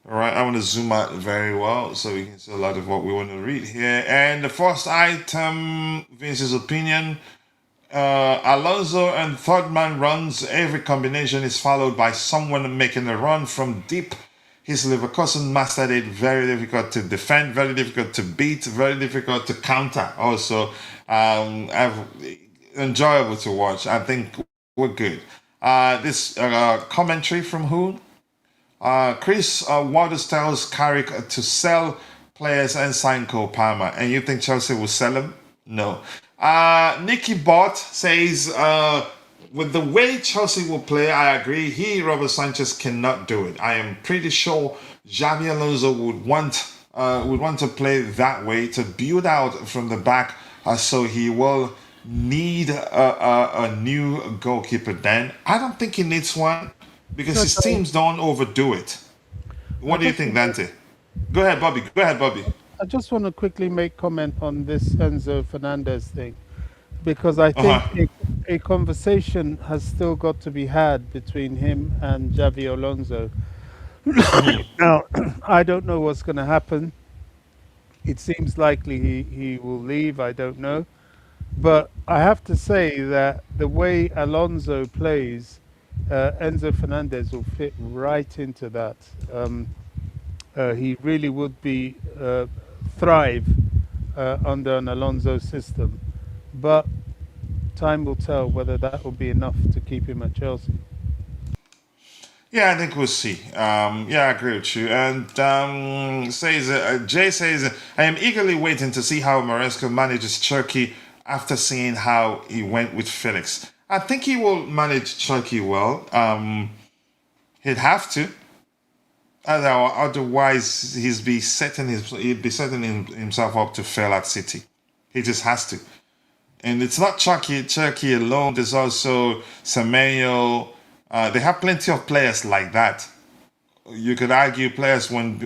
All right, I want to zoom out very well so we can see a lot of what we want to read here. And the first item, Vince's opinion. Alonso and third man runs. Every combination is followed by someone making a run from deep. His Leverkusen mastered it. Very difficult to defend, very difficult to beat, very difficult to counter. Also, enjoyable to watch. I think we're good. This commentary from who? Chris Waters tells Carrick to sell players and sign Cole Palmer. And you think Chelsea will sell him? No. Nicky Bott says, with the way Chelsea will play, I agree. Robert Sanchez, cannot do it. I am pretty sure Xabi Alonso would want to play that way to build out from the back. So he will need a new goalkeeper. Then I don't think he needs one because his teams don't overdo it. What do you think, Dante? Go ahead, Bobby. Go ahead, Bobby. I just want to quickly make comment on this Enzo Fernandez thing, because I Uh think huh. a conversation has still got to be had between him and Xavi Alonso. Hmm. Now, I don't know what's going to happen. It seems likely he will leave. I don't know. But I have to say that the way Alonso plays, Enzo Fernandez will fit right into that. He really would be thrive under an Alonso system. But time will tell whether that will be enough to keep him at Chelsea. Yeah, I think we'll see. Yeah, I agree with you. And Jay says, I am eagerly waiting to see how Maresca manages Turkey after seeing how he went with Felix. I think he will manage Turkey well. He'd have to. Otherwise, he'd be setting himself up to fail at City. He just has to. And it's not Turkey alone. There's also Semenyo. They have plenty of players like that. You could argue players when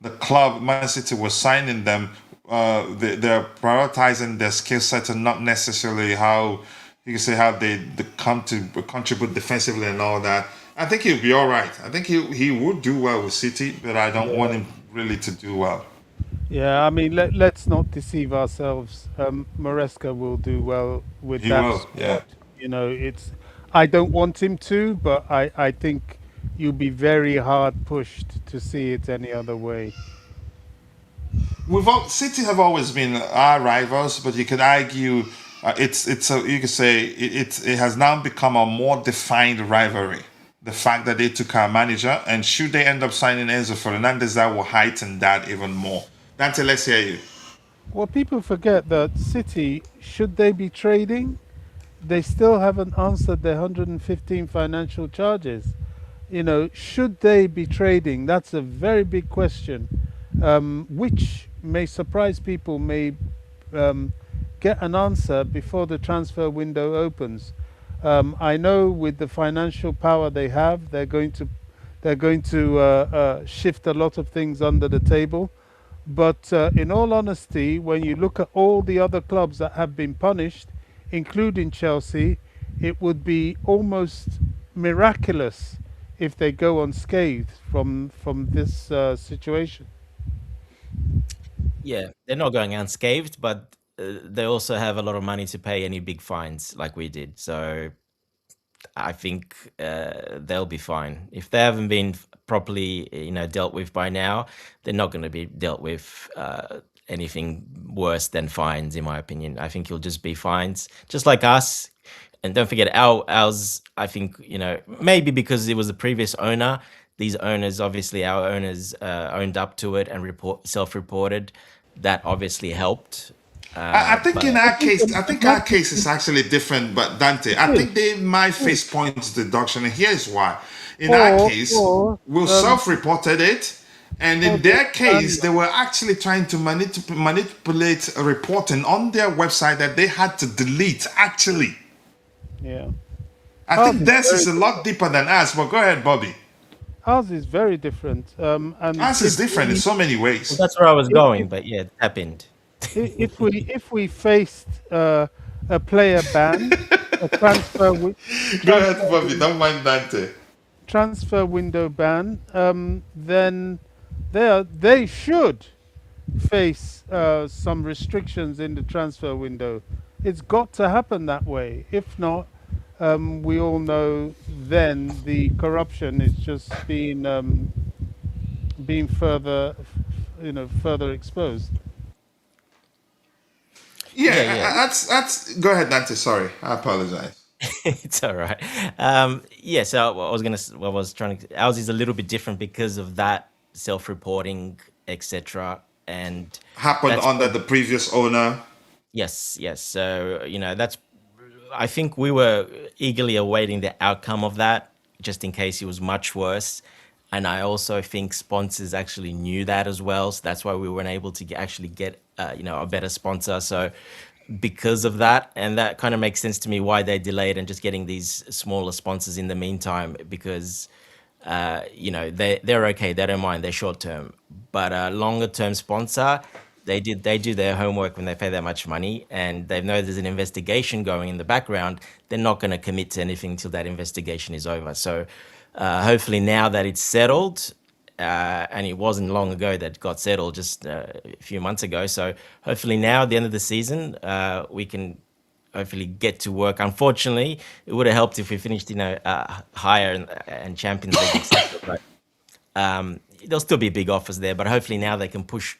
the club Man City was signing them, they're prioritizing their skill set and not necessarily how you can say how they come to contribute defensively and all that. I think he'll be all right. I think he would do well with City, but I don't want Yeah. him really to do well. Yeah, I mean, let's not deceive ourselves. Maresca will do well with He that will, yeah. squad. You know, it's. I don't want him to, but I think you'll be very hard pushed to see it any other way. City have always been our rivals, but you could argue you could say it has now become a more defined rivalry. The fact that they took our manager, and should they end up signing Enzo Fernandez, that will heighten that even more. Dante, let's hear you. Well, people forget that City, should they be trading, they still haven't answered their 115 financial charges. You know, should they be trading? That's a very big question, which may surprise people, may um, get an answer before the transfer window opens. I know with the financial power they have, they're going to shift a lot of things under the table. But in all honesty, when you look at all the other clubs that have been punished, including Chelsea, it would be almost miraculous if they go unscathed from this situation. Yeah, they're not going unscathed, but they also have a lot of money to pay any big fines like we did. So I think they'll be fine. If they haven't been properly, dealt with by now, they're not going to be dealt with anything worse than fines, in my opinion. I think he'll just be fines, just like us. And don't forget, ours. I think maybe because it was the previous owner. These owners, obviously, our owners owned up to it and self-reported. That obviously helped. I think in But our think case, the I think our matter case is actually different. But Dante, I is, think they might face points deduction, and here's why. In our or case, or we um, self-reported it, and or in the their case, standard. they were actually trying to manipulate a reporting on their website that they had to delete. Actually, Yeah, I ours think is theirs is very a lot deeper than us. But go ahead, Bobby. ours is very different. And Ours is different in so many ways. that's where I was if going. But yeah, it happened. if we faced a player ban, a Go ahead, Bobby. Don't mind Dante. transfer window ban, then they should face some restrictions in the transfer window. It's got to happen that way. If not, we all know then the corruption is just being further exposed. Yeah, Yeah, yeah. that's. Go ahead, Dante. Sorry, I apologize. It's all right. Yeah, so I was trying to. Ours is a little bit different because of that self-reporting, etc. And Happened that's under the previous owner. yes, yes. So that's. I think we were eagerly awaiting the outcome of that, just in case it was much worse. And I also think sponsors actually knew that as well. So that's why we weren't able to actually get, a better sponsor. So because of that, and that kind of makes sense to me why they delayed and just getting these smaller sponsors in the meantime, because they're okay, they don't mind, they're short term, but a longer term sponsor, they do their homework when they pay that much money and they know there's an investigation going in the background. They're not going to commit to anything until that investigation is over. So hopefully now that it's settled, and it wasn't long ago that it got settled, just a few months ago. So hopefully now at the end of the season, we can hopefully get to work. Unfortunately, it would have helped if we finished, higher and Champions League, etc. But there'll still be big offers there. But hopefully now they can push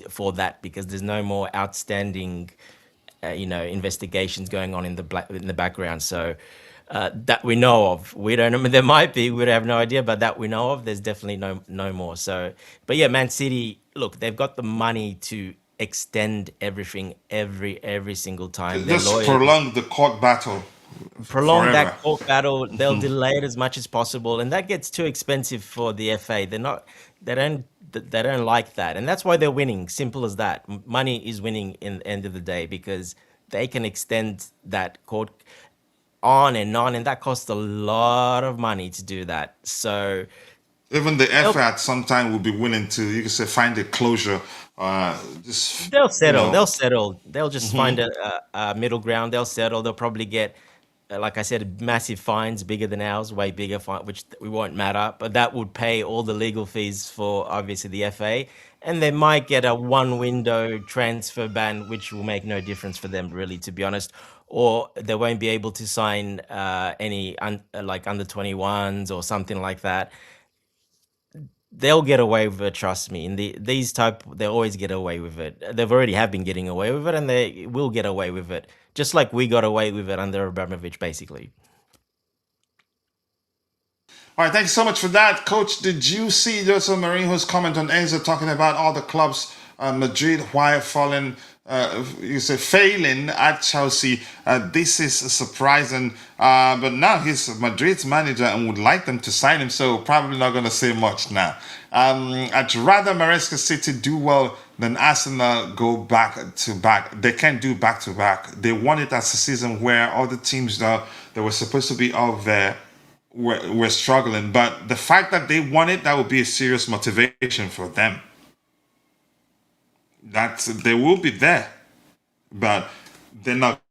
for that because there's no more outstanding, investigations going on in the background. So. That we know of, we don't know. I mean, there might be, we have no idea, but that we know of, there's definitely no more. So, but yeah, Man City, look, they've got the money to extend everything every single time. Their Just lawyers prolong the court battle prolong forever. that court battle. They'll delay it as much as possible, and that gets too expensive for the FA. They don't like that, and that's why they're winning. Simple as that. Money is winning in the end of the day because they can extend that court on, and that costs a lot of money to do that. So Even the they'll FA at some time will be willing to, you can say, find a closure. Just they'll you settle. know, They'll settle. They'll just find a middle ground. They'll settle. They'll probably get, like I said, massive fines, bigger than ours, way bigger fine, which we won't matter. But that would pay all the legal fees for obviously the FA, and they might get a one window transfer ban, which will make no difference for them, really, to be honest. Or they won't be able to sign any like under 21s or something like that. They'll get away with it, trust me. In these type, they always get away with it. They've already have been getting away with it, and they will get away with it, just like we got away with it under Abramovich, basically. all right, thanks so much for that, Coach. Did you see Jose Mourinho's comment on Enzo talking about all the clubs, Madrid, while falling, you say failing at Chelsea? This is surprising, but now he's Madrid's manager and would like them to sign him, so probably not going to say much now. I'd rather Maresca City do well than Arsenal go back to back. They can't do back to back. They won it as a season where all the teams that were supposed to be out there were struggling, but the fact that they won it, that would be a serious motivation for them. That they will be there, but they're not.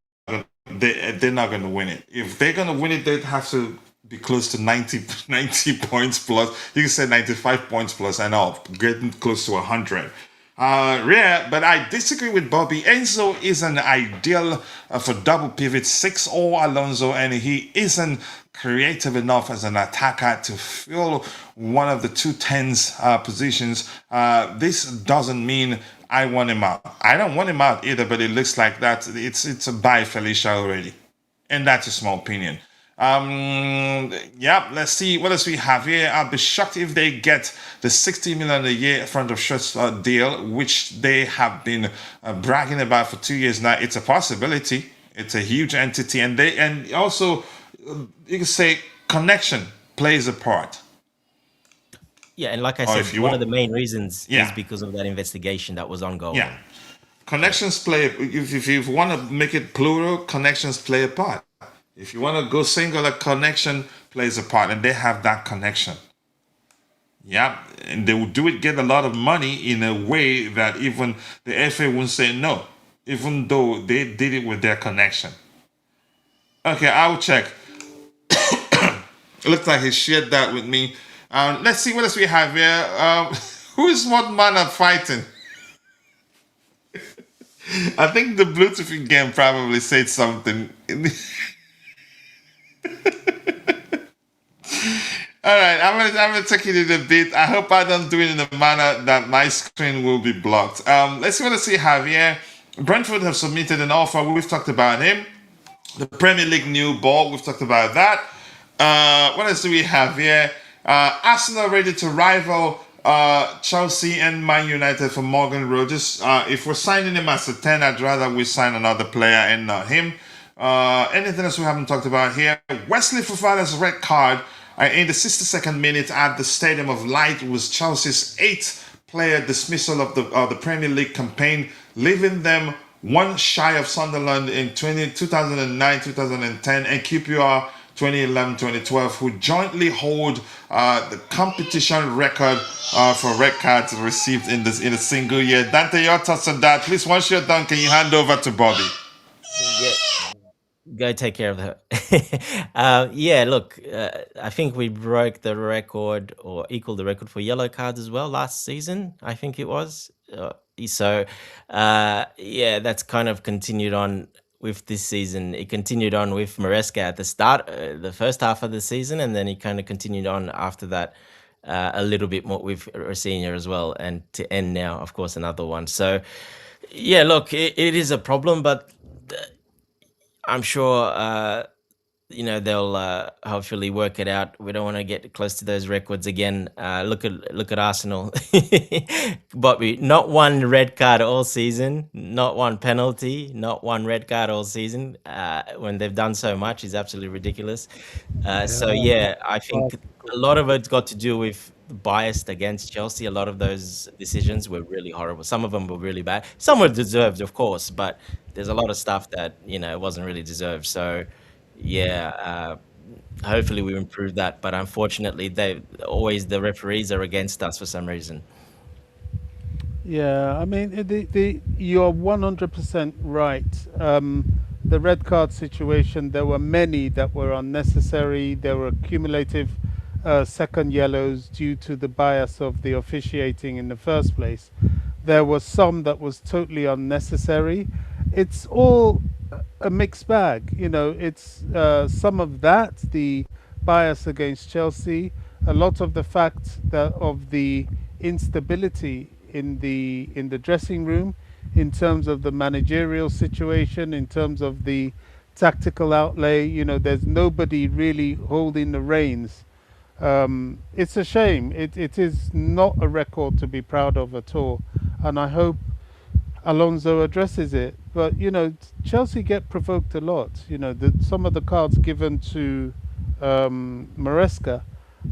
They're not going to win it. If they're going to win it, they'd have to be close to 90 points plus. You can say 95 points plus, and all getting close to 100. Yeah, but I disagree with Bobby. Enzo is an ideal for double pivot 6-0 Alonso, and he isn't creative enough as an attacker to fill one of the two tens positions. This doesn't mean I want him out. I don't want him out either, but it looks like that. It's a bye Felicia already, and that's just my opinion. Yeah, let's see what else we have here. I'll be shocked if they get the 60 million a year front of shirt deal, which they have been bragging about for 2 years now. It's a possibility. It's a huge entity, and also you can say connection plays a part. Yeah, and like I Or said, if you one of want, the main reasons is yeah, because of that investigation that was yeah. ongoing. Connections play. If you want to make it plural, connections play a part. If you want to go singular, connection plays a part, and they have that connection. Yeah, and they will do it, get a lot of money in a way that even the FA won't say no, even though they did it with their connection. Okay, I'll check. It looks like he shared that with me. Let's see what else we have here. Who is what man of fighting? I think the Bluetooth game probably said something. All right, I'm gonna take it in a bit. I hope I don't do it in a manner that my screen will be blocked. Let's see what I see have here. Brentford have submitted an offer. We've talked about him. The Premier League new ball. We've talked about that. What else do we have here? Arsenal ready to rival Chelsea and Man United for Morgan Rogers. If we're signing him as a 10, I'd rather we sign another player and not him. Anything else we haven't talked about here? Wesley Fofana's red card in the 62nd minute at the Stadium of Light was Chelsea's eighth player dismissal of the Premier League campaign, leaving them one shy of Sunderland in 2009, 2010, and QPR 2011-2012, who jointly hold the competition record for red cards received in a single year. Dante, your thoughts on that? Please, once you're done, can you hand over to Bobby? Yeah, go take care of her. Yeah, look, I think we broke the record or equaled the record for yellow cards as well last season. I think it was. So, yeah, that's kind of continued on with this season. It continued on with Maresca at the start, the first half of the season, and then it kind of continued on after that. A little bit more with Rosenior as well, and to end now, of course, another one. So, yeah, look, it is a problem, but I'm sure they'll hopefully work it out. We don't want to get close to those records again. Look at Arsenal, but not one red card all season, not one penalty, not one red card all season. When they've done so much is absolutely ridiculous. So Yeah, yeah, I think farcical. a lot of it's got to do with biased against Chelsea. A lot of those decisions were really horrible. Some of them were really bad. Some were deserved, of course, but there's a lot of stuff that wasn't really deserved. So yeah, hopefully we improve that. But unfortunately, the referees are against us for some reason. Yeah, I mean, you're 100% right. The red card situation, there were many that were unnecessary. There were cumulative second yellows due to the bias of the officiating in the first place. There was some that was totally unnecessary. It's all a mixed bag. It's some of that, the bias against Chelsea, a lot of the fact that of the instability in the dressing room, in terms of the managerial situation, in terms of the tactical outlay. There's nobody really holding the reins. It's a shame. It is not a record to be proud of at all, and I hope Alonso addresses it. But Chelsea get provoked a lot. Some of the cards given to Maresca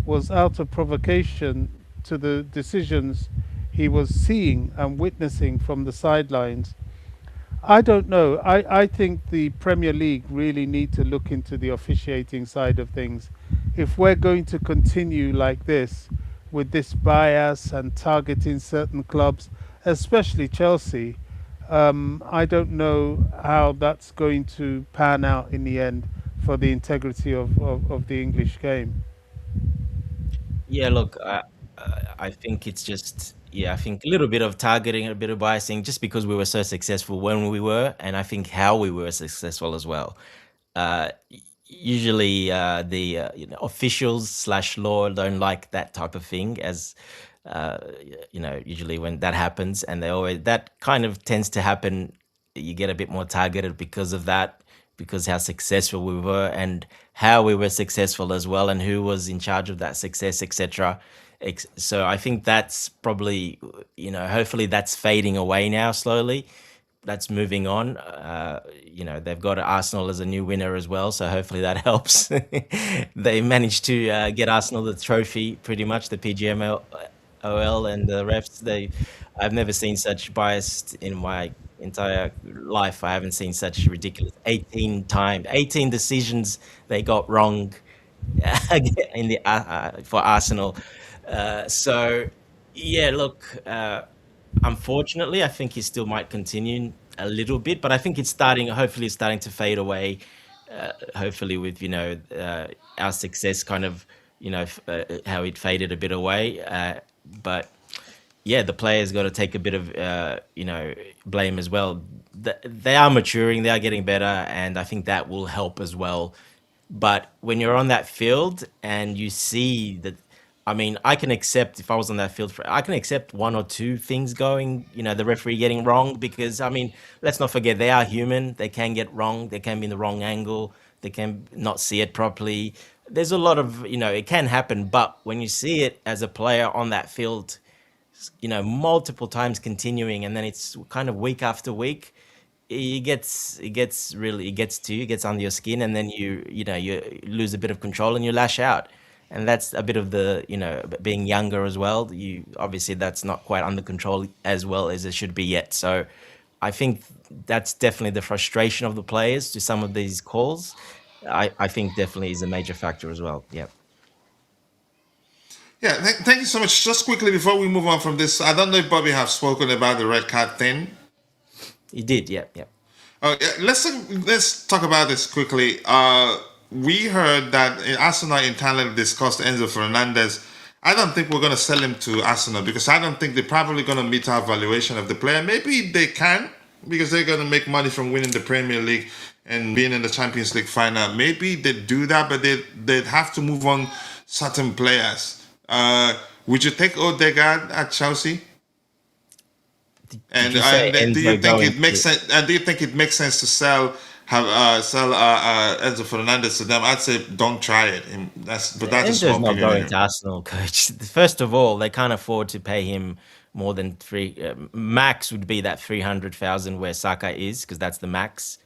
was out of provocation to the decisions he was seeing and witnessing from the sidelines. I don't know. I think the Premier League really need to look into the officiating side of things. If we're going to continue like this, with this bias and targeting certain clubs, especially Chelsea, I don't know how that's going to pan out in the end for the integrity of the English game. Yeah, look, I think it's just, yeah, I think a little bit of targeting, a bit of biasing, just because we were so successful when we were, and I think how we were successful as well. Usually, the officials slash law don't like that type of thing, as Usually when that happens, and that kind of tends to happen, you get a bit more targeted because of that, because how successful we were and how we were successful as well, and who was in charge of that success, etc. So I think that's probably, hopefully that's fading away now slowly. That's moving on. They've got Arsenal as a new winner as well, so hopefully that helps. They managed to get Arsenal the trophy, pretty much the PGMOL, and the refs. I've never seen such bias in my entire life. I haven't seen such ridiculous 18 decisions they got wrong in the for Arsenal. So yeah, look. Unfortunately, I think he still might continue a little bit, but I think hopefully it's starting to fade away. Hopefully with, our success kind of, how it faded a bit away. But yeah, the players got to take a bit of, blame as well. They are maturing, they are getting better, and I think that will help as well. But when you're on that field and you see that, I mean, I can accept if I was on that field, I can accept one or two things going, the referee getting wrong, because, I mean, let's not forget they are human. They can get wrong. They can be in the wrong angle. They can not see it properly. There's a lot of, it can happen. But when you see it as a player on that field, multiple times continuing, and then it's kind of week after week, it gets to you, it gets under your skin, and then you lose a bit of control and you lash out. And that's a bit of the, being younger as well. Obviously that's not quite under control as well as it should be yet. So I think that's definitely the frustration of the players to some of these calls. I think definitely is a major factor as well. Yeah. Yeah, thank you so much. Just quickly before we move on from this, I don't know if Bobby have spoken about the red card thing. He did, yeah, yeah. Yeah, let's talk about this quickly. We heard that Arsenal internally discussed Enzo Fernandez. I don't think we're going to sell him to Arsenal, because I don't think they're probably going to meet our valuation of the player. Maybe they can, because they're going to make money from winning the Premier League and being in the Champions League final. Maybe they do that, but they'd have to move on certain players. Would you take Odegaard at Chelsea? And do you think it makes sense? And do you think it makes sense to sell Enzo Fernandez to them? I'd say don't try it. That's Enzo's not going to Arsenal, coach. First of all, they can't afford to pay him more than max would be that 300,000 where Saka is, because that's the max.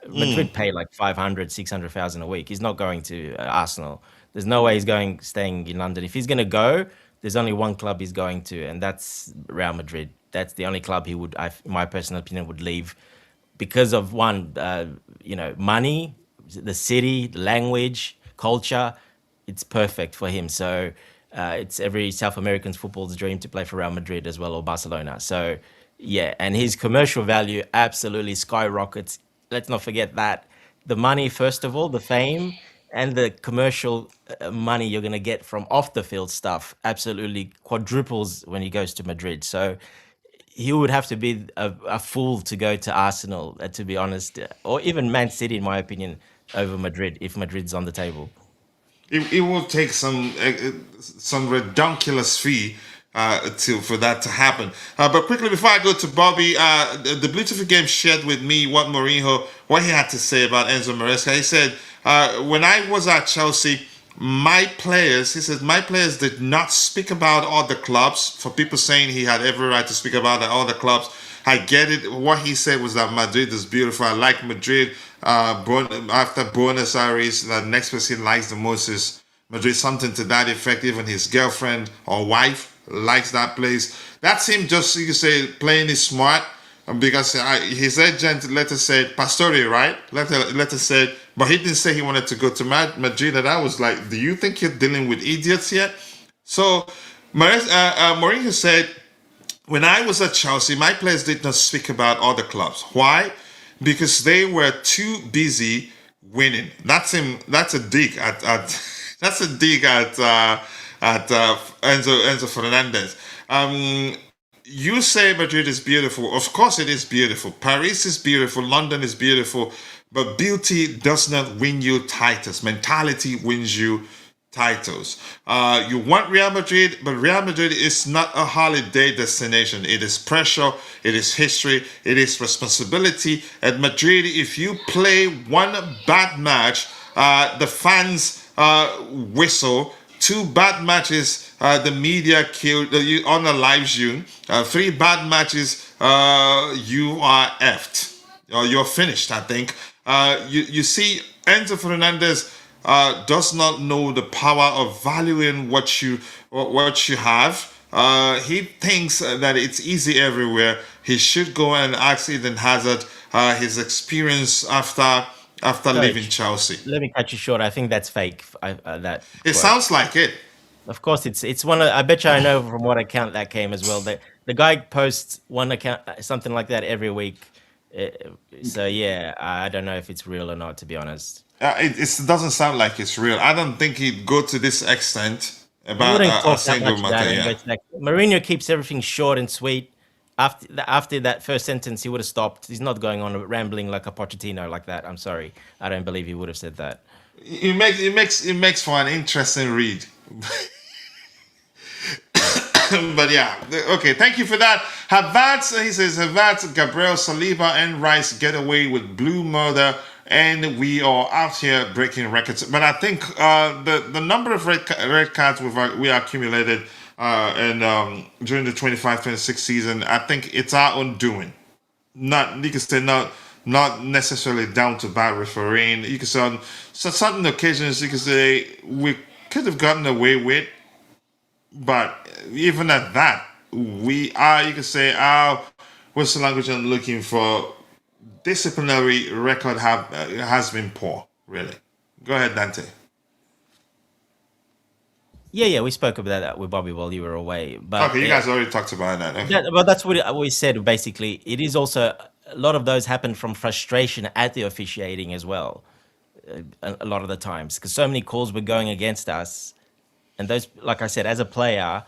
Madrid pay like 500, 600,000 a week. He's not going to Arsenal. There's no way he's staying in London. If he's going to go, there's only one club he's going to, and that's Real Madrid. That's the only club he would, in my personal opinion, would leave, because of one, money, the city, the language, culture. It's perfect for him. So it's every South American's football's dream to play for Real Madrid as well, or Barcelona. So yeah, and his commercial value absolutely skyrockets. Let's not forget that. The money, first of all, the fame, and the commercial money you're going to get from off the field stuff absolutely quadruples when he goes to Madrid. So he would have to be a fool to go to Arsenal, to be honest, or even Man City, in my opinion, over Madrid, if Madrid's on the table. It will take some redonkulous fee for that to happen. But quickly, before I go to Bobby, the beautiful game shared with me what he had to say about Enzo Maresca. He said, when I was at Chelsea, my players did not speak about other clubs. For people saying he had every right to speak about the other clubs, I get it. What he said was that Madrid is beautiful. I like Madrid. After Buenos Aires, the next person he likes the most is Madrid, something to that effect. Even his girlfriend or wife likes that place. That's him just, you could say, playing it smart. Because his agent letter said Pastore, right? Letter said, but he didn't say he wanted to go to Madrid. And I was like, do you think you're dealing with idiots yet? So Mourinho said, when I was at Chelsea, my players did not speak about other clubs. Why? Because they were too busy winning. That's him. That's a dig at that's a dig at Enzo Fernandez. You say Madrid is beautiful. Of course it is beautiful. Paris is beautiful. London is beautiful. But beauty does not win you titles. Mentality wins you titles. You want Real Madrid, but Real Madrid is not a holiday destination. It is pressure, it is history, it is responsibility. At Madrid, if you play one bad match, the fans whistle. Two bad matches, the media killed you on the live Zoom. Three bad matches, you are effed. You're finished, I think. You see, Enzo Fernandez does not know the power of valuing what you have. He thinks that it's easy everywhere. He should go and ask Eden Hazard his experience after leaving Chelsea. Let me cut you short. I think that's fake. That It quote. sounds like it. Of course, it's one. I bet you I know from what account that came as well. The guy posts one account, something like that every week. So yeah, I don't know if it's real or not, to be honest. It doesn't sound like it's real. I don't think he'd go to this extent I about wouldn't a talk that single much about matter. him, Yeah. but it's like Mourinho keeps everything short and sweet. After that first sentence, he would have stopped. He's not going on rambling like a Pochettino like that. I'm sorry, I don't believe he would have said that. It makes for an interesting read. But yeah, okay. Thank you for that. Havertz, he says Havertz, Gabriel, Saliba, and Rice get away with blue murder, and we are out here breaking records. But I think the number of red cards we accumulated and during the 25-26 season, I think it's our own doing. Not you can say not necessarily down to bad refereeing. You can say on certain occasions you can say we could have gotten away with. But even at that, we are, you could say, what's the language I'm looking for? Disciplinary record has been poor, really. Go ahead, Dante. Yeah, we spoke about that with Bobby while you were away. But Okay, you guys already talked about that. Okay. well, that's what we said. Basically, it is also a lot of those happen from frustration at the officiating as well. A lot of the times, because so many calls were going against us. And those, like I said, as a player,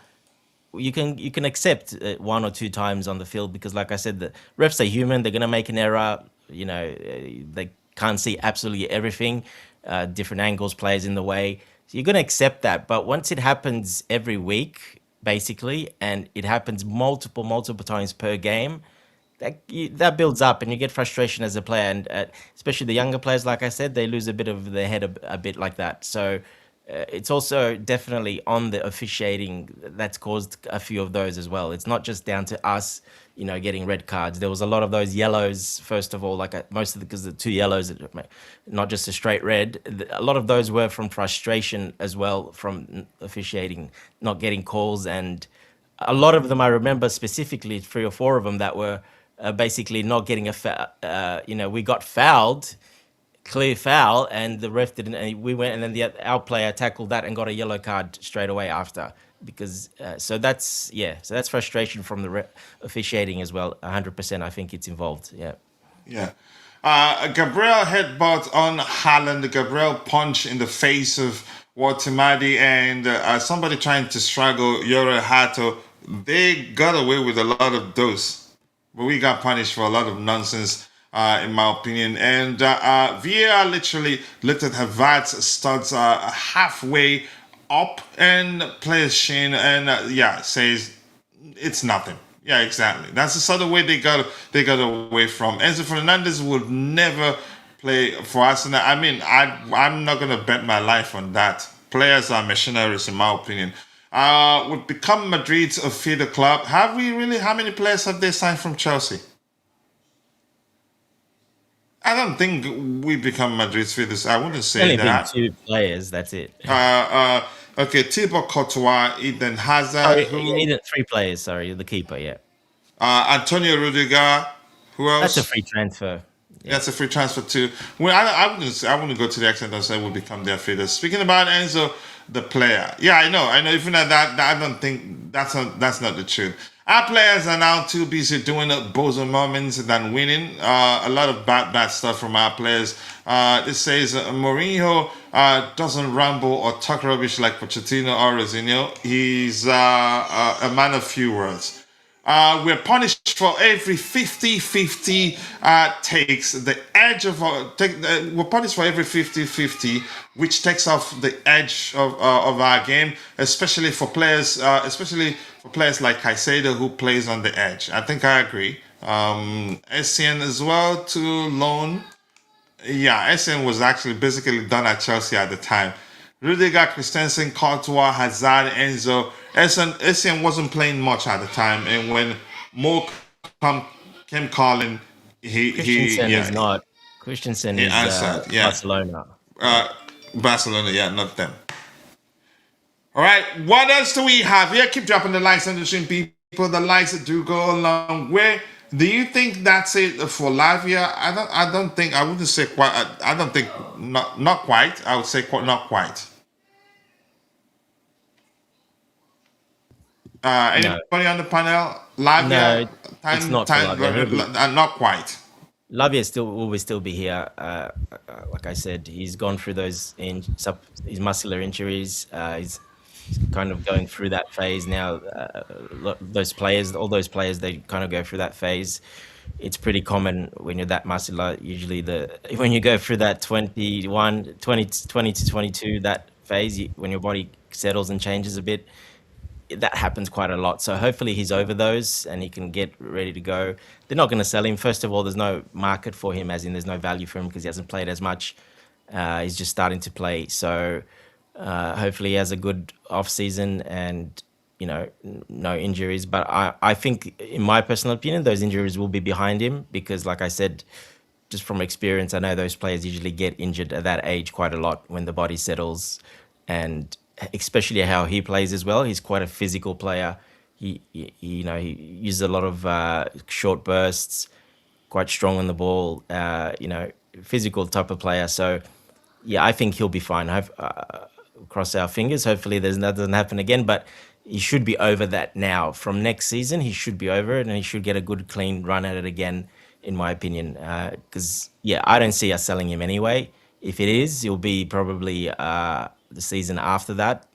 you can accept one or two times on the field because, like I said, the refs are human. They're gonna make an error. They can't see absolutely everything. Different angles, players in the way. So you're gonna accept that. But once it happens every week, basically, and it happens multiple times per game, that builds up, and you get frustration as a player, and especially the younger players, like I said, they lose a bit of their head a bit like that. So. It's also definitely on the officiating that's caused a few of those as well. It's not just down to us, getting red cards. There was a lot of those yellows, first of all, because the two yellows, not just a straight red. A lot of those were from frustration as well, from officiating, not getting calls. And a lot of them, I remember specifically 3 or 4 of them that were basically not getting a foul. We got fouled. Clear foul, and the ref didn't. And we went, and then our player tackled that and got a yellow card straight away after. Because so that's frustration from the officiating as well. 100%, I think it's involved. Yeah. Yeah. Gabriel headbutt on Haaland. Gabriel punch in the face of Watimadi and somebody trying to struggle Yoro Hato. They got away with a lot of those, but we got punished for a lot of nonsense. In my opinion, and VAR literally looked at Havertz studs halfway up and plays Shane and says it's nothing. Yeah, exactly. That's the sort of way they got away from. Enzo Fernandez would never play for Arsenal. I mean, I'm not gonna bet my life on that. Players are mercenaries, in my opinion. Would become Madrid's feeder club. Have we really? How many players have they signed from Chelsea? I don't think we become Madrid's feeders. I wouldn't say Only that. been 2 players. That's it. Okay, Thibaut Courtois, Eden Hazard, 3 players. Sorry, the keeper. Yeah, Antonio Rudiger. Who else? that's a free transfer. That's a free transfer too. Well, I wouldn't go to the extent of saying we'll become their feeders. Speaking about Enzo, the player. Yeah, I know. Even at that, I don't think that's not the truth. Our players are now too busy doing bozo moments than winning. A lot of bad stuff from our players. This says Mourinho doesn't ramble or talk rubbish like Pochettino or Rosinho. He's a man of few words. We're punished for every 50-50 takes the edge of we're punished for every 50-50, which takes off the edge of our game, especially for players like Caicedo who plays on the edge. I think I agree. Essien as well to loan. Yeah, Essien was actually basically done at Chelsea at the time. Rudiger, Christensen, Courtois, Hazard, Enzo. Essien wasn't playing much at the time, and when Mo came calling, Christensen is yeah, not. Christensen he is answered. Yeah, Barcelona. Barcelona. Yeah, not them. All right, what else do we have here? Keep dropping the likes on the stream, people. The likes do go a long way. Do you think that's it for Lavia? I don't think. I wouldn't say quite. I don't think not quite. I would say not quite. No, Anybody on the panel? no, Lavia, it's not for Lavia. not quite. Lavia will still be here. Like I said, he's gone through his muscular injuries. He's kind of going through that phase now. All those players, they kind of go through that phase. It's pretty common when you're that muscular. Usually, when you go through that 20 to 22, that phase, when your body settles and changes a bit, that happens quite a lot. So hopefully he's over those and he can get ready to go. They're not going to sell him. First of all, there's no market for him, as in there's no value for him because he hasn't played as much. He's just starting to play. So hopefully he has a good off season and, no injuries. But I think, in my personal opinion, those injuries will be behind him because, like I said, just from experience, I know those players usually get injured at that age quite a lot when the body settles, and especially how he plays as well. He's quite a physical player. He uses a lot of short bursts, quite strong on the ball. Physical type of player. So yeah, I think he'll be fine. Cross our fingers. Hopefully, that doesn't happen again. But he should be over that now. From next season, he should be over it, and he should get a good, clean run at it again, in my opinion. Because I don't see us selling him anyway. If it is, it'll be probably the season after that.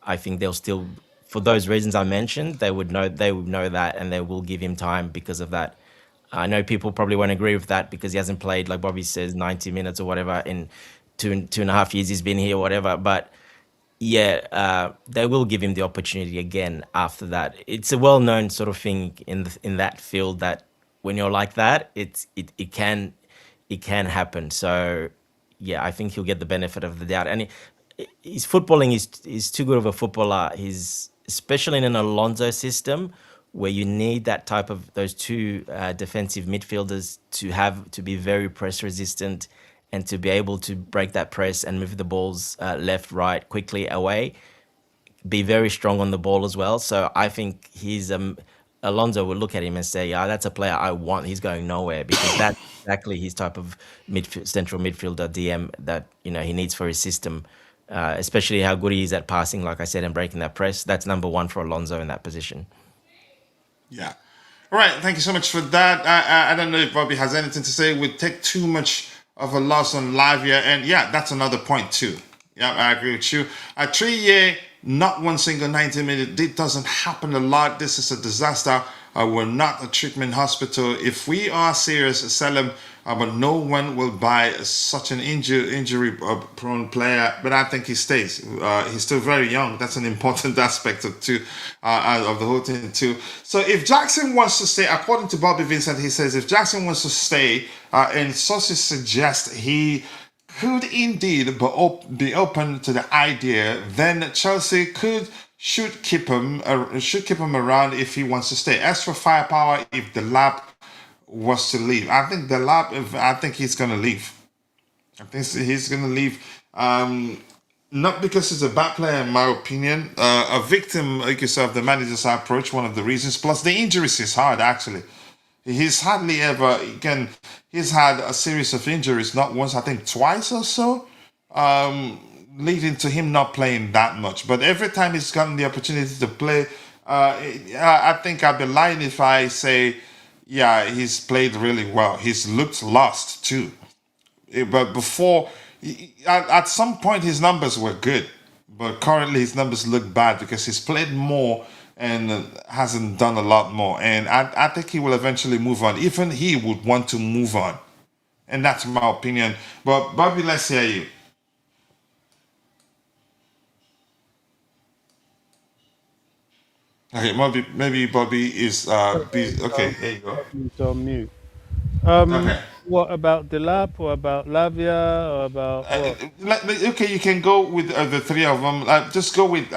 I think they'll still, for those reasons I mentioned, they would know that, and they will give him time because of that. I know people probably won't agree with that because he hasn't played, like Bobby says, 90 minutes or whatever in two and a half years he's been here, whatever. But yeah, they will give him the opportunity again after that. It's a well-known sort of thing in that field that when you're like that, it can happen. So yeah, I think he'll get the benefit of the doubt. And his footballing is too good of a footballer. He's, especially in an Alonso system where you need that type of those two defensive midfielders to be very press resistant and to be able to break that press and move the balls left, right, quickly away. Be very strong on the ball as well. So I think Alonso will look at him and say, "Yeah, that's a player I want. He's going nowhere," because that's exactly his type of central midfielder DM that he needs for his system. Especially how good he is at passing, like I said, and breaking that press. That's number one for Alonso in that position. Yeah. All right. Thank you so much for that. I don't know if Bobby has anything to say. We take too much of a loss on Lavia, and yeah, that's another point too. Yeah, I agree with you. A 3-year, not one single 90-minute. It doesn't happen a lot. This is a disaster. We're not a treatment hospital. If we are serious, sell him. But no one will buy such an injury-prone player. But I think he stays. He's still very young. That's an important aspect of the whole thing too. So if Jackson wants to stay, according to Bobby Vincent, he says if Jackson wants to stay, and sources suggest he could indeed be open to the idea, then Chelsea should keep him around if he wants to stay. As for firepower, if the lab was to leave, I think he's going to leave. I think he's going to leave. Not because he's a bad player, in my opinion. A victim like yourself, the manager's approach, one of the reasons. Plus, the injuries is hard, actually. He's hardly ever he's had a series of injuries, not once, I think twice or so, leading to him not playing that much. But every time he's gotten the opportunity to play, I think I'd be lying if I say, yeah, he's played really well. He's looked lost too. But before, at some point, his numbers were good. But currently, his numbers look bad because he's played more and hasn't done a lot more. And I think he will eventually move on. Even he would want to move on, and that's my opinion. But Bobby, let's hear you. Okay, maybe Bobby is busy. Okay, there you go. He's on mute. Okay. What about Delap? What about Lavia? Or about what? Okay, you can go with the three of them. Just go with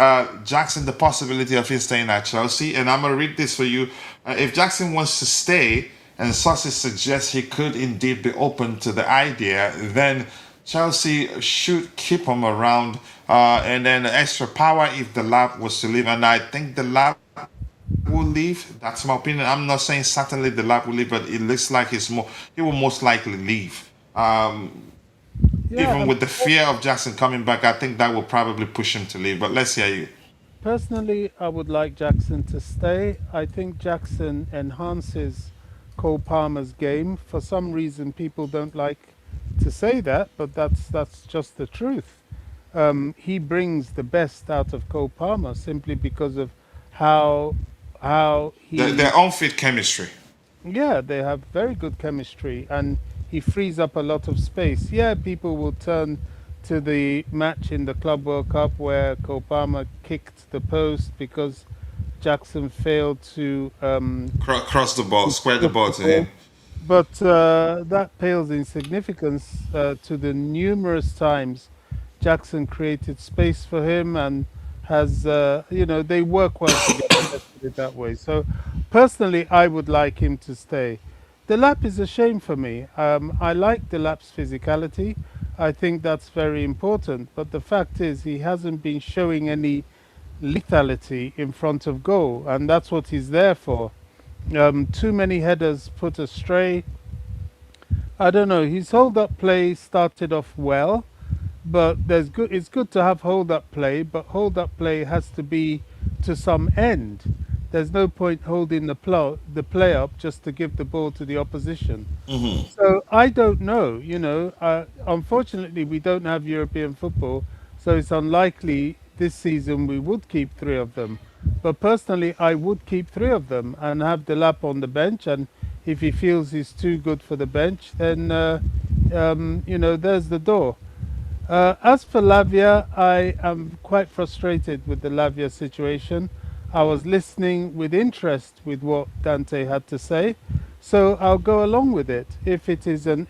Jackson, the possibility of him staying at Chelsea. And I'm going to read this for you. If Jackson wants to stay, and sources suggest he could indeed be open to the idea, then Chelsea should keep him around. And then extra power if the lab was to leave. And I think the lab will leave. That's my opinion. I'm not saying certainly the lab will leave, but it looks like he will most likely leave. Yeah, Even with the fear of Jackson coming back, I think that will probably push him to leave. But let's hear you. personally, I would like Jackson to stay. I think Jackson enhances Cole Palmer's game. For some reason, people don't like to say that, but that's just the truth. He brings the best out of Cole Palmer simply because of how he, Their own fit chemistry. yeah, they have very good chemistry, and he frees up a lot of space. Yeah, people will turn to the match in the Club World Cup where Cole Palmer kicked the post because Jackson failed to Cross the ball, square the flip ball the to ball. him. But that pales in significance to the numerous times Jackson created space for him and has, they work well together, let's put it that way. So personally, I would like him to stay. The lap is a shame for me. I like the lap's physicality. I think that's very important. But the fact is, he hasn't been showing any lethality in front of goal, and that's what he's there for. Too many headers put astray. I don't know. His hold-up play started off well, but there's good. It's good to have hold-up play, but hold-up play has to be to some end. There's no point holding the play up just to give the ball to the opposition. So I don't know. Unfortunately, we don't have European football, so it's unlikely this season we would keep three of them. But personally, I would keep three of them and have Delap on the bench. And if he feels he's too good for the bench, then there's the door. As for Lavia, I am quite frustrated with the Lavia situation. I was listening with interest with what Dante had to say, so I'll go along with it. If it is it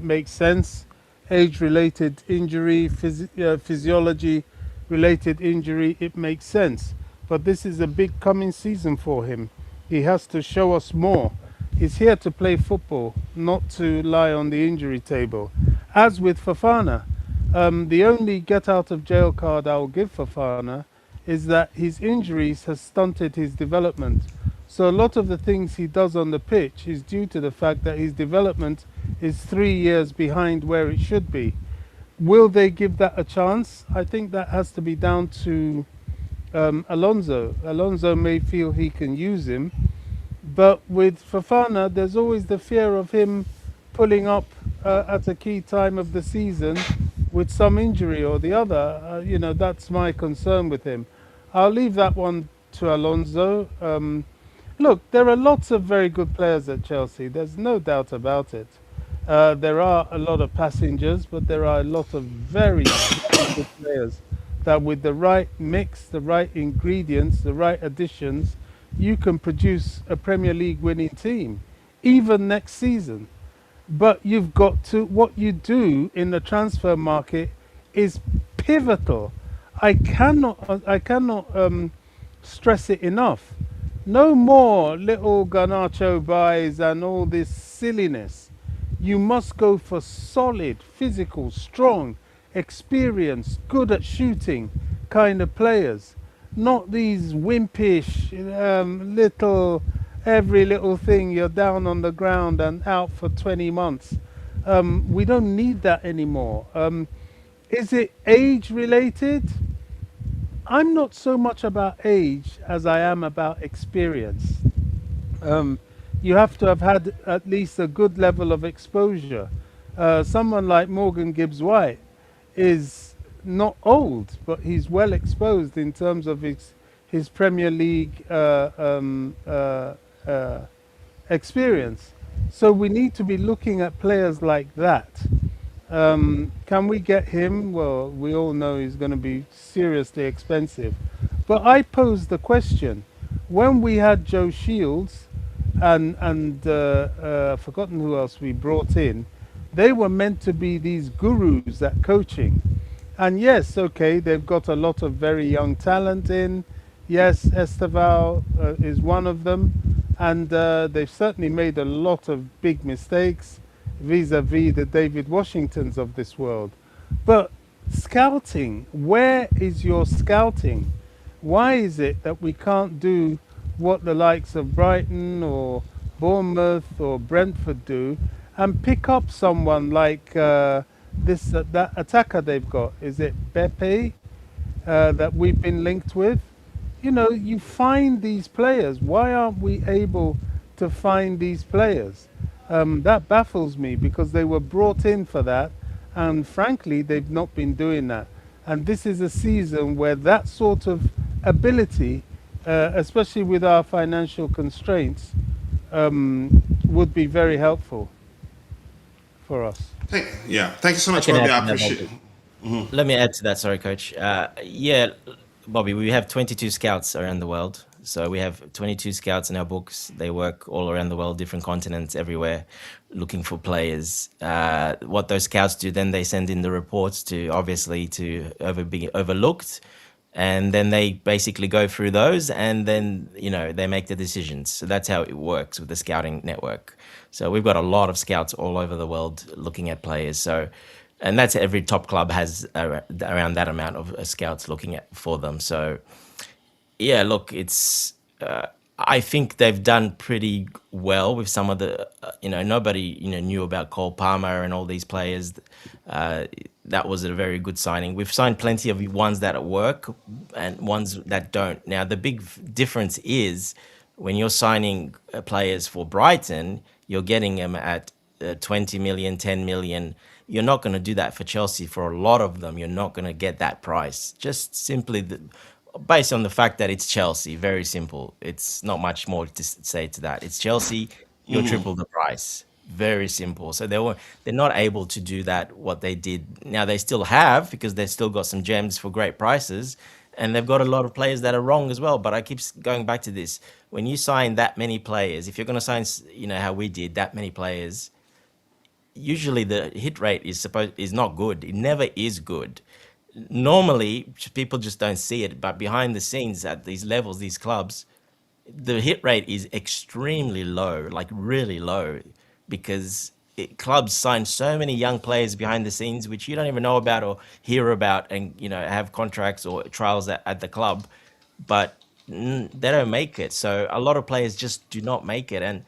makes sense, age-related injury, physiology-related injury, it makes sense. But this is a big coming season for him. He has to show us more. He's here to play football, not to lie on the injury table. As with Fafana, the only get out of jail card I'll give Fafana is that his injuries has stunted his development. So a lot of the things he does on the pitch is due to the fact that his development is 3 years behind where it should be. Will they give that a chance? I think that has to be down to Alonso. Alonso may feel he can use him, but with Fafana, there's always the fear of him pulling up at a key time of the season with some injury or the other. That's my concern with him. I'll leave that one to Alonso. Look, there are lots of very good players at Chelsea. There's no doubt about it. There are a lot of passengers, but there are a lot of very, very good players that with the right mix, the right ingredients, the right additions, you can produce a Premier League winning team, even next season. But you've got to, what you do in the transfer market is pivotal. I cannot stress it enough. No more little Garnacho buys and all this silliness. You must go for solid, physical, strong, experienced, good at shooting kind of players. Not these wimpish every little thing you're down on the ground and out for 20 months. We don't need that anymore. Is it age related? I'm not so much about age as I am about experience. You have to have had at least a good level of exposure. Someone like Morgan Gibbs White is not old, but he's well exposed in terms of his Premier League experience. So we need to be looking at players like that. Can we get him? Well, we all know he's going to be seriously expensive. But I posed the question when we had Joe Shields and I've forgotten who else we brought in. They were meant to be these gurus at coaching. And yes, okay, they've got a lot of very young talent in. Yes, Esteval is one of them. And they've certainly made a lot of big mistakes vis-a-vis the David Washingtons of this world. But scouting, where is your scouting? Why is it that we can't do what the likes of Brighton or Bournemouth or Brentford do and pick up someone like that attacker they've got? Is it Beppe that we've been linked with? You know, you find these players. Why aren't we able to find these players? That baffles me because they were brought in for that, and frankly, they've not been doing that. And this is a season where that sort of ability, especially with our financial constraints, would be very helpful for us. Thank you so I much, can Bobby. add I to that, appreciate it. Bobby. Let me add to that. Sorry, coach. Yeah, Bobby, we have 22 scouts around the world. So we have 22 scouts in our books. They work all around the world, different continents, everywhere, looking for players. What those scouts do, then they send in the reports to obviously to be overlooked, and then they basically go through those, and then they make the decisions. So that's how it works with the scouting network. So we've got a lot of scouts all over the world looking at players. So, and that's every top club has around that amount of scouts looking at for them. So yeah, look, it's. I think they've done pretty well with some of the. Nobody knew about Cole Palmer and all these players. That was a very good signing. We've signed plenty of ones that work and ones that don't. Now the big difference is when you're signing players for Brighton, you're getting them at 20 million, 10 million. You're not going to do that for Chelsea. For a lot of them, you're not going to get that price. Just simply based on the fact that it's Chelsea. Very simple. It's not much more to say to that. It's Chelsea. You'll triple the price. Very simple. So they're not able to do that, what they did. Now they still have, because they've still got some gems for great prices. And they've got a lot of players that are wrong as well. But I keep going back to this. When you sign that many players, if you're going to sign, how we did, that many players, usually the hit rate is not good. It never is good. Normally, people just don't see it, but behind the scenes at these levels, these clubs, the hit rate is extremely low, like really low, because clubs sign so many young players behind the scenes, which you don't even know about or hear about, and have contracts or trials at the club, but they don't make it. So a lot of players just do not make it, and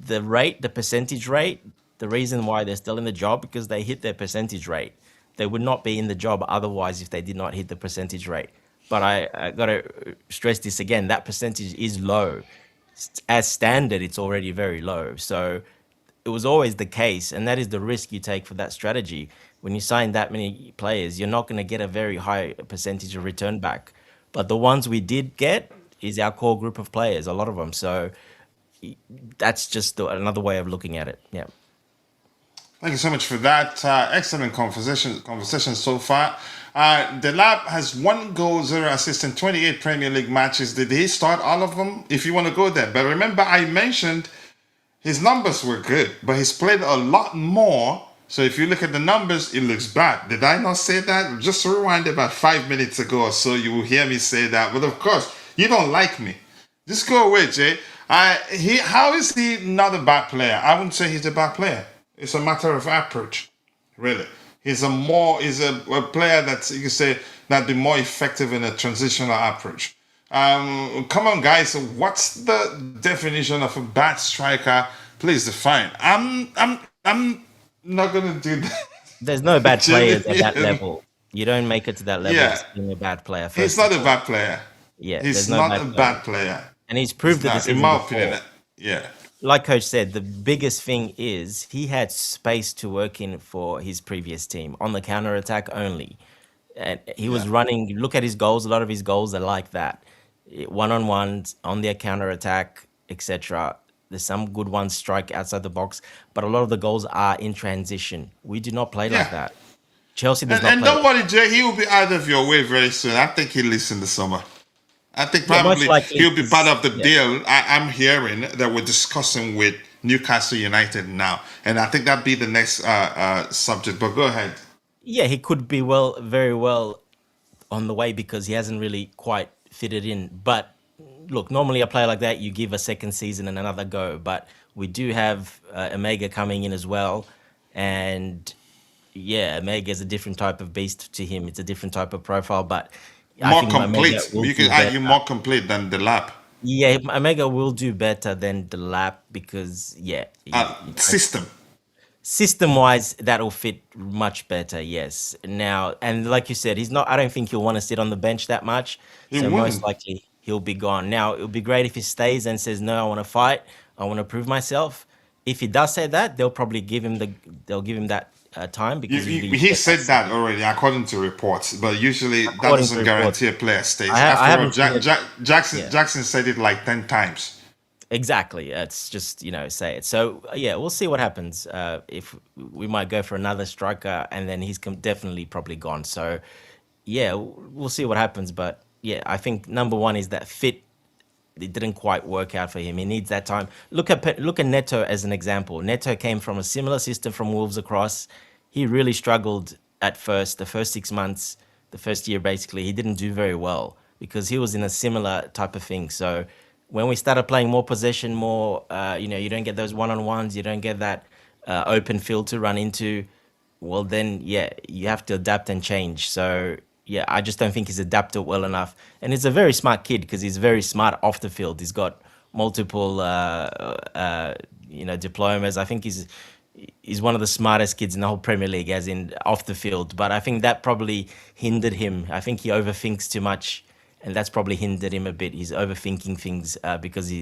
the percentage rate, the reason why they're still in the job because they hit their percentage rate. They would not be in the job otherwise if they did not hit the percentage rate. But I got to stress this again, that percentage is low. As standard, it's already very low. So it was always the case, and that is the risk you take for that strategy. When you sign that many players, you're not going to get a very high percentage of return back. But the ones we did get is our core group of players, a lot of them. So that's just another way of looking at it. Yeah. Thank you so much for that. Excellent conversation so far. The Lab has 1 goal, 0 assist in 28 Premier League matches. Did he start all of them? If you want to go there. But remember, I mentioned his numbers were good, but he's played a lot more. So if you look at the numbers, it looks bad. Did I not say that? Just rewind about 5 minutes ago or so, you will hear me say that. But of course, you don't like me. Just go away, Jay. How is he not a bad player? I wouldn't say he's a bad player. It's a matter of approach, really. He's a player that you can say that be more effective in a transitional approach. Come on, guys. What's the definition of a bad striker? Please define. I'm not gonna do that. There's no bad players at that level. You don't make it to that level being a bad player. He's not a bad player. Yeah, he's not a bad player. And he's proved that in my opinion. Yeah. Like Coach said, the biggest thing is he had space to work in for his previous team on the counter attack only. And he was running, look at his goals, a lot of his goals are like that. one-on-ones on their counter attack, etc. There's some good ones strike outside the box, but a lot of the goals are in transition. We do not play like Yeah. that. Chelsea does not And play don't like worry, that. Jay, he will be out of your way very soon. I think he'll listen this summer. I think Yeah, most probably likely he'll be part because of the yeah, deal. I'm hearing that we're discussing with Newcastle United now, and I think that'd be the next subject. But go ahead. yeah, he could be very well on the way because he hasn't really quite fitted in. But look, normally a player like that, you give a second season and another go. But we do have Omega coming in as well, and yeah, Omega is a different type of beast to him. It's a different type of profile, but I More think Omega complete. will You do can argue better. more complete than the lap Yeah, Omega will do better than the lap because yeah, system. system wise that'll fit much better. Yes. Now, and like you said, he's not. I don't think he'll want to sit on the bench that much. He So most wouldn't. likely he'll be gone. Now it would be great if he stays and says, "No, I want to fight. I want to prove myself." If he does say that, they'll give him that time because usually you He get that said that sign already, according to reports. But usually that according to doesn't reports. guarantee a player stays. I After all, haven't seen it. Jackson Yeah. Jackson said it like 10 times. Exactly. It's just, say it. So, yeah, we'll see what happens. If we might go for another striker and then he's definitely probably gone. So, yeah, we'll see what happens. But, yeah, I think number one is that fit. It didn't quite work out for him. He needs that time. Look at Neto as an example. Neto came from a similar system from Wolves across. He really struggled at first, the first 6 months, the first year basically. He didn't do very well because he was in a similar type of thing. So when we started playing more possession, more, you don't get those one-on-ones, you don't get that open field to run into. Well, then, yeah, you have to adapt and change. So, yeah, I just don't think he's adapted well enough. And he's a very smart kid because he's very smart off the field. He's got multiple, diplomas. I think he's one of the smartest kids in the whole Premier League, as in off the field. But I think that probably hindered him. I think he overthinks too much, and that's probably hindered him a bit. He's overthinking things because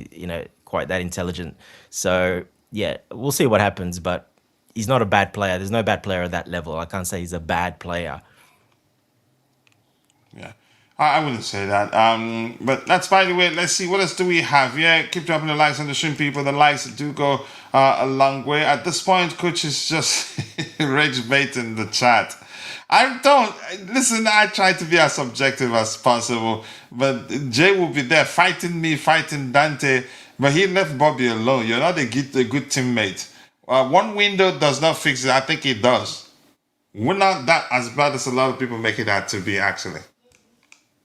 quite that intelligent. So yeah, we'll see what happens. But he's not a bad player. There's no bad player at that level. I can't say he's a bad player. Yeah, I wouldn't say that. But that's by the way. Let's see what else do we have. Yeah, keep dropping the likes on the stream, people. The likes do go a long way. At this point, coach is just rage baiting the chat. I don't listen. I try to be as objective as possible, but Jay will be there fighting me, fighting Dante. But he left Bobby alone. You're not a good teammate. One window does not fix it. I think it does. We're not that as bad as a lot of people make it out to be, actually,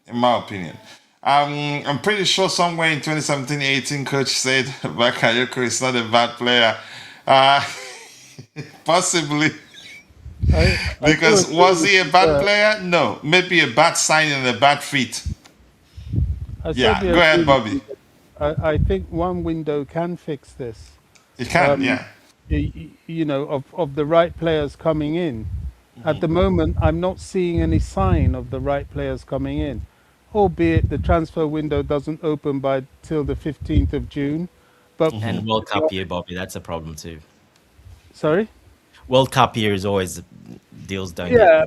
in my opinion. I'm pretty sure somewhere in 2017-18, coach said Bakayoko is not a bad player. Uh, possibly. I do Because agree was with he a you bad there. player? No. Maybe a bad sign and a bad fit. I Yeah, certainly go agree ahead, with Bobby. you. I think one window can fix this. You can, Um, yeah. of the right players coming in. At the moment, I'm not seeing any sign of the right players coming in, albeit the transfer window doesn't open by till the 15th of June. But And World Cup year, Bobby, that's a problem too. sorry. World Cup year is always deals don't get. Yeah,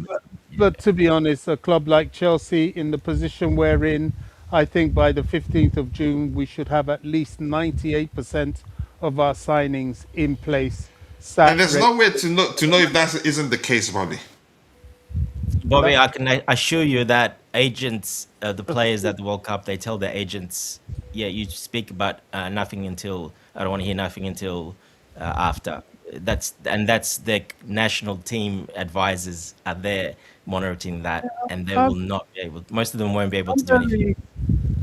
but to be honest, a club like Chelsea, in the position we're in, I think by the 15th of June, we should have at least 98% of our signings in place, And sat there's ready. no way to know if that isn't the case, Bobby. Bobby, I can assure you that agents, the players at the World Cup, they tell their agents, yeah, you speak about nothing until I don't want to hear nothing until after. That's the national team advisors are there monitoring that, and they will I'm, not be able. Most of them won't be able I'm to do anything. very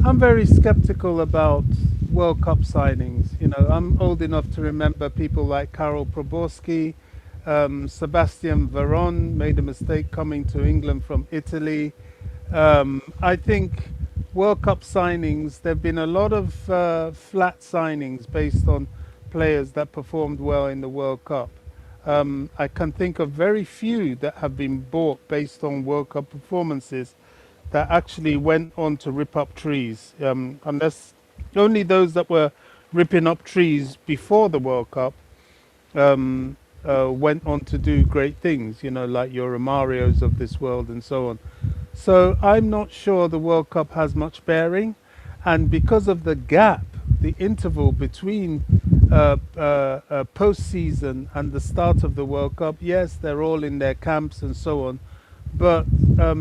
I'm very skeptical about World Cup signings. I'm old enough to remember people like Karol Proborski, Sebastian Veron made a mistake coming to England from Italy. I think World Cup signings, there have been a lot of flat signings based on players that performed well in the World Cup. I can think of very few that have been bought based on World Cup performances that actually went on to rip up trees, unless only those that were ripping up trees before the World Cup went on to do great things, like your Romarios of this world and so on. So I'm not sure the World Cup has much bearing. and because of the gap, the interval between post-season and the start of the World Cup, yes, they're all in their camps and so on, but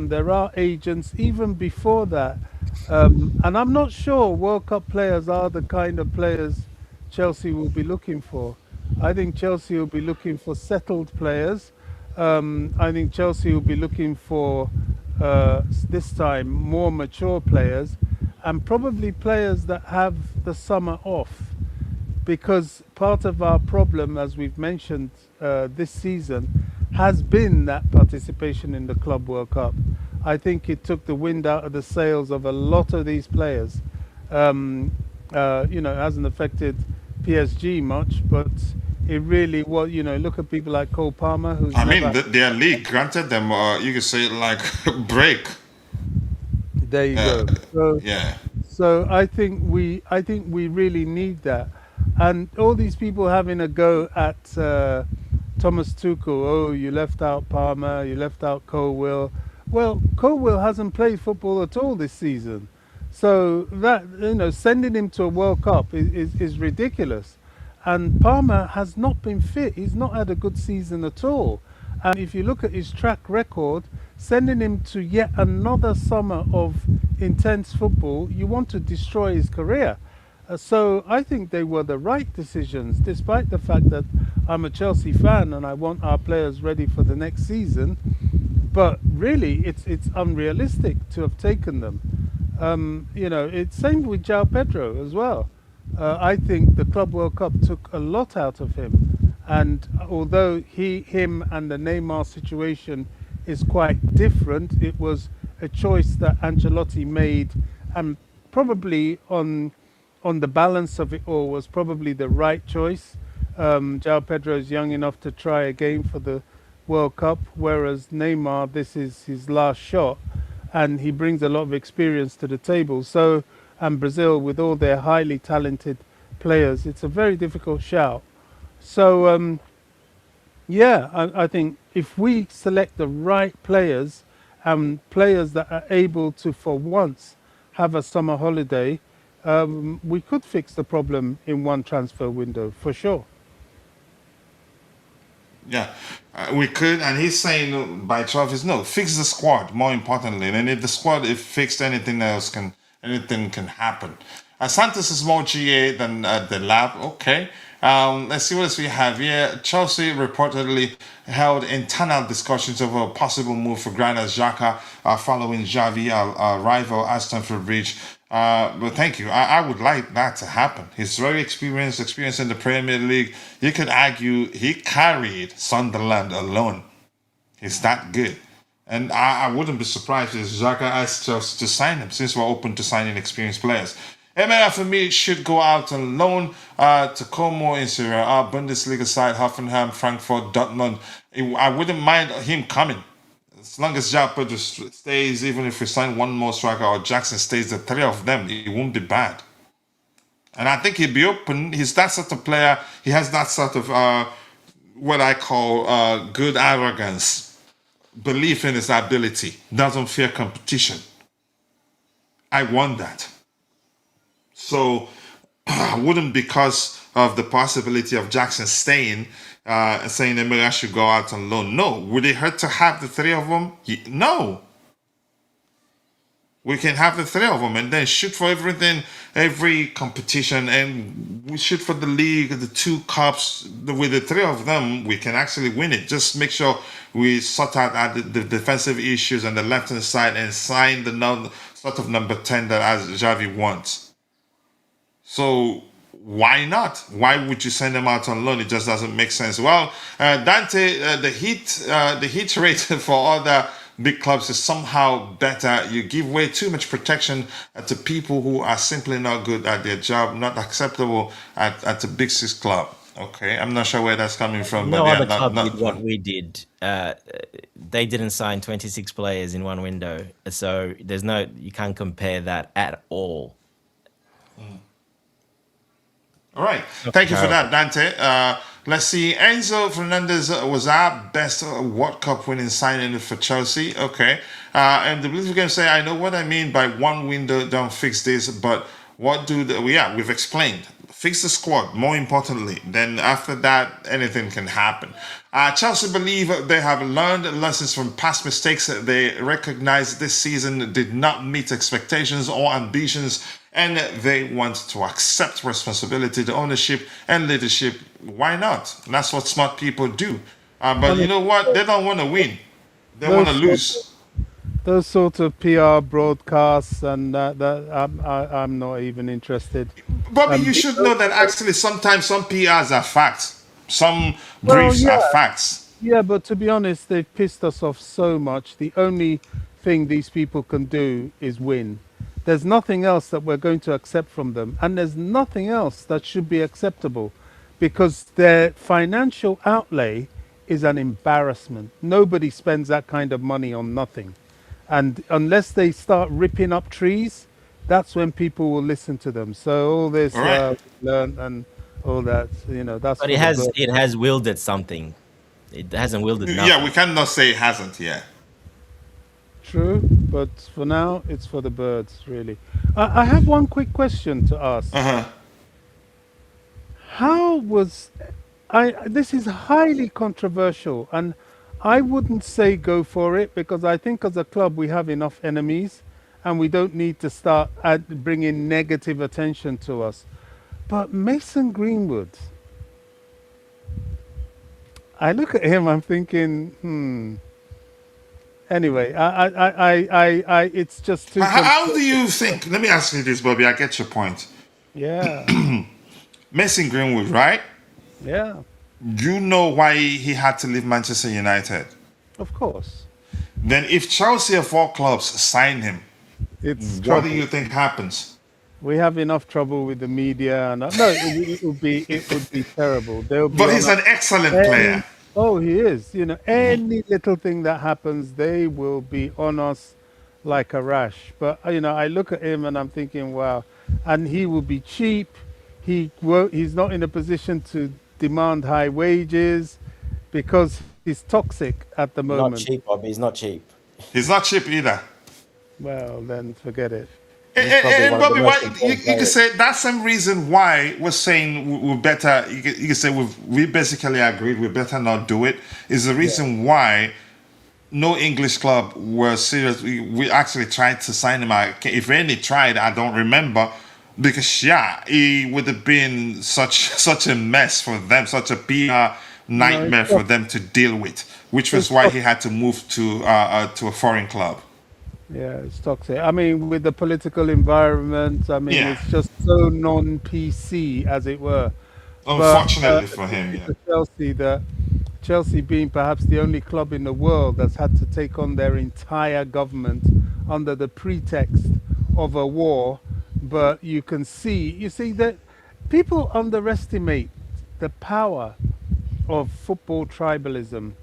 there are agents even before that, and I'm not sure World Cup players are the kind of players Chelsea will be looking for. I think Chelsea will be looking for settled players. I think Chelsea will be looking for this time more mature players, and probably players that have the summer off, because part of our problem, as we've mentioned this season, has been that participation in the Club World Cup. I think it took the wind out of the sails of a lot of these players. It hasn't affected PSG much, but it really was. Look at people like Cole Palmer, who's I never. mean, their league granted them, you could say, like, break. There you Uh, go. yeah. So I think we really need that, and all these people having a go at Thomas Tuchel. Oh, you left out Palmer, you left out Colwill. Well, Colwill hasn't played football at all this season, so that sending him to a World Cup is ridiculous. And Palmer has not been fit. He's not had a good season at all. And if you look at his track record, sending him to yet another summer of intense football, you want to destroy his career. So I think they were the right decisions, despite the fact that I'm a Chelsea fan and I want our players ready for the next season. But really, it's unrealistic to have taken them. It's same with João Pedro as well. I think the Club World Cup took a lot out of him, and although him and the Neymar situation is quite different, it was a choice that Ancelotti made, and probably on the balance of it all was probably the right choice. João Pedro is young enough to try again for the World Cup, whereas Neymar, this is his last shot, and he brings a lot of experience to the table. So, and Brazil, with all their highly talented players, it's a very difficult shout. So, yeah, I think if we select the right players and players that are able to, for once, have a summer holiday, we could fix the problem in one transfer window for sure. Yeah, we could, and he's saying by 12 is no, fix the squad. More importantly, and if the squad is fixed, anything can happen. Santos is more GA than the lab. Okay, let's see what else we have here. Chelsea reportedly held internal discussions over a possible move for Granit Xhaka following Xavi rival at Stamford Bridge. But thank you. I would like that to happen. He's very experienced in the Premier League. You could argue he carried Sunderland alone. He's that good. And I wouldn't be surprised if Xhaka asked us to sign him, since we're open to signing experienced players. MLF for me should go out on loan to Como in Serie A, Bundesliga side, Hoffenheim, Frankfurt, Dortmund. I wouldn't mind him coming. As long as Jao just stays, even if we sign one more striker or Jackson stays, the three of them, it won't be bad. And I think he'd be open. He's that sort of player. He has that sort of what I call good arrogance, belief in his ability, doesn't fear competition. I want that. So I wouldn't, because of the possibility of Jackson staying, saying Emira should go out on loan. No. Would it hurt to have the three of them? No. We can have the three of them and then shoot for everything, every competition, and we shoot for the league, the two cups. With the three of them, we can actually win it. Just make sure we sort out the defensive issues on the left-hand side and sign the sort of number 10 that as Xavi wants. So why not? Why would you send them out on loan? It just doesn't make sense. Well, Dante, the heat rate for other big clubs is somehow better. You give way too much protection to people who are simply not good at their job, not acceptable at the big six club. Okay, I'm not sure where that's coming from. No but other yeah, club did what we did. They didn't sign 26 players in one window, so you can't compare that at all. All right. Thank you for that, Dante. Let's see. Enzo Fernandez was our best World Cup winning signing for Chelsea. Okay. And the Blues game say, I know what I mean by one window, don't fix this, but what do the. Yeah, we've explained. Fix the squad, more importantly. Then after that, anything can happen. Chelsea believe they have learned lessons from past mistakes. They recognize this season did not meet expectations or ambitions, and they want to accept responsibility, the ownership, and leadership. Why not? That's what smart people do. I But you mean, know what? They don't want to win. They want to those sort lose. those sort of PR broadcasts and that I'm not even interested. Bobby, you should know Because, that actually sometimes some PRs are facts. Some well, briefs are yeah, facts. yeah, but to be honest, they've pissed us off so much. The only thing these people can do is win. There's nothing else that we're going to accept from them, and there's nothing else that should be acceptable because their financial outlay is an embarrassment. Nobody spends that kind of money on nothing. And unless they start ripping up trees, that's when people will listen to them. So all All this right. learn and all that, that's But for the bird. it has wielded something. It hasn't wielded Yeah, we nothing. cannot say it hasn't. Yeah. True, but for now, it's for the birds, really. I have one quick question to ask. Uh huh. How was I? This is highly controversial, and I wouldn't say go for it because I think as a club we have enough enemies, and we don't need to start bringing negative attention to us. But Mason Greenwood, I look at him, I'm thinking, hmm. Anyway, it's just too How do controversial. you think? Let me ask you this, Bobby. I get your point. Yeah, Mason Greenwood, right? yeah, You know why he had to leave Manchester United. of course. Then, if Chelsea of all clubs sign him, It's what do trouble. you think happens? We have enough trouble with the media, and no, it would be terrible. They'll be But on he's us. an excellent Any, player. oh, he is. Any little thing that happens, they will be on us like a rash. But I look at him and I'm thinking, wow, and he will be cheap. He's not in a position to demand high wages because he's toxic at the Not moment. cheap, Bobby. It's not cheap. He's not cheap either. Well, then forget it. And, He's probably and one of the Bobby, most why important you could players. say that's some reason why we're saying we're better. You could say we basically agreed we better not do it. Is the Yeah. reason why no English club were serious. We actually tried to sign him. If any tried, I don't remember because yeah, it would have been such a mess for them, such a PR No, nightmare for them to deal with, which was it's why he toxic. had to move to a foreign club. Yeah, it's toxic. I mean, with the political environment, I mean, Yeah, it's just so non-PC, as it were. But unfortunately for him, especially yeah. for Chelsea, that Chelsea being perhaps the only club in the world that's had to take on their entire government under the pretext of a war. But you see that people underestimate the power of football tribalism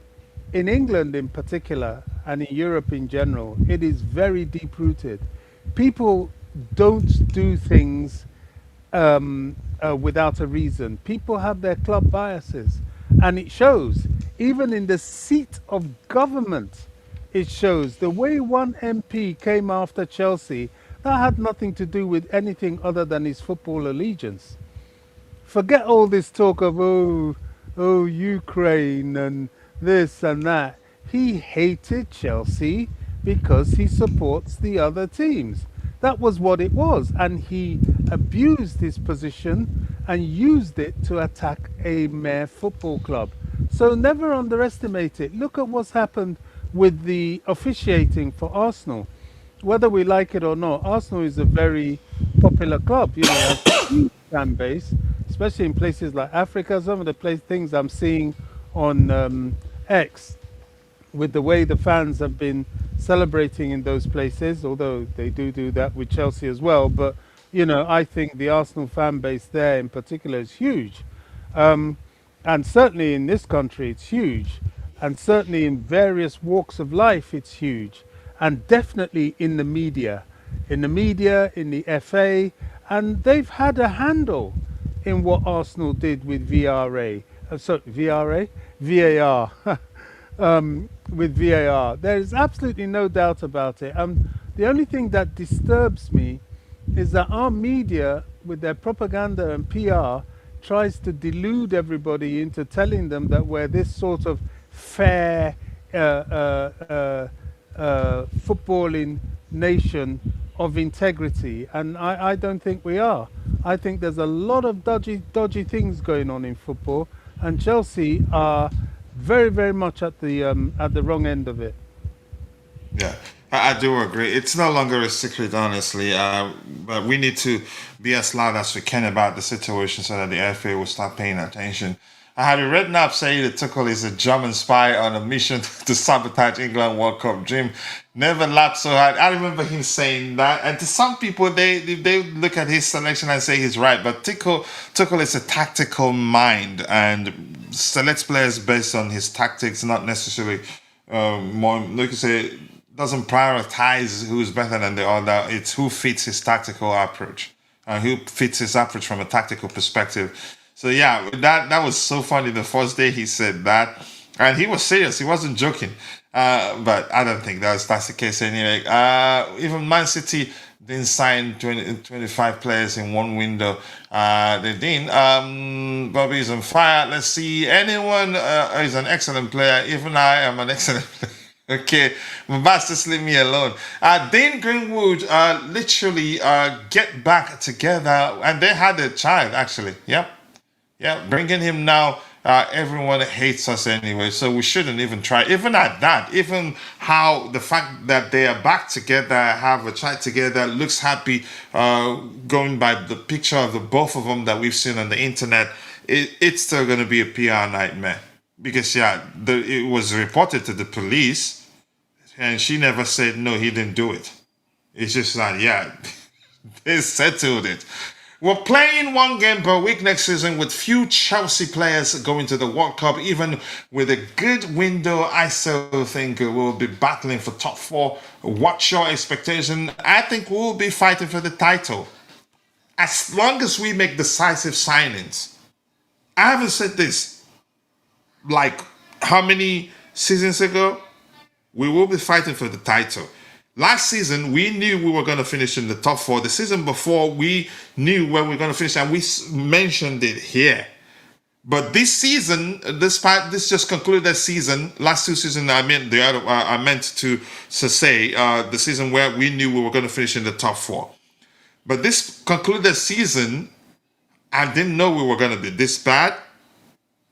in England in particular and in Europe in general. It is very deep rooted. People don't do things without a reason. People have their club biases, and it shows. Even in the seat of government, it shows. The way one MP came after Chelsea, that had nothing to do with anything other than his football allegiance. Forget all this talk of Ukraine and this and that. He hated Chelsea because he supports the other teams. That was what it was, and he abused his position and used it to attack a mere football club. So never underestimate it. Look at what's happened with the officiating for Arsenal. Whether we like it or not, Arsenal is a very popular club. It has a huge fan base, especially in places like Africa. Some of the things I'm seeing on X with the way the fans have been celebrating in those places, although they do that with Chelsea as well. But I think the Arsenal fan base there in particular is huge, um, and certainly in this country it's huge, and certainly in various walks of life it's huge, and definitely in the FA, and they've had a handle in what Arsenal did with VRA. sorry, VAR, with VAR. There is absolutely no doubt about it. The only thing that disturbs me is that our media, with their propaganda and PR, tries to delude everybody into telling them that we're this sort of fair footballing nation of integrity, and I don't think we are. I think there's a lot of dodgy things going on in football, and Chelsea are very, very much at the wrong end of it. Yeah, I do agree. It's no longer a secret, honestly. But we need to be as loud as we can about the situation so that the FA will start paying attention. I had it written up saying that Tuchel is a German spy on a mission to sabotage England World Cup dream. Never laughed so hard. I remember him saying that. And to some people, they look at his selection and say he's right. But Tuchel is a tactical mind and selects players based on his tactics, not necessarily more, like you say, doesn't prioritize who's better than the other. It's who fits his tactical approach, who fits his approach from a tactical perspective. So yeah, that was so funny. The first day he said that, and he was serious. He wasn't joking. But I don't think that's the case anyway. Even Man City didn't sign 25 players in one window. They didn't. Bobby's on fire. Let's see. Anyone is an excellent player. Even I am an excellent player. Okay, Mabas, leave me alone. Dane Greenwood literally get back together, and they had a child actually. Yep. Yeah, bringing him now, everyone hates us anyway, so we shouldn't even try. Even at that, even how the fact that they are back together, have a child together, looks happy, going by the picture of the both of them that we've seen on the internet, it's still going to be a PR nightmare. Because, yeah, it was reported to the police, and she never said, no, he didn't do it. It's just like, yeah, they settled it. We're playing one game per week next season with few Chelsea players going to the World Cup. Even with a good window, I still think we'll be battling for top four. What's your expectation? I think we'll be fighting for the title. As long as we make decisive signings. I haven't said this like how many seasons ago? We will be fighting for the title. Last season, we knew we were going to finish in the top four. The season before, we knew where we were going to finish, and we mentioned it here. But this season, this just concluded the season. Last two seasons, I meant to say the season where we knew we were going to finish in the top four. But this concluded season, I didn't know we were going to be this bad.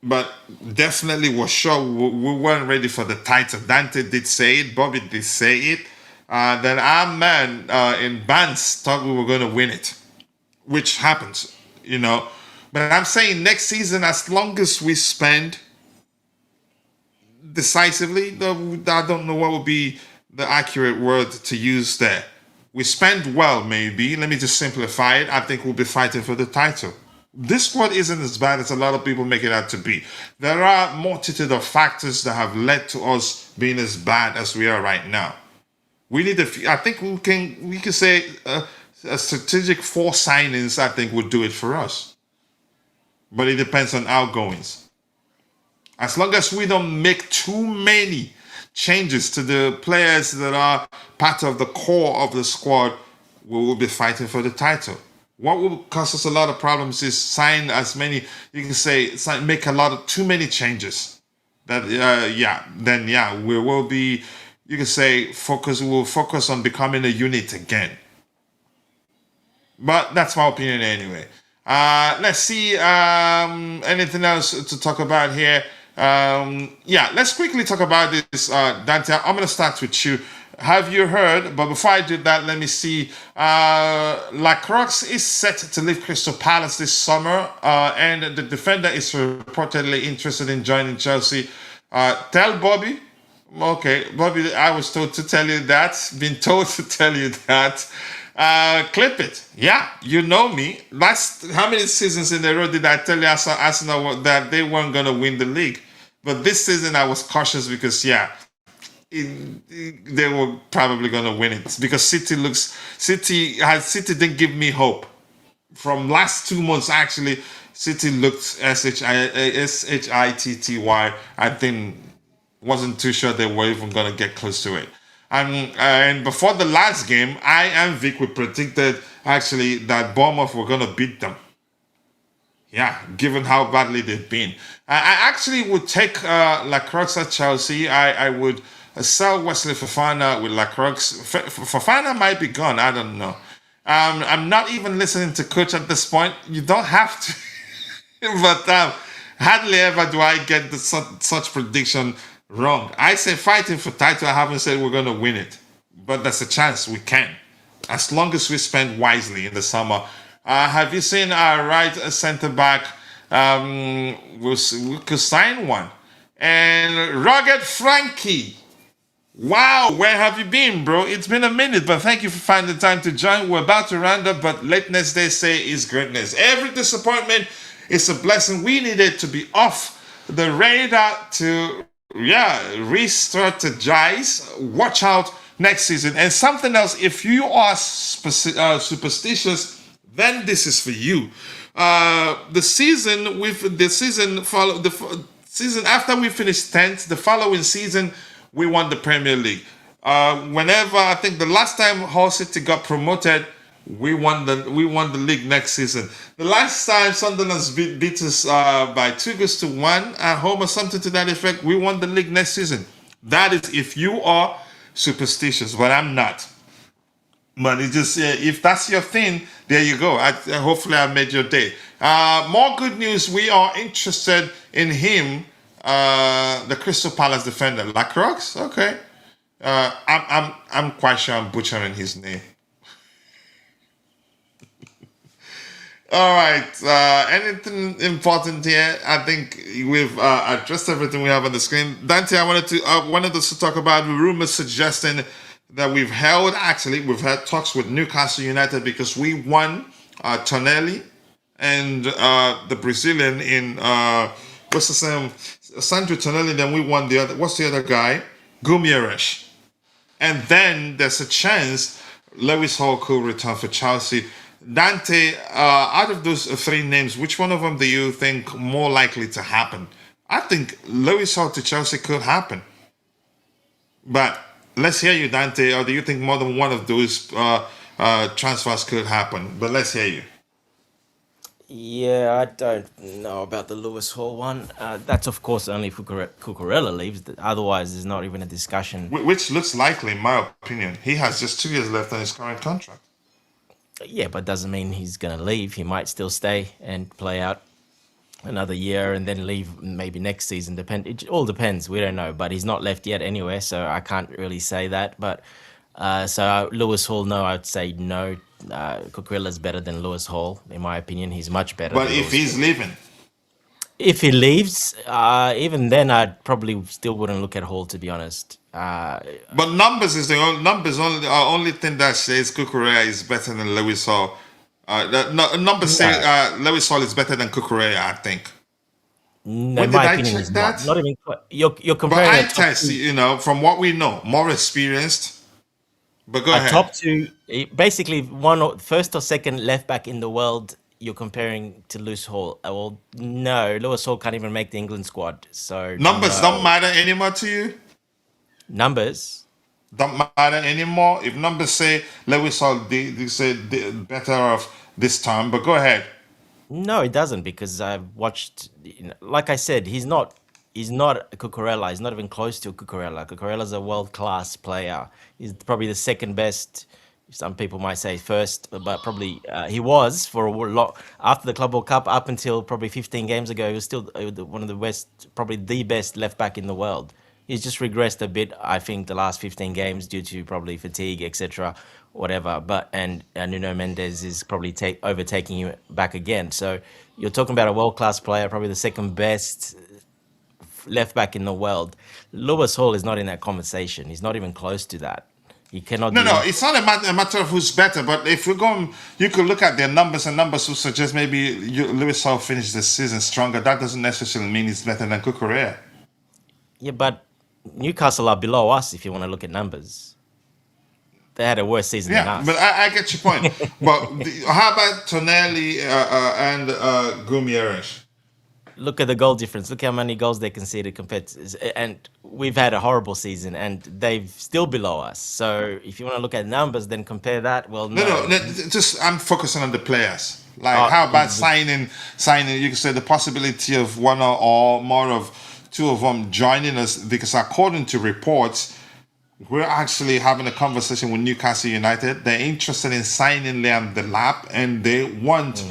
But definitely was sure we weren't ready for the title. Dante did say it. Bobby did say it. Then our man in Bands thought we were going to win it, which happens, you know. But I'm saying next season, as long as we spend decisively, I don't know what would be the accurate word to use there. We spend well, maybe. Let me just simplify it. I think we'll be fighting for the title. This squad isn't as bad as a lot of people make it out to be. There are a multitude of factors that have led to us being as bad as we are right now. We need I think we can say a strategic 4 signings, I think, would do it for us. But it depends on outgoings. As long as we don't make too many changes to the players that are part of the core of the squad, we will be fighting for the title. What will cause us a lot of problems is sign as many, you can say, make too many changes. That we will be, you can say, we'll focus on becoming a unit again. But that's my opinion anyway. Let's see, anything else to talk about here? Let's quickly talk about this, Dante. I'm going to start with you. Have you heard? But before I do that, let me see. Lacroix is set to leave Crystal Palace this summer, and the defender is reportedly interested in joining Chelsea. Tell Bobby. Okay, Bobby, I was told to tell you that. Been told to tell you that. Clip it. Yeah, you know me. How many seasons in a row did I tell you Arsenal that they weren't going to win the league? But this season I was cautious because, they were probably going to win it. Because City didn't give me hope. From last 2 months, actually, City looked Shitty. I think wasn't too sure they were even going to get close to it. And before the last game, I and Vic we predicted actually that Bournemouth were going to beat them. Yeah, given how badly they've been. I actually would take Lacroix at Chelsea. I would sell Wesley Fofana with Lacroix. Fofana might be gone. I don't know. I'm not even listening to Coach at this point. You don't have to. But hardly ever do I get such prediction wrong. I say fighting for title. I haven't said we're going to win it. But there's a chance we can. As long as we spend wisely in the summer. Have you seen our right centre back? We could sign one. And rugged Frankie. Wow, where have you been, bro? It's been a minute, but thank you for finding the time to join. We're about to round up, but lateness, they say, is greatness. Every disappointment is a blessing. We needed to be off the radar to, re-strategize. Watch out next season. And something else, if you are superstitious, then this is for you. The season after we finished 10th, the following season, we won the Premier League. Whenever I think the last time Hull City got promoted, we won the league next season. The last time Sunderland beat us by 2-1 at home or something to that effect, we won the league next season. That is if you are superstitious, but I'm not. But it just if that's your thing, there you go. Hopefully I made your day. More good news. We are interested in him. The Crystal Palace defender, Lacroix. Okay, I'm quite sure I'm butchering his name. All right. Anything important here? I think we've addressed everything we have on the screen. Dante, I wanted us to talk about rumors suggesting that we've had talks with Newcastle United because we won Tonali and the Brazilian in what's the same Sandro Tonali. Then we won the other. What's the other guy? Guimarães. And then there's a chance Lewis Hall could return for Chelsea. Dante, out of those three names, which one of them do you think more likely to happen? I think Lewis Hall to Chelsea could happen. But let's hear you, Dante. Or do you think more than one of those transfers could happen? But let's hear you. Yeah, I don't know about the Lewis Hall one. That's of course only if Cucurella leaves. Otherwise, there's not even a discussion. Which looks likely, in my opinion. He has just 2 years left on his current contract. Yeah, but doesn't mean he's going to leave. He might still stay and play out another year and then leave maybe next season. It all depends. We don't know. But he's not left yet anyway, so I can't really say that. But so Lewis Hall, no, I'd say no. Cucurella's better than Lewis Hall, in my opinion. He's much better. But than if Lewis he's Hall. leaving, If he leaves, even then, I'd probably still wouldn't look at Hall, to be honest. but numbers is the only thing that says Cucurella is better than Lewis Hall. Numbers say Lewis Hall is better than Cucurella, I think. No, When in did my I opinion, check he's that? not even. You're But comparing I a top test, two. from what we know, more experienced. But go A ahead. top two, basically first or second left back in the world. You're comparing to Lewis Hall. Well, no, Lewis Hall can't even make the England squad. So Numbers don't no. matter anymore to you. Numbers. Don't matter anymore. If numbers say Lewis Hall, they say better off this time. But go ahead. No, it doesn't because I've watched. Like I said, he's not a Cucurella. He's not even close to a Cucurella. Cucurella's a world class player. He's probably the second best. Some people might say first, but probably he was for a lot after the Club World Cup up until probably 15 games ago. He was still one of the best, probably the best left back in the world. He's just regressed a bit, I think, the last 15 games due to probably fatigue, etc., whatever. But and Nuno Mendes is probably overtaking him back again. So you're talking about a world class player, probably the second best left back in the world. Lewis Hall is not in that conversation. He's not even close to that. He cannot. No, it's not a matter of who's better. But if we're going, you could look at their numbers, and numbers will suggest maybe Lewis Hall finished the season stronger. That doesn't necessarily mean he's better than Cucurella. Yeah, but Newcastle are below us if you want to look at numbers. They had a worse season than Yeah, but us. I get your point. But how about Tonelli and Gumierish? Look at the goal difference. Look how many goals they conceded compared to, and we've had a horrible season, and they've still below us. So if you want to look at numbers, then compare that. Well, No, no, no. just I'm focusing on the players. Like, Uh, how about signing? You can say the possibility of one or more of two of them joining us, because according to reports, we're actually having a conversation with Newcastle United. They're interested in signing Liam Delap, and they want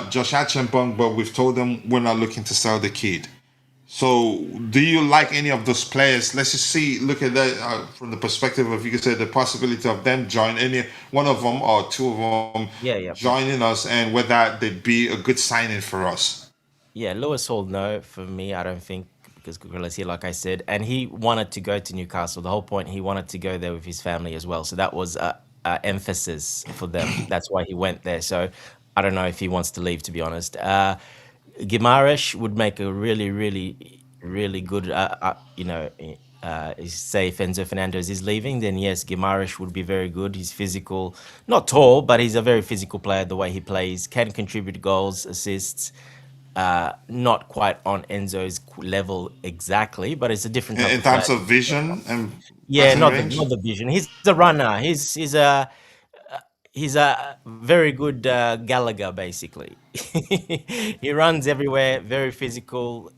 Josh Achimpong, but we've told them we're not looking to sell the kid. So, do you like any of those players? Let's just see, look at that from the perspective of, you could say, the possibility of them joining, any one of them or two of them yeah, yeah. joining us, and whether they'd be a good signing for us. Yeah, Lewis Hall, no, for me, I don't think, because Cucurella's here, like I said, and he wanted to go to Newcastle. The whole point, he wanted to go there with his family as well. So that was a emphasis for them. That's why he went there. So I don't know if he wants to leave, to be honest. Gimaresh would make a really, really, really good, say if Enzo Fernandez is leaving, then yes, Gimaresh would be very good. He's physical, not tall, but he's a very physical player. The way he plays, can contribute goals, assists. Not quite on Enzo's level exactly, but it's a different type In of player. terms of vision and Yeah, passing range. not the vision. He's a runner. He's a very good Gallagher, basically. He runs everywhere, very physical,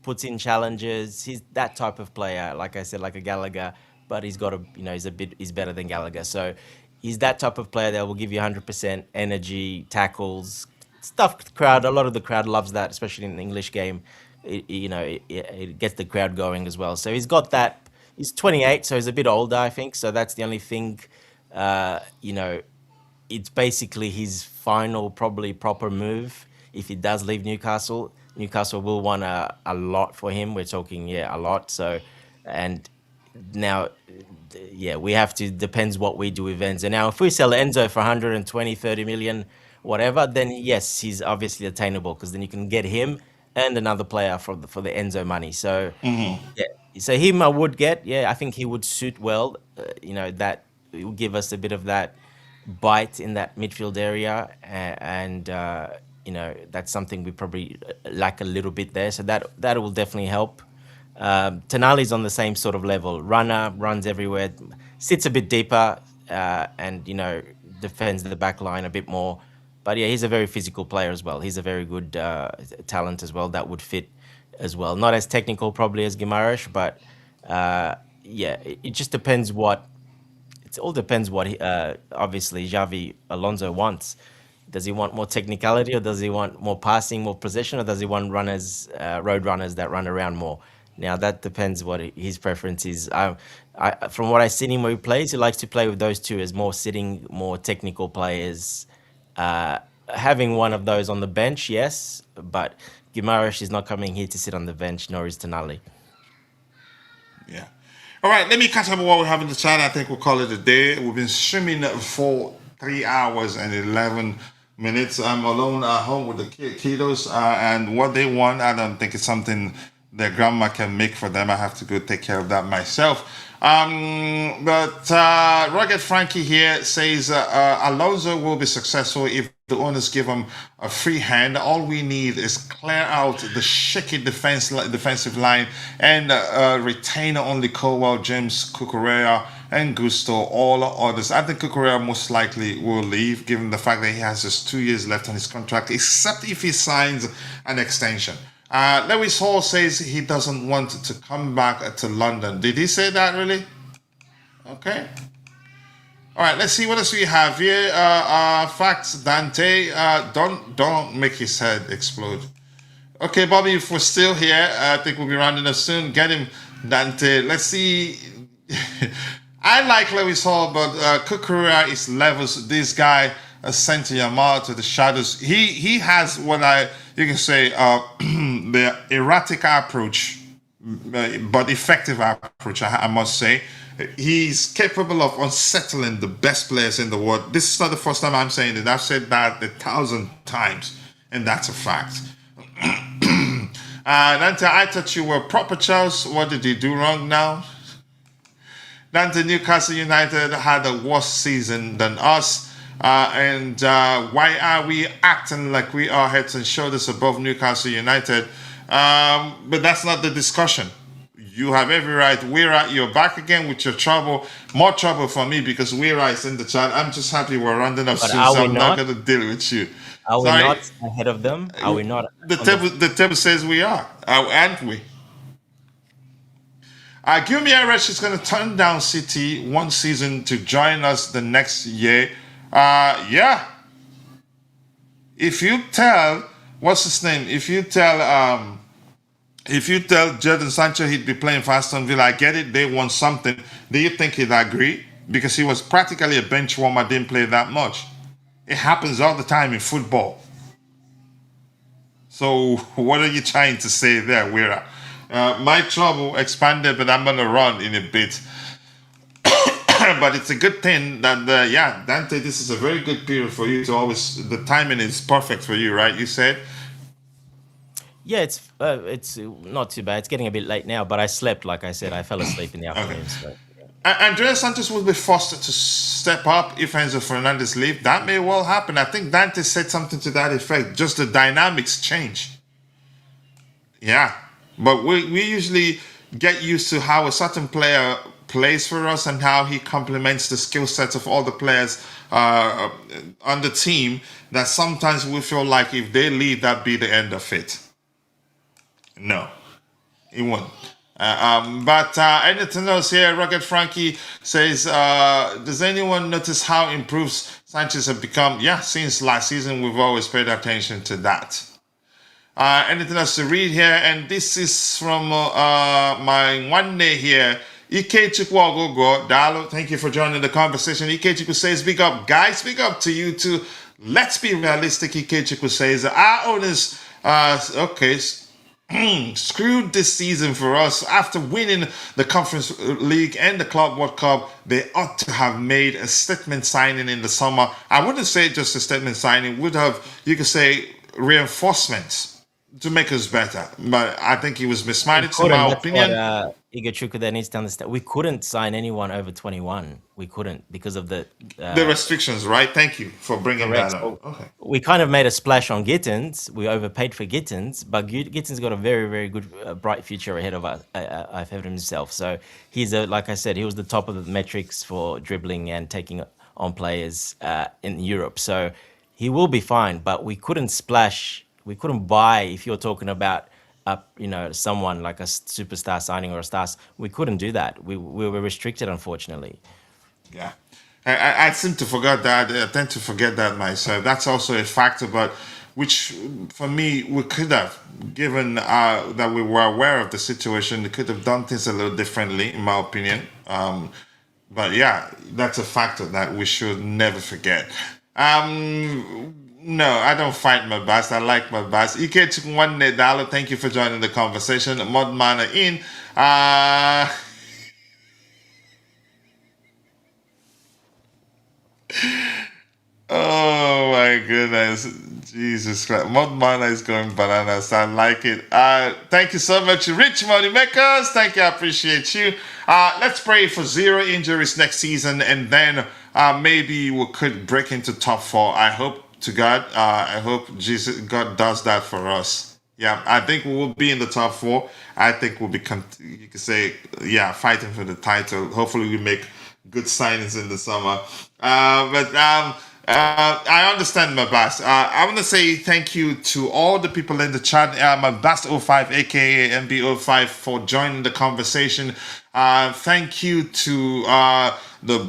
puts in challenges. He's that type of player, like I said, like a Gallagher, but he's better than Gallagher. So he's that type of player that will give you 100% energy, tackles, stuffed crowd. A lot of the crowd loves that, especially in the English game. It gets the crowd going as well. So he's got that. He's 28, so he's a bit older, I think. So that's the only thing, it's basically his final, probably proper move. If he does leave Newcastle, Newcastle will want a lot for him. We're talking, a lot. So, and now, we have to, depends what we do with Enzo. Now, if we sell Enzo for 120, 30 million, whatever, then yes, he's obviously attainable, because then you can get him and another player for the Enzo money. So, yeah. So him I would get, I think he would suit well. That it will give us a bit of that bite in that midfield area, and that's something we probably lack a little bit there. So that will definitely help. Tonali's on the same sort of level. Runner, runs everywhere, sits a bit deeper, and defends the back line a bit more. But yeah, he's a very physical player as well. He's a very good talent as well. That would fit as well. Not as technical probably as Guimaraes, but it just depends what. It all depends what obviously Xabi Alonso wants. Does he want more technicality, or does he want more passing, more possession, or does he want runners, road runners that run around more? Now that depends what his preference is. From what I've seen him where he plays, he likes to play with those two as more sitting, more technical players. Having one of those on the bench, yes, but Guimaraes is not coming here to sit on the bench, nor is Tonali. Yeah. All right, let me catch up with what we have in the chat. I think we'll call it a day. We've been streaming for 3 hours and 11 minutes. I'm alone at home with the kiddos, and what they want, I don't think it's something their grandma can make for them. I have to go take care of that myself. But Rugged Frankie here says Alonso will be successful if the owners give him a free hand. All we need is clear out the shaky defensive line and retain only Colwell, James, Cucurella, and Gusto. All others, I think Cucurella most likely will leave, given the fact that he has just 2 years left on his contract, except if he signs an extension. Lewis Hall says he doesn't want to come back to London. Did he say that really? Okay. All right, let's see what else we have here. Facts, Dante. Don't make his head explode. Okay, Bobby, if we're still here, I think we'll be rounding up soon. Get him, Dante. Let's see. I like Lewis Hall, but Cucurella is levels. This guy sent Yamal to the shadows. He has what you can say the erratic approach, but effective approach, I must say. He's capable of unsettling the best players in the world. This is not the first time I'm saying it. I've said that 1,000 times, and that's a fact. Dante, I thought you were proper, Charles. What did he do wrong now? Dante, Newcastle United had a worse season than us. And why are we acting like we are heads and shoulders above Newcastle United? But that's not the discussion. You have every right. Weira, you're back again with your trouble. More trouble for me because Weira is in the chat. I'm just happy we're rounding up But soon, are so we I'm not not? going to deal with you. Are we Sorry, not ahead of them? Are we not the on table says we are, aren't we? Gilmire Resch is going to turn down City one season to join us the next year. Yeah. If you tell, what's his name? If you tell Jadon Sancho he'd be playing for Aston Villa, I get it, they want something. Do you think he'd agree? Because he was practically a bench warmer, didn't play that much. It happens all the time in football. So what are you trying to say there, Weira? My trouble expanded, but I'm going to run in a bit. But it's a good thing that, Dante, this is a very good period for you to always, the timing is perfect for you, right? You said? Yeah, it's not too bad. It's getting a bit late now, but I slept, like I said. I fell asleep in the afternoon. So. Andrea Santos will be forced to step up if Enzo Fernandez leaves. That may well happen. I think Dante said something to that effect. Just the dynamics change. Yeah. But we usually get used to how a certain player plays for us and how he complements the skill sets of all the players on the team, that sometimes we feel like if they leave, that'd be the end of it. No, it won't. But anything else here? Rugged Frankie says, does anyone notice how improved Sanchez have become? Yeah, since last season, we've always paid attention to that. Anything else to read here? And this is from my one day here. Ike Chukwagogo Dalo, thank you for joining the conversation. Ike Chukwu says, big up, guys, big up to you too. Let's be realistic, Ike Chukwu says. Our owners, screwed this season for us. After winning the Conference League and the Club World Cup, they ought to have made a statement signing in the summer. I wouldn't say just a statement signing, would have, you could say, reinforcements to make us better. But I think he was mismanaged, in my opinion. What Igor Chuka there needs to understand. We couldn't sign anyone over 21. We couldn't because of the restrictions, right? Thank you for bringing that up. Okay. We kind of made a splash on Gittins. We overpaid for Gittins, but Gittins got a very, very good, bright future ahead of us. I've heard himself. So he's like I said, he was the top of the metrics for dribbling and taking on players in Europe. So he will be fine. But we couldn't splash. We couldn't buy. If you're talking about someone like a superstar signing or a star, we couldn't do that. We were restricted, unfortunately. Yeah. I seem to forget that. I tend to forget that myself. That's also a factor, but which for me, we could have, given that we were aware of the situation, we could have done things a little differently, in my opinion. But yeah, that's a factor that we should never forget. No, I don't fight my boss. I like my boss. Ike $1, thank you for joining the conversation. Mod Mana in. Oh my goodness. Jesus Christ. Mod Mana is going bananas. I like it. Thank you so much, Rich Money Makers. Thank you. I appreciate you. Let's pray for 0 injuries next season, and then maybe we could break into top 4. I hope to God. I hope God does that for us. Yeah, I think we will be in the top 4. I think we'll be, you could say, fighting for the title. Hopefully we make good signings in the summer. I understand my boss. I want to say thank you to all the people in the chat. My boss 05, aka MB05, for joining the conversation. Thank you to the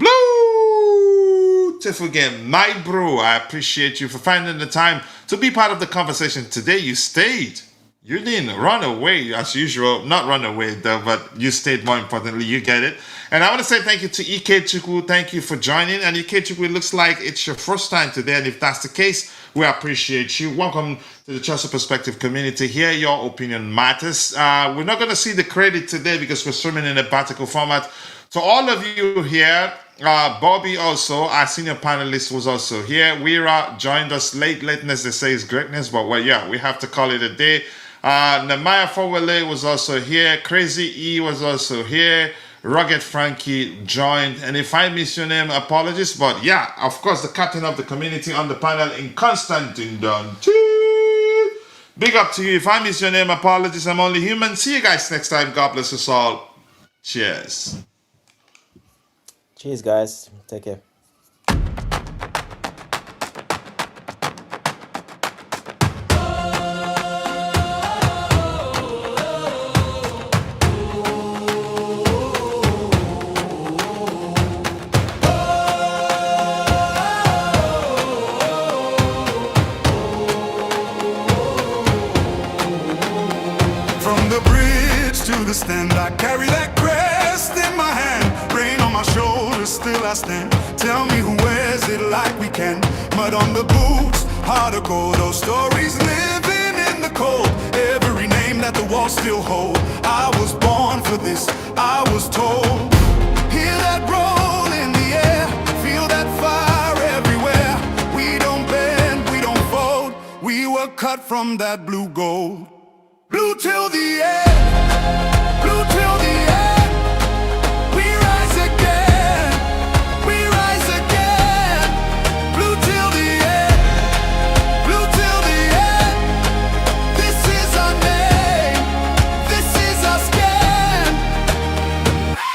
Beautiful Game, my bro. I appreciate you for finding the time to be part of the conversation today. You stayed. You didn't run away as usual. Not run away though, but you stayed. More importantly, you get it. And I want to say thank you to Ike Chukwu. Thank you for joining. And Ike Chukwu, it looks like it's your first time today. And if that's the case, we appreciate you. Welcome to the Chelsea Perspective community. Here, your opinion matters. We're not going to see the credit today because we're swimming in a vertical format. To all of you here, Bobby also, our senior panelist, was also here. Weira joined us late. Lateness, they say, is greatness. But well, yeah, we have to call it a day. Namaya Fowele was also here. Crazy E was also here. Rugged Frankie joined. And if I miss your name, apologies. But yeah, of course, the captain of the community on the panel in Constantine Dunty. Big up to you. If I miss your name, apologies. I'm only human. See you guys next time. God bless us all. Cheers. Cheers, guys. Take care. From the bridge to the stand, I carry that crest in my hand. Rain on my shoulders, still I stand. Tell me who wears it like we can. Mud on the boots, heart of gold. Those stories living in the cold. Every name that the walls still hold. I was born for this, I was told. Hear that roll in the air, feel that fire everywhere. We don't bend, we don't fold. We were cut from that blue gold. Blue till the end, blue till the end. We rise again, we rise again. Blue till the end, blue till the end. This is our name, this is our skin.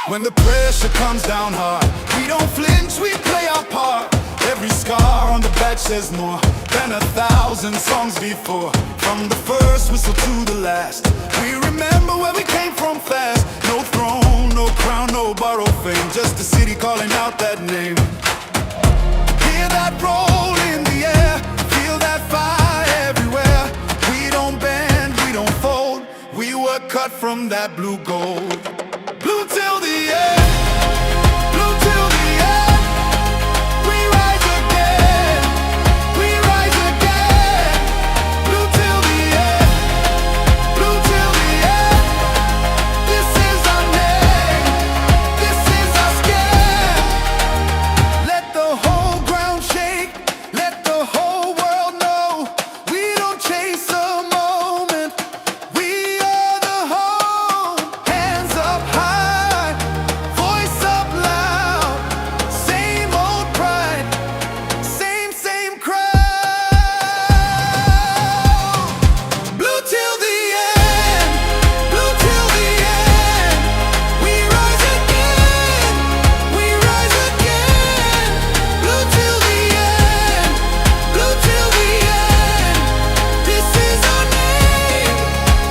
When the pressure comes down hard, we don't flinch, we play our part. Every scar on the badge says more than 1,000 songs before. From the first whistle to the last, we remember where we came from fast. No throne, no crown, no borrowed fame, just a city calling out that name. Hear that roll in the air, feel that fire everywhere. We don't bend, we don't fold. We were cut from that blue gold. Blue till the end, blue till the end. We rise again, we rise again. Blue till the end, blue till the end. This is our name, this is our skin. Let the whole ground shake, let the whole world know. We don't chase a moment, we are the home. Hands up high, voice up loud. Same old pride, same crowd. Blue till the end, blue till the end. We rise again, we rise again. Blue till the end, blue till the end. This is our name,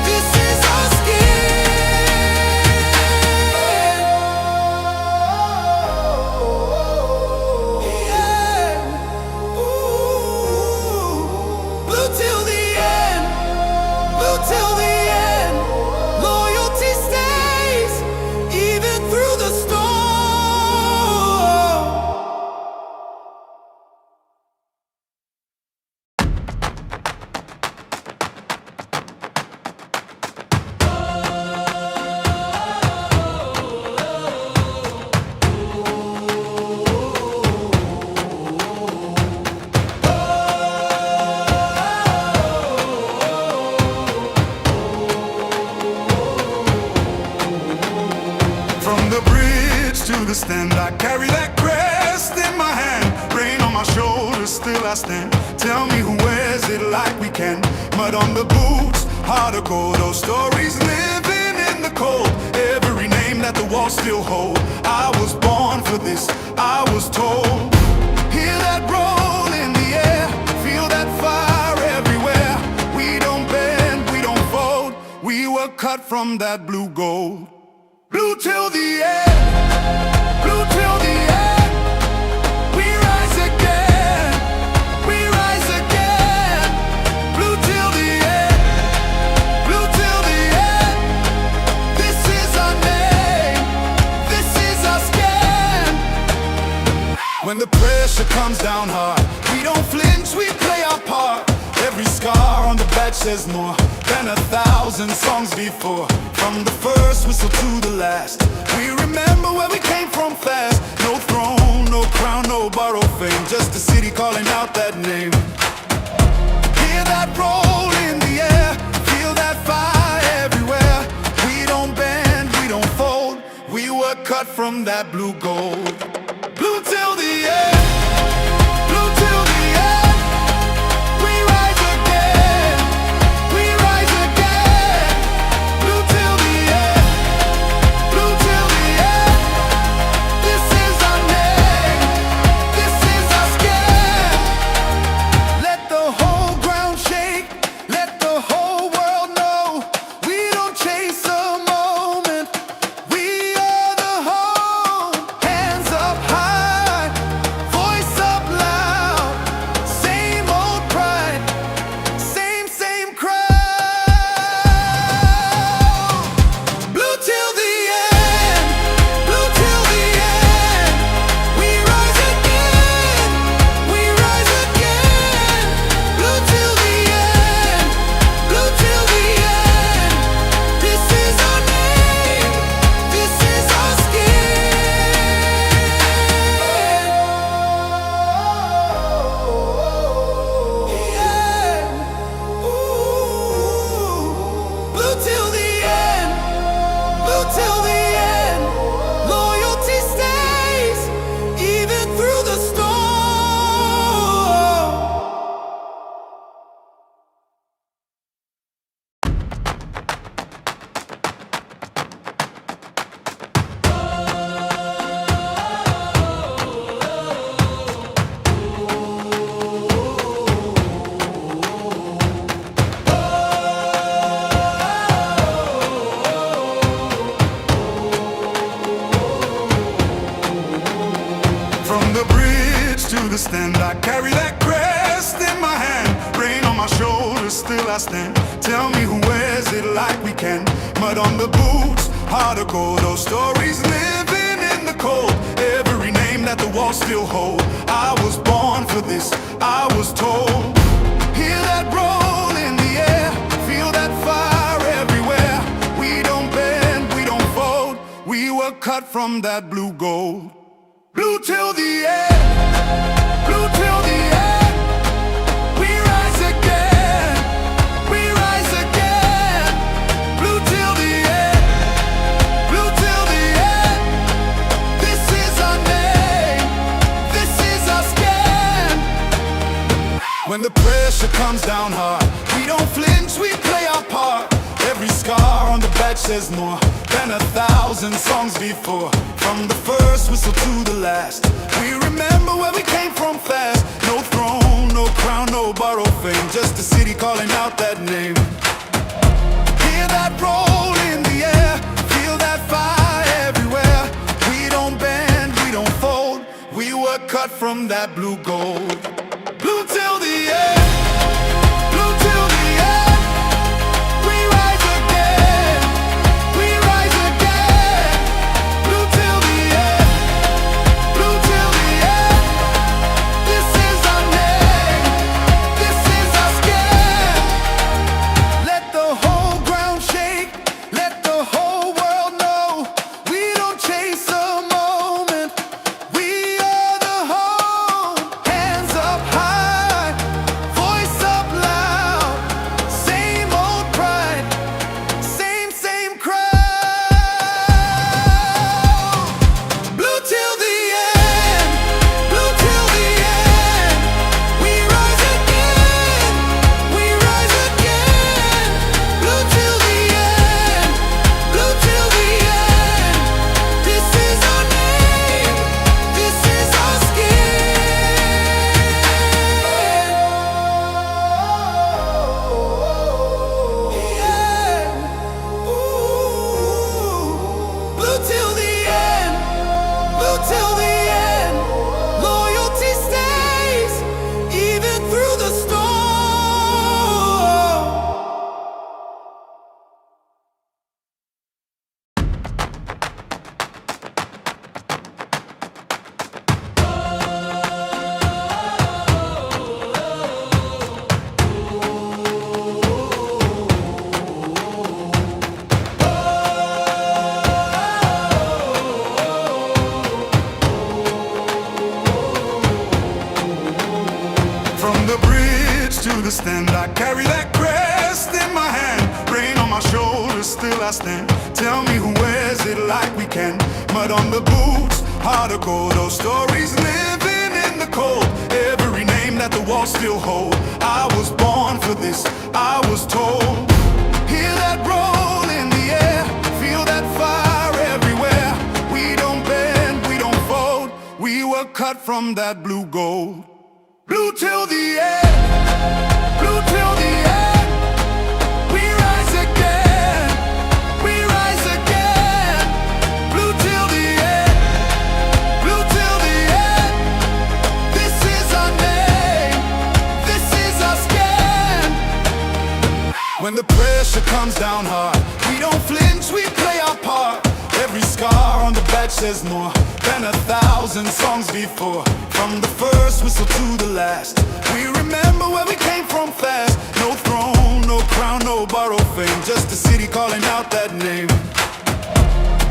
this is our skin. Yeah. Ooh. Blue till the end, blue till the end. Loyalty stays even through the storm. From the bridge to the stand, I carry that crest in my hand. Rain on my shoulders, still I stand. Tell me who wears it like we can. Mud on the boots, heart of gold. Those stories living in the cold. Every name that the walls still hold. I was born for this, I was told. Hear that roll in the air, feel that fire everywhere. We don't bend, we don't fold. We were cut from that blue gold. Blue till the end, blue till the end. We rise again, we rise again. Blue till the end, blue till the end. This is our name, this is our skin. When the pressure comes down hard, we don't flinch, we play our part. Every scar on the badge says more than 1,000 songs before. From the first whistle to the last, we remember where we came from fast. No throne, no crown, no borrowed fame, just a city calling out that name. Hear that roll in the air, feel that fire everywhere. We don't bend, we don't fold. We were cut from that blue gold. Blue till the end, blue till the end. We rise again, we rise again. Blue till the end, blue till the end. This is our name, this is our skin. Let the whole ground shake, let the whole world know. We don't chase a moment, we are the home. Hands up high, voice up loud. Same old pride, same crowd. Blue till the end, blue till the end. We rise again, we rise again. Blue till the end, blue till the end. This is our name, this is our skin. Yeah. Ooh. Blue till the end, blue till the end. Loyalty stays even through the storm. From the bridge to the stand, I carry that crest in my hand. Rain on my shoulders, still I stand. Tell me who wears it like we can. Mud on the boots, heart of gold. Those stories living in the cold. Every name that the walls still hold. I was born for this, I was told. Hear that roll in the air, feel that fire everywhere. We don't bend, we don't fold. We were cut from that blue gold. Blue till the end, blue till the end. We rise again, we rise again. Blue till the end, blue till the end. This is our name, this is our skin. When the pressure comes down hard, we don't flinch, we play our part. Every scar on the badge says more than 1,000 songs before. From the first whistle to the last, we remember where we came from fast. No throne, no crown, no borrowed fame, just a city calling out that name. Hear that roll in the air, feel that fire everywhere. We don't bend, we don't fold. We were cut from that blue gold. Blue till the end, blue till the end. We rise again, we rise again. Blue till the end, blue till the end. This is our name, this is our skin. Let the whole ground shake, let the whole world know. We don't chase a moment, we are the home. Hands up high, voice up loud. Same old pride, same crowd. Blue till the end, blue till the end. We rise again, we rise again. Blue till the end, blue till the end. This is our name, this is our skin. Yeah. Ooh. Blue till the end, blue till the end. Loyalty stays even through the storm. From the bridge to the stand, I carry that crest in my hand. Rain on my shoulders, still I stand. Tell me who wears wears it like we can. Mud on the boots, heart of gold. Those stories living in the cold. Every name that the walls still hold. I was born for this, I was told. Hear that roll in the air, feel that fire everywhere. We don't bend, we don't fold. We were cut from that blue gold. Blue till the end, blue till the end. We rise again, we rise again. Blue till the end, blue till the end. This is our name, this is our skin. When the pressure comes down hard, we don't flinch, we play our part. Every scar on the badge says more than 1,000 songs before. From the first whistle to the last, we remember where we came from fast. No throne, no crown, no borrowed fame, just a city calling out that name.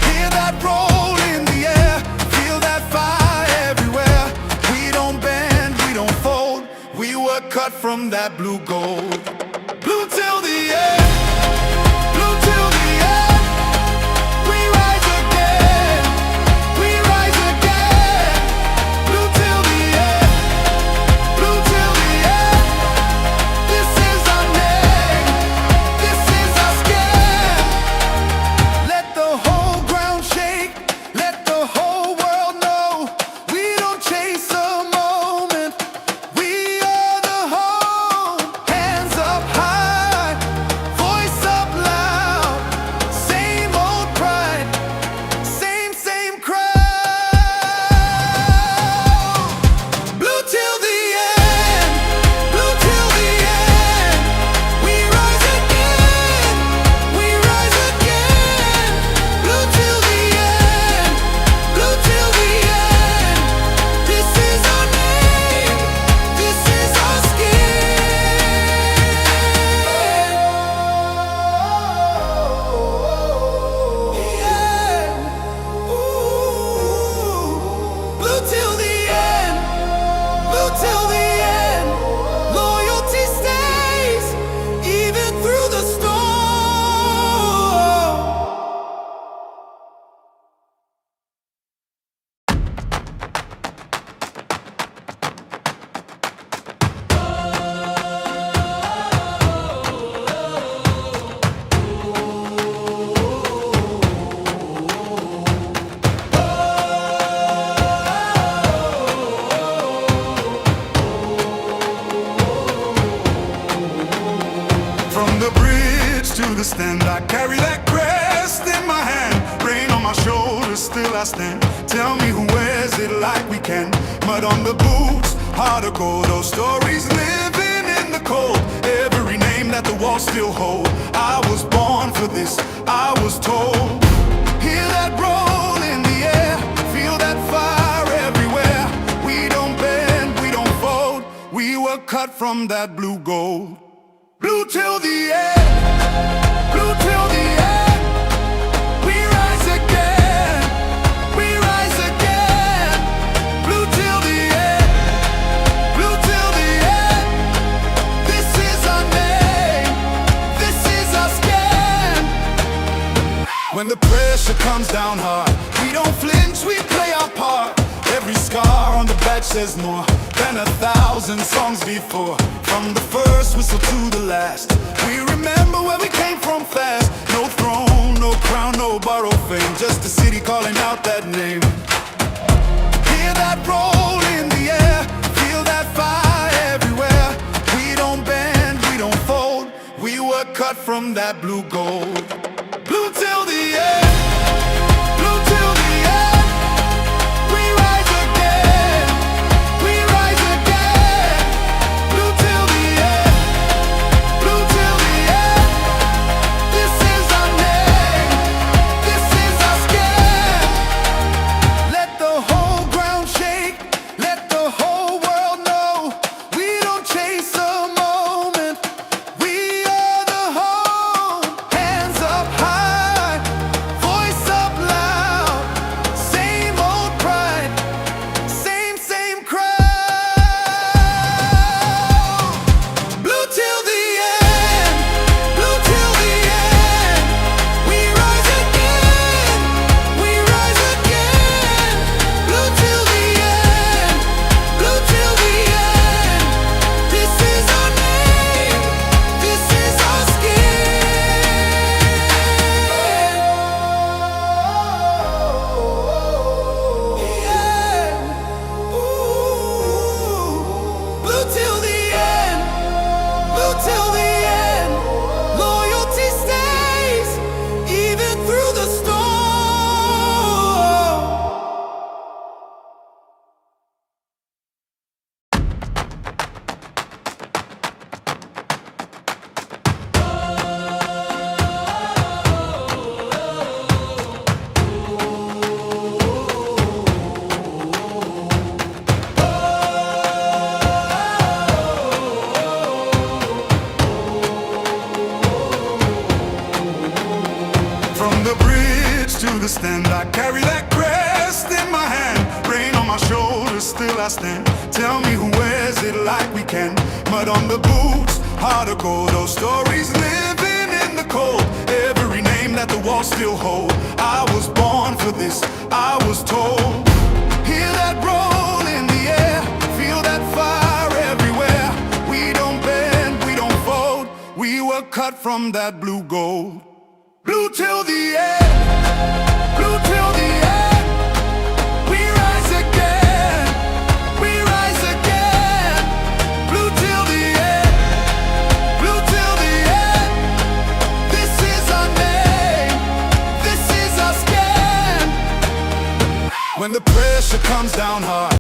Hear that roll in the air, feel that fire everywhere. We don't bend, we don't fold. We were cut from that blue gold. Blue till the end, blue till the end. We rise again, we rise again. Blue till the end, blue till the end. This is our name, this is our skin. Let the whole ground shake, let the whole world know. We don't chase a moment, we are the home. Hands up high, voice up loud. Same old pride, same crowd. Blue till the end, blue till the end. We rise again, we rise again. Blue till the end, blue till the end. This is our name, this is our skin. Yeah. Ooh. Blue till the end, blue till the end. Loyalty stays even through the storm. From the bridge to the stand, I carry that crest in my hand. Rain on my shoulders, still I stand. Tell me who wears it like we can. Mud on the boots, heart of gold. Those stories living in the cold. Every name that the walls still hold. I was born for this, I was told. Hear that roll in the air, feel that fire everywhere. We don't bend, we don't fold. We were cut from that blue gold. Blue till the end, blue till the end. We rise again, we rise again. Blue till the end, blue till the end. This is our name, this is our skin. When the pressure comes down hard, we don't flinch, we play our part. Every scar on the badge says more than 1,000 songs before. From the first whistle to the last, we remember where we came from fast. No throne, no crown, no borrowed fame, just a city calling out that name. Hear that roll in the air, feel that fire everywhere. We don't bend, we don't fold. We were cut from that blue gold. Blue till the end, blue till the end. We rise again, we rise again. Blue till the end, blue till the end. This is our name, this is our skin. Let the whole ground shake, let the whole world know. We don't chase a moment, we are the home. Hands up shoulders, still I stand. Tell me who wears it like we can. Mud on the boots, heart of gold. Those stories living in the cold. Every name that the walls still hold. I was born for this, I was told. Hear that roll in the air, feel that fire everywhere. We don't bend, we don't fold. We were cut from that blue gold. Blue till the end, blue till the end. We rise again, we rise again. Blue till the end, blue till the end. This is our name, this is our skin. When the pressure comes down hard.